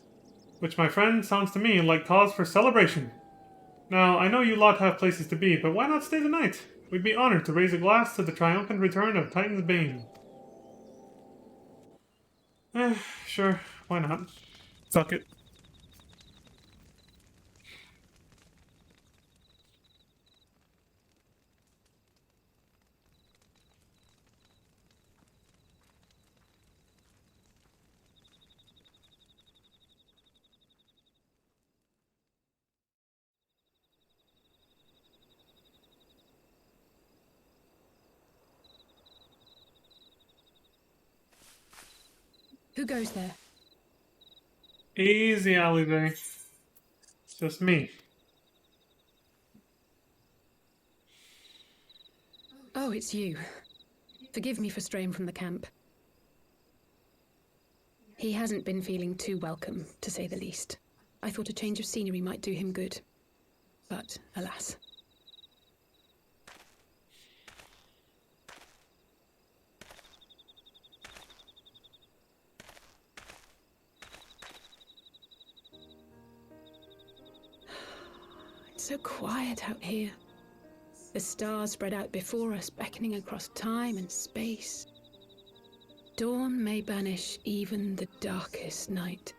which, my friend, sounds to me like cause for celebration. Now, I know you lot have places to be, but why not stay the night? We'd be honored to raise a glass to the triumphant return of Titan's Bane. Sure, why not? Suck it. Who goes there? Easy, Alize. It's just me. Oh, it's you. Forgive me for straying from the camp. He hasn't been feeling too welcome, to say the least. I thought a change of scenery might do him good. But, alas. It's so quiet out here. The stars spread out before us, beckoning across time and space. Dawn may banish even the darkest night.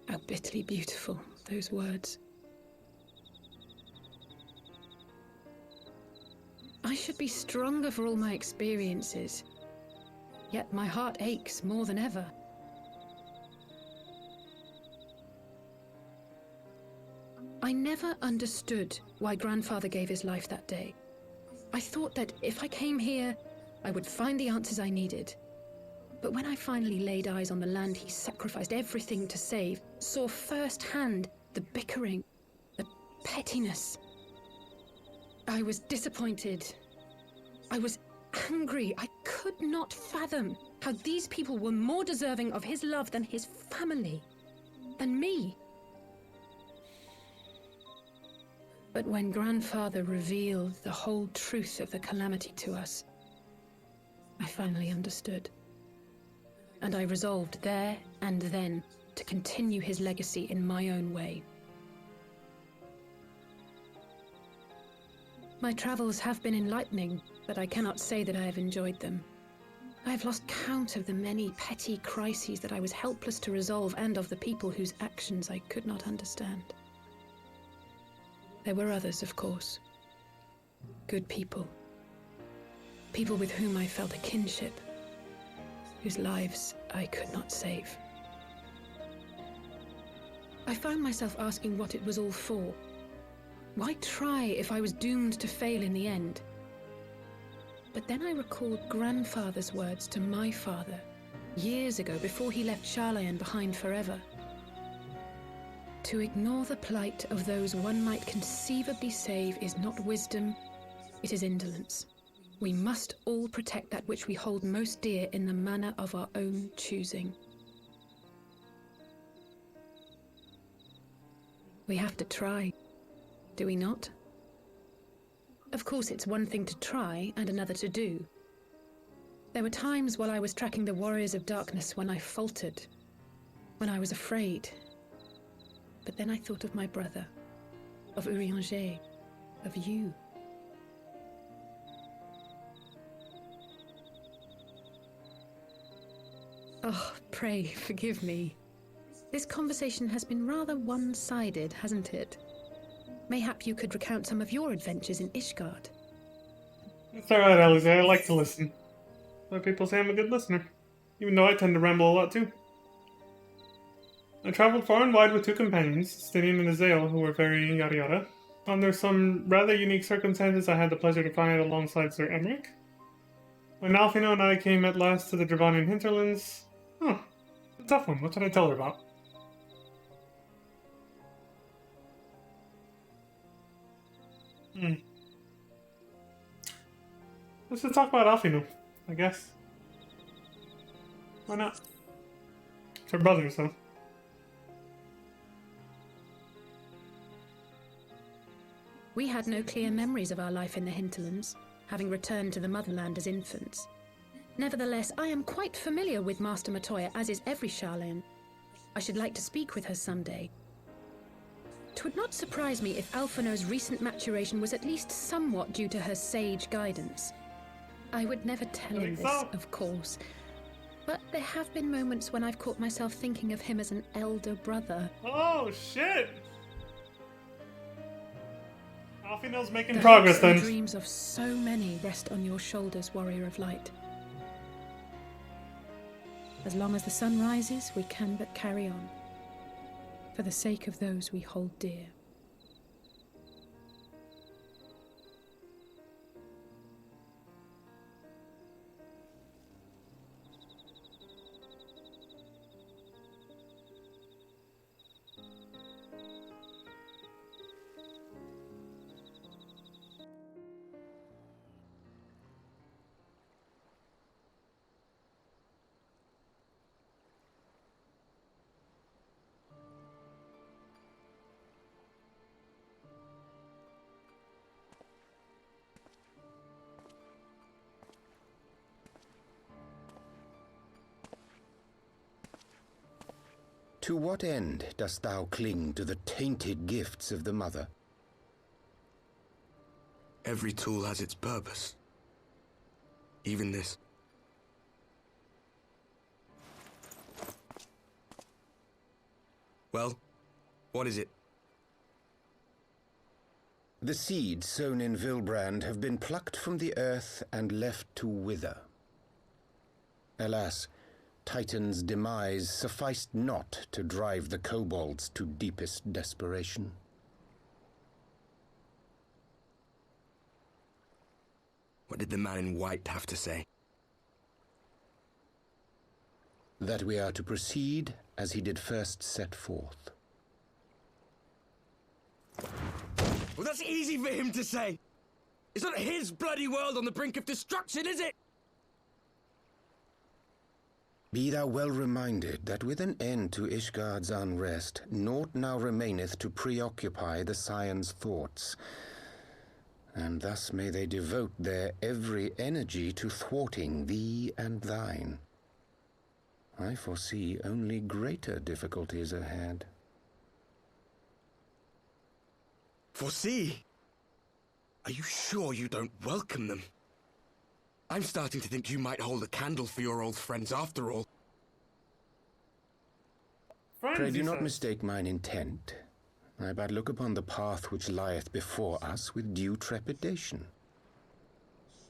How bitterly beautiful, those words. I should be stronger for all my experiences, yet my heart aches more than ever. I never understood why Grandfather gave his life that day. I thought that if I came here, I would find the answers I needed. But when I finally laid eyes on the land he sacrificed everything to save, saw firsthand the bickering, the pettiness, I was disappointed. I was angry. I could not fathom how these people were more deserving of his love than his family, than me. But when Grandfather revealed the whole truth of the calamity to us, I finally understood. And I resolved there and then to continue his legacy in my own way. My travels have been enlightening, but I cannot say that I have enjoyed them. I have lost count of the many petty crises that I was helpless to resolve and of the people whose actions I could not understand. There were others, of course. Good people. People with whom I felt a kinship, whose lives I could not save. I found myself asking what it was all for. Why try if I was doomed to fail in the end? But then I recalled Grandfather's words to my father, years ago, before he left Charlayan behind forever. To ignore the plight of those one might conceivably save is not wisdom, it is indolence. We must all protect that which we hold most dear in the manner of our own choosing. We have to try, do we not? Of course, it's one thing to try and another to do. There were times while I was tracking the warriors of darkness when I faltered, when I was afraid. But then I thought of my brother, of Urianger, of you. Oh, pray forgive me. This conversation has been rather one-sided, hasn't it? Mayhap you could recount some of your adventures in Ishgard. It's alright, Alize, I like to listen. But people say I'm a good listener, even though I tend to ramble a lot too. I traveled far and wide with two companions, Stinian and Azael, who were very yada yada. Under some rather unique circumstances, I had the pleasure to find alongside Sir Emrick. When Alfino and I came at last to the Dravanian hinterlands... Huh, a tough one. What should I tell her about? Let's just talk about Alfino, I guess. Why not? It's her brother, so... We had no clear memories of our life in the hinterlands, having returned to the motherland as infants. Nevertheless, I am quite familiar with Master Matoya, as is every Sharlayan. I should like to speak with her someday. 'Twould not surprise me if Alphino's recent maturation was at least somewhat due to her sage guidance. I would never tell him this, of course, but there have been moments when I've caught myself thinking of him as an elder brother. Oh, shit! Alfino's making progress, then. The dreams of so many rest on your shoulders, Warrior of Light. As long as the sun rises, we can but carry on, for the sake of those we hold dear. To what end dost thou cling to the tainted gifts of the Mother? Every tool has its purpose. Even this. Well, what is it? The seeds sown in Vilbrand have been plucked from the earth and left to wither. Alas, Titan's demise sufficed not to drive the kobolds to deepest desperation. What did the man in white have to say? That we are to proceed as he did first set forth. Well, that's easy for him to say! It's not his bloody world on the brink of destruction, is it? Be thou well reminded that with an end to Ishgard's unrest, naught now remaineth to preoccupy the Scion's thoughts, and thus may they devote their every energy to thwarting thee and thine. I foresee only greater difficulties ahead. Foresee? Are you sure you don't welcome them? I'm starting to think you might hold a candle for your old friends after all. Pray do not mistake mine intent. I but look upon the path which lieth before us with due trepidation.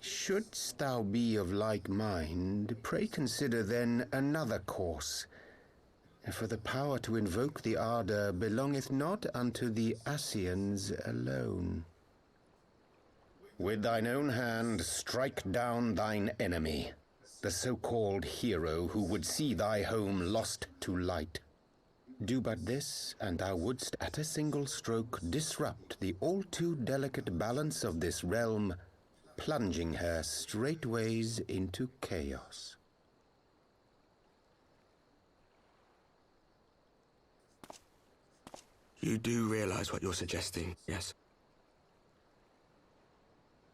Shouldst thou be of like mind, pray consider then another course. For the power to invoke the ardor belongeth not unto the Ascians alone. With thine own hand strike down thine enemy, the so-called hero who would see thy home lost to light. Do but this, and thou wouldst at a single stroke disrupt the all-too-delicate balance of this realm, plunging her straightways into chaos. You do realize what you're suggesting, yes?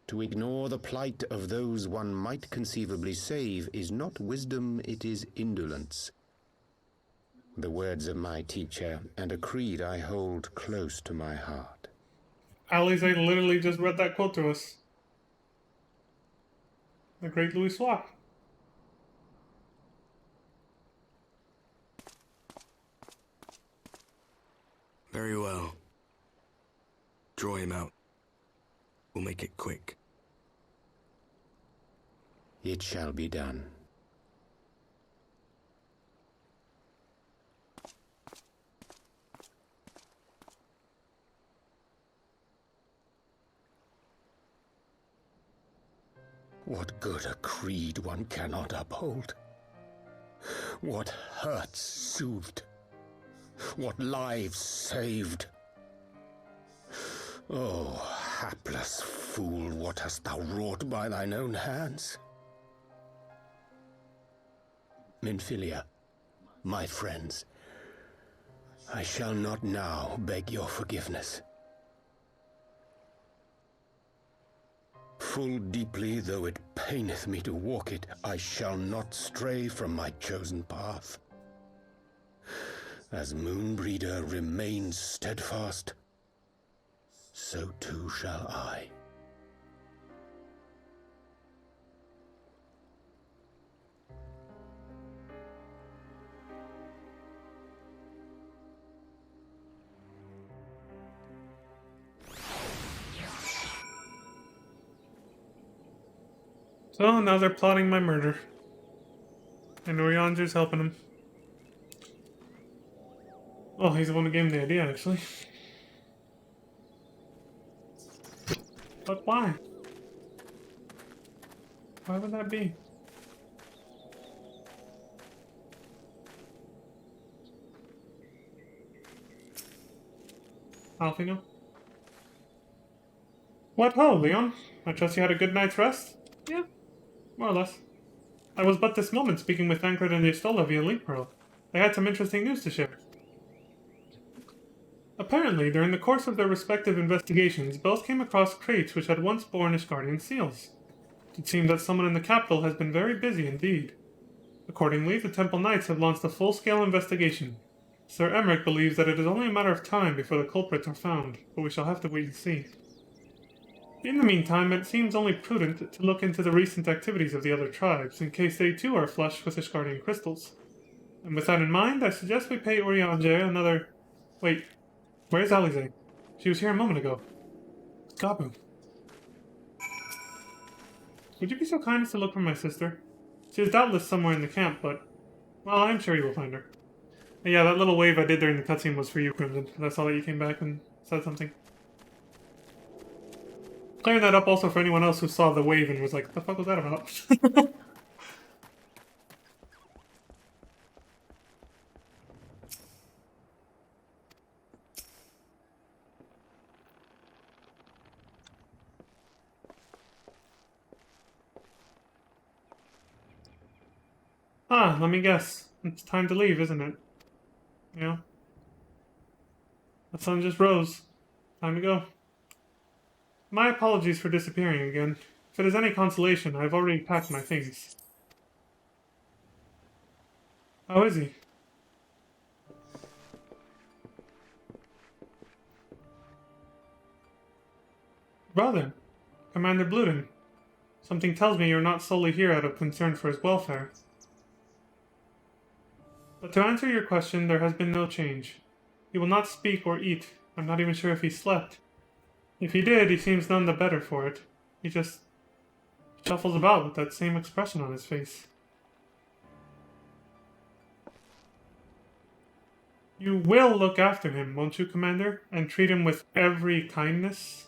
To ignore the plight of those one might conceivably save is not wisdom, it is indolence. The words of my teacher, and a creed I hold close to my heart. Alize literally just read that quote to us. The great Louis Swan. Very well. Draw him out. We'll make it quick. It shall be done. What good a creed one cannot uphold? What hurts soothed? What lives saved? Oh, hapless fool, what hast thou wrought by thine own hands? Minfilia, my friends, I shall not now beg your forgiveness. Full deeply though it paineth me to walk it, I shall not stray from my chosen path. As Moonbreeder remains steadfast, so too shall I. So now they're plotting my murder. And Orianger's helping him. Oh, he's the one who gave him the idea, actually. But why? Why would that be? Alfino? What ho, Leon? I trust you had a good night's rest? Yeah, more or less. I was but this moment speaking with Thancred and Yestola via Link Pearl. They had some interesting news to share. Apparently, during the course of their respective investigations, both came across crates which had once borne Ishgardian seals. It seems that someone in the capital has been very busy indeed. Accordingly, the Temple Knights have launched a full-scale investigation. Sir Emrick believes that it is only a matter of time before the culprits are found, but we shall have to wait and see. In the meantime, it seems only prudent to look into the recent activities of the other tribes, in case they too are flush with Ishgardian crystals. And with that in mind, I suggest we pay Urianger another... Wait, where's Alize? She was here a moment ago. It's Gabu. Would you be so kind as to look for my sister? She is doubtless somewhere in the camp, but... well, I'm sure you will find her. And yeah, that little wave I did during the cutscene was for you, Crimson. I saw that you came back and said something. Clearing that up also for anyone else who saw the wave and was like, what the fuck was that about? Ah, let me guess. It's time to leave, isn't it? Yeah. The sun just rose. Time to go. My apologies for disappearing again. If it is any consolation, I've already packed my things. How is he? Brother, Commander Bluden. Something tells me you're not solely here out of concern for his welfare. But to answer your question, there has been no change. He will not speak or eat. I'm not even sure if he slept. If he did, he seems none the better for it. He just shuffles about with that same expression on his face. You will look after him, won't you, Commander? And treat him with every kindness?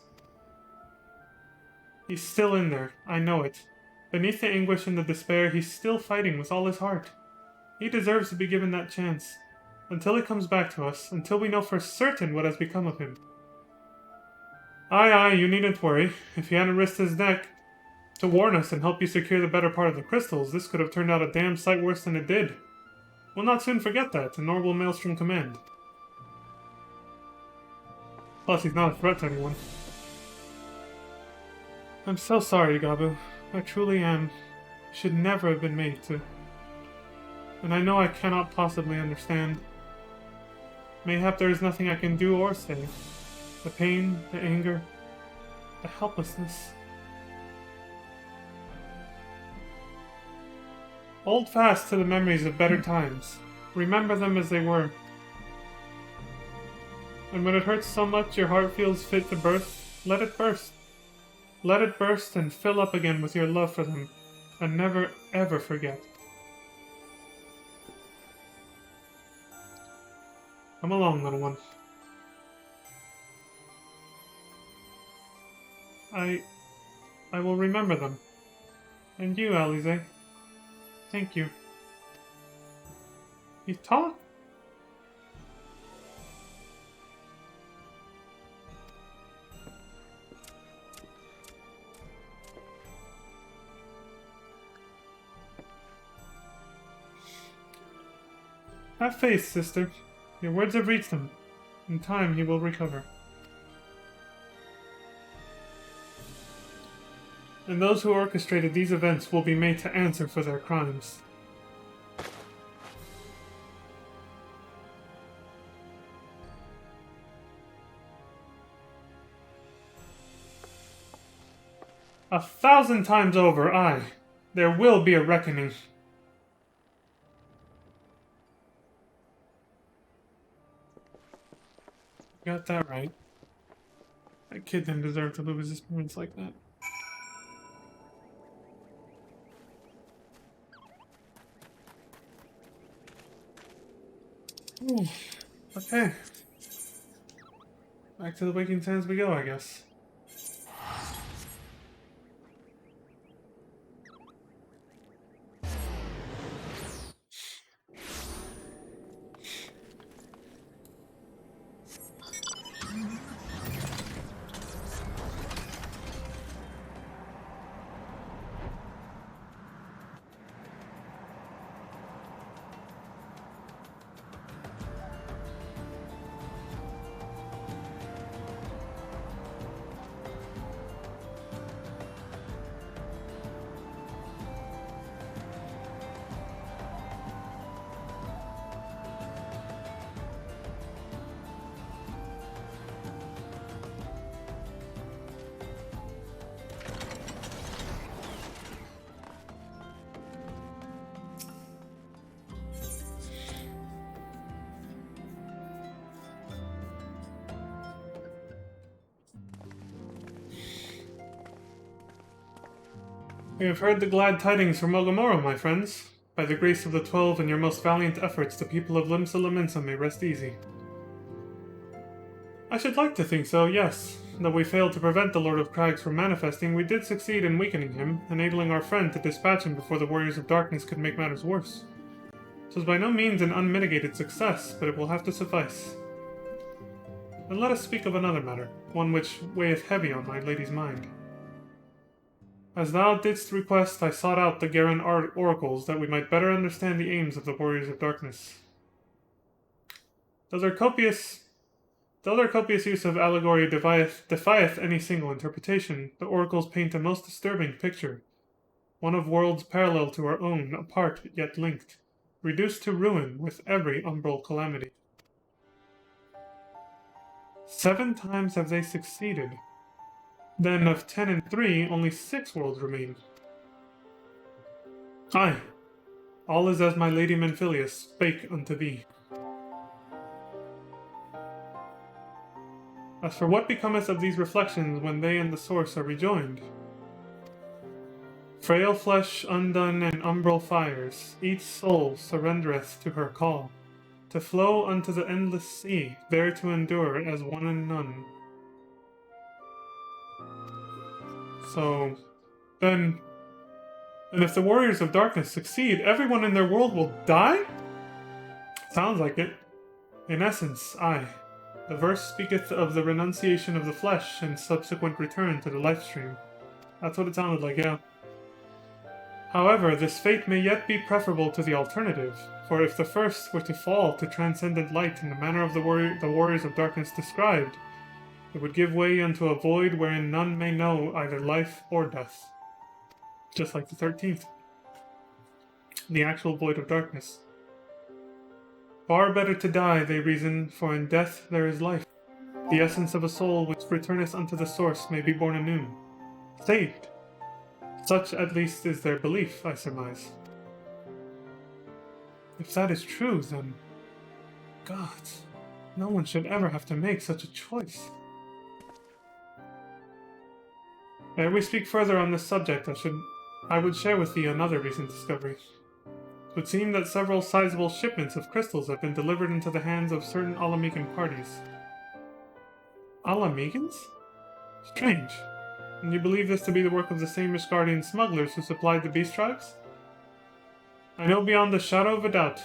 He's still in there, I know it. Beneath the anguish and the despair, he's still fighting with all his heart. He deserves to be given that chance. Until he comes back to us, until we know for certain what has become of him. Aye, you needn't worry. If he hadn't risked his neck to warn us and help you secure the better part of the crystals, this could have turned out a damn sight worse than it did. We'll not soon forget that, nor will Maelstrom Command. Plus, he's not a threat to anyone. I'm so sorry, Gabu. I truly am. I should never have been made to. And I know I cannot possibly understand. Mayhap there is nothing I can do or say. The pain, the anger, the helplessness. Hold fast to the memories of better times. Remember them as they were. And when it hurts so much your heart feels fit to burst, let it burst. Let it burst and fill up again with your love for them, and never ever forget. Come along, little one. I will remember them. And you, Alize. Thank you. You talk? Have faith, sister. Your words have reached him. In time, he will recover. And those who orchestrated these events will be made to answer for their crimes. A 1,000 times over, aye. There will be a reckoning. Got that right. That kid didn't deserve to lose his parents like that. Ooh, okay. Back to the Waking Sands we go, I guess. We have heard the glad tidings from Ogamoro, my friends. By the grace of the 12 and your most valiant efforts, the people of Limsa Lamensa may rest easy. I should like to think so, yes. Though we failed to prevent the Lord of Crags from manifesting, we did succeed in weakening him, enabling our friend to dispatch him before the Warriors of Darkness could make matters worse. It was by no means an unmitigated success, but it will have to suffice. And let us speak of another matter, one which weigheth heavy on my lady's mind. As thou didst request, I sought out the Garen oracles, that we might better understand the aims of the Warriors of Darkness. Though their copious use of allegory defieth any single interpretation, the oracles paint a most disturbing picture, one of worlds parallel to our own, apart yet linked, reduced to ruin with every umbral calamity. 7 times have they succeeded. Then of 10 and 3, only 6 worlds remain. Aye, all is as my lady Menphilius spake unto thee. As for what becometh of these reflections when they and the source are rejoined? Frail flesh undone in umbral fires, each soul surrendereth to her call, to flow unto the endless sea, there to endure as one and none. So, then if the Warriors of Darkness succeed, everyone in their world will die? Sounds like it. In essence, aye. The verse speaketh of the renunciation of the flesh and subsequent return to the life stream. That's what it sounded like, yeah. However, this fate may yet be preferable to the alternative, for if the first were to fall to transcendent light in the manner of the Warriors of Darkness described, it would give way unto a void wherein none may know either life or death. Just like the 13th. The actual void of darkness. Far better to die, they reason, for in death there is life. The essence of a soul which returneth unto the source may be born anew. Saved. Such at least is their belief, I surmise. If that is true, then... God, no one should ever have to make such a choice. Ere we speak further on this subject, I should I would share with thee another recent discovery. It would seem that several sizable shipments of crystals have been delivered into the hands of certain Alamegan parties. Alamegans? Strange. And you believe this to be the work of the same Ishgardian smugglers who supplied the beast tribes? I know beyond the shadow of a doubt.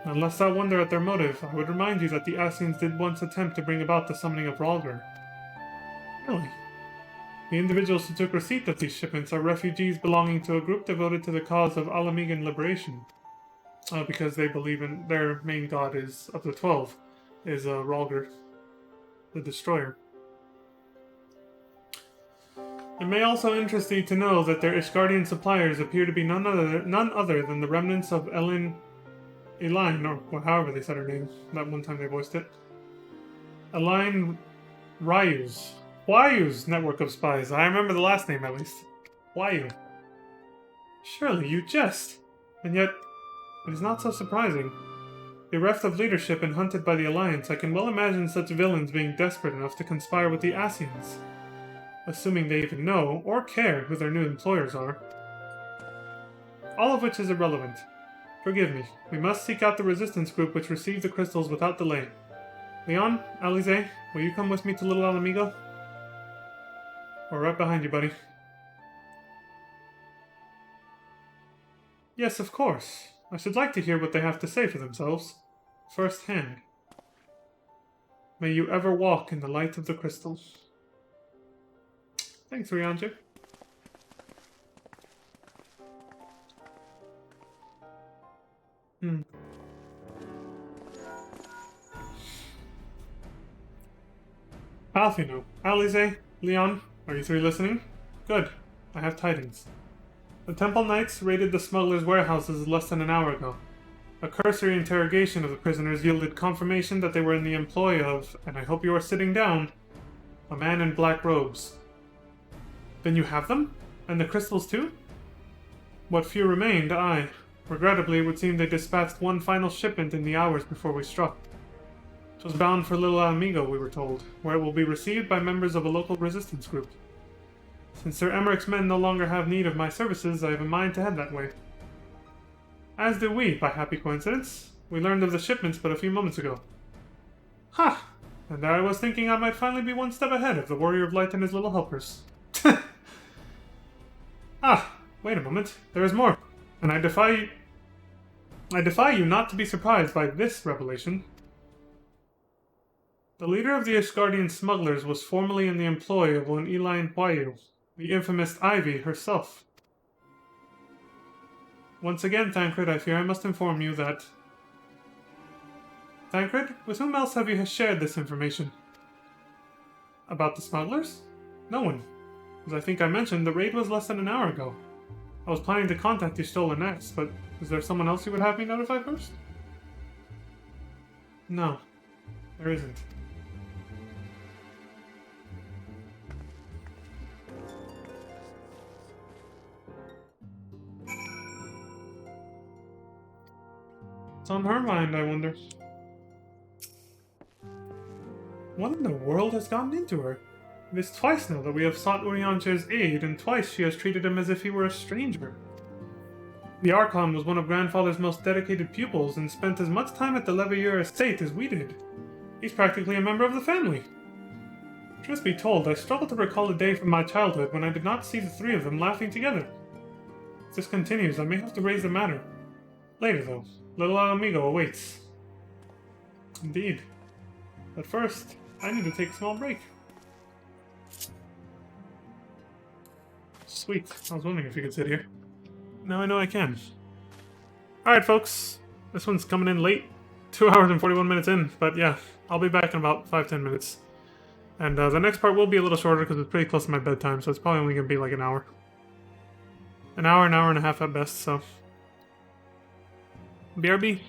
And lest thou wonder at their motive, I would remind you that the Ascians did once attempt to bring about the summoning of Rhalgr. Really? The individuals who took receipt of these shipments are refugees belonging to a group devoted to the cause of Alamegan liberation. Because they believe in their main god is of the 12, is Rhalgr, the Destroyer. It may also interest thee to know that their Ishgardian suppliers appear to be none other than the remnants of Elaine, or however they said her name, that one time they voiced it. Elaine Huayu's network of spies. I remember the last name at least. Huayu. Surely you jest. And yet, it is not so surprising. Bereft of leadership and hunted by the Alliance, I can well imagine such villains being desperate enough to conspire with the Ascians. Assuming they even know, or care, who their new employers are. All of which is irrelevant. Forgive me, we must seek out the resistance group which received the crystals without delay. Leon, Alize, will you come with me to Little Alamigo? We're right behind you, buddy. Yes, of course. I should like to hear what they have to say for themselves. First hand. May you ever walk in the light of the crystal. Thanks, Rianju. Alfino, Alize, Leon, are you three listening? Good. I have tidings. The Temple Knights raided the smugglers' warehouses less than an hour ago. A cursory interrogation of the prisoners yielded confirmation that they were in the employ of, and I hope you are sitting down, a man in black robes. Then you have them? And the crystals too? What few remained, aye. Regrettably, it would seem they dispatched one final shipment in the hours before we struck. It was bound for Little Amigo, we were told, where it will be received by members of a local resistance group. Since Sir Emrick's men no longer have need of my services, I have a mind to head that way. As do we, by happy coincidence. We learned of the shipments but a few moments ago. Ha! And there I was thinking I might finally be one step ahead of the Warrior of Light and his little helpers. Ah, wait a moment. There is more. And I defy you not to be surprised by this revelation. The leader of the Ishgardian smugglers was formerly in the employ of one Elaine Huayu, the infamous Ivy herself. Once again, Thancred, I fear I must inform you that... Thancred, with whom else have you shared this information? About the smugglers? No one. As I think I mentioned, the raid was less than an hour ago. I was planning to contact you stolen next, but is there someone else you would have me notify first? No, there isn't. What's on her mind, I wonder? What in the world has gotten into her? It is twice now that we have sought Uriancher's aid, and twice she has treated him as if he were a stranger. The Archon was one of Grandfather's most dedicated pupils, and spent as much time at the Leveilleur estate as we did. He's practically a member of the family. Truth be told, I struggle to recall a day from my childhood when I did not see the three of them laughing together. If this continues, I may have to raise the matter. Later, though. Little Amigo awaits. Indeed. But first, I need to take a small break. Sweet. I was wondering if you could sit here. Now I know I can. Alright, folks. This one's coming in late. 2 hours and 41 minutes in. But yeah, I'll be back in about 5-10 minutes. And the next part will be a little shorter because it's pretty close to my bedtime, so it's probably only going to be like an hour. An hour and a half at best, so... BRB.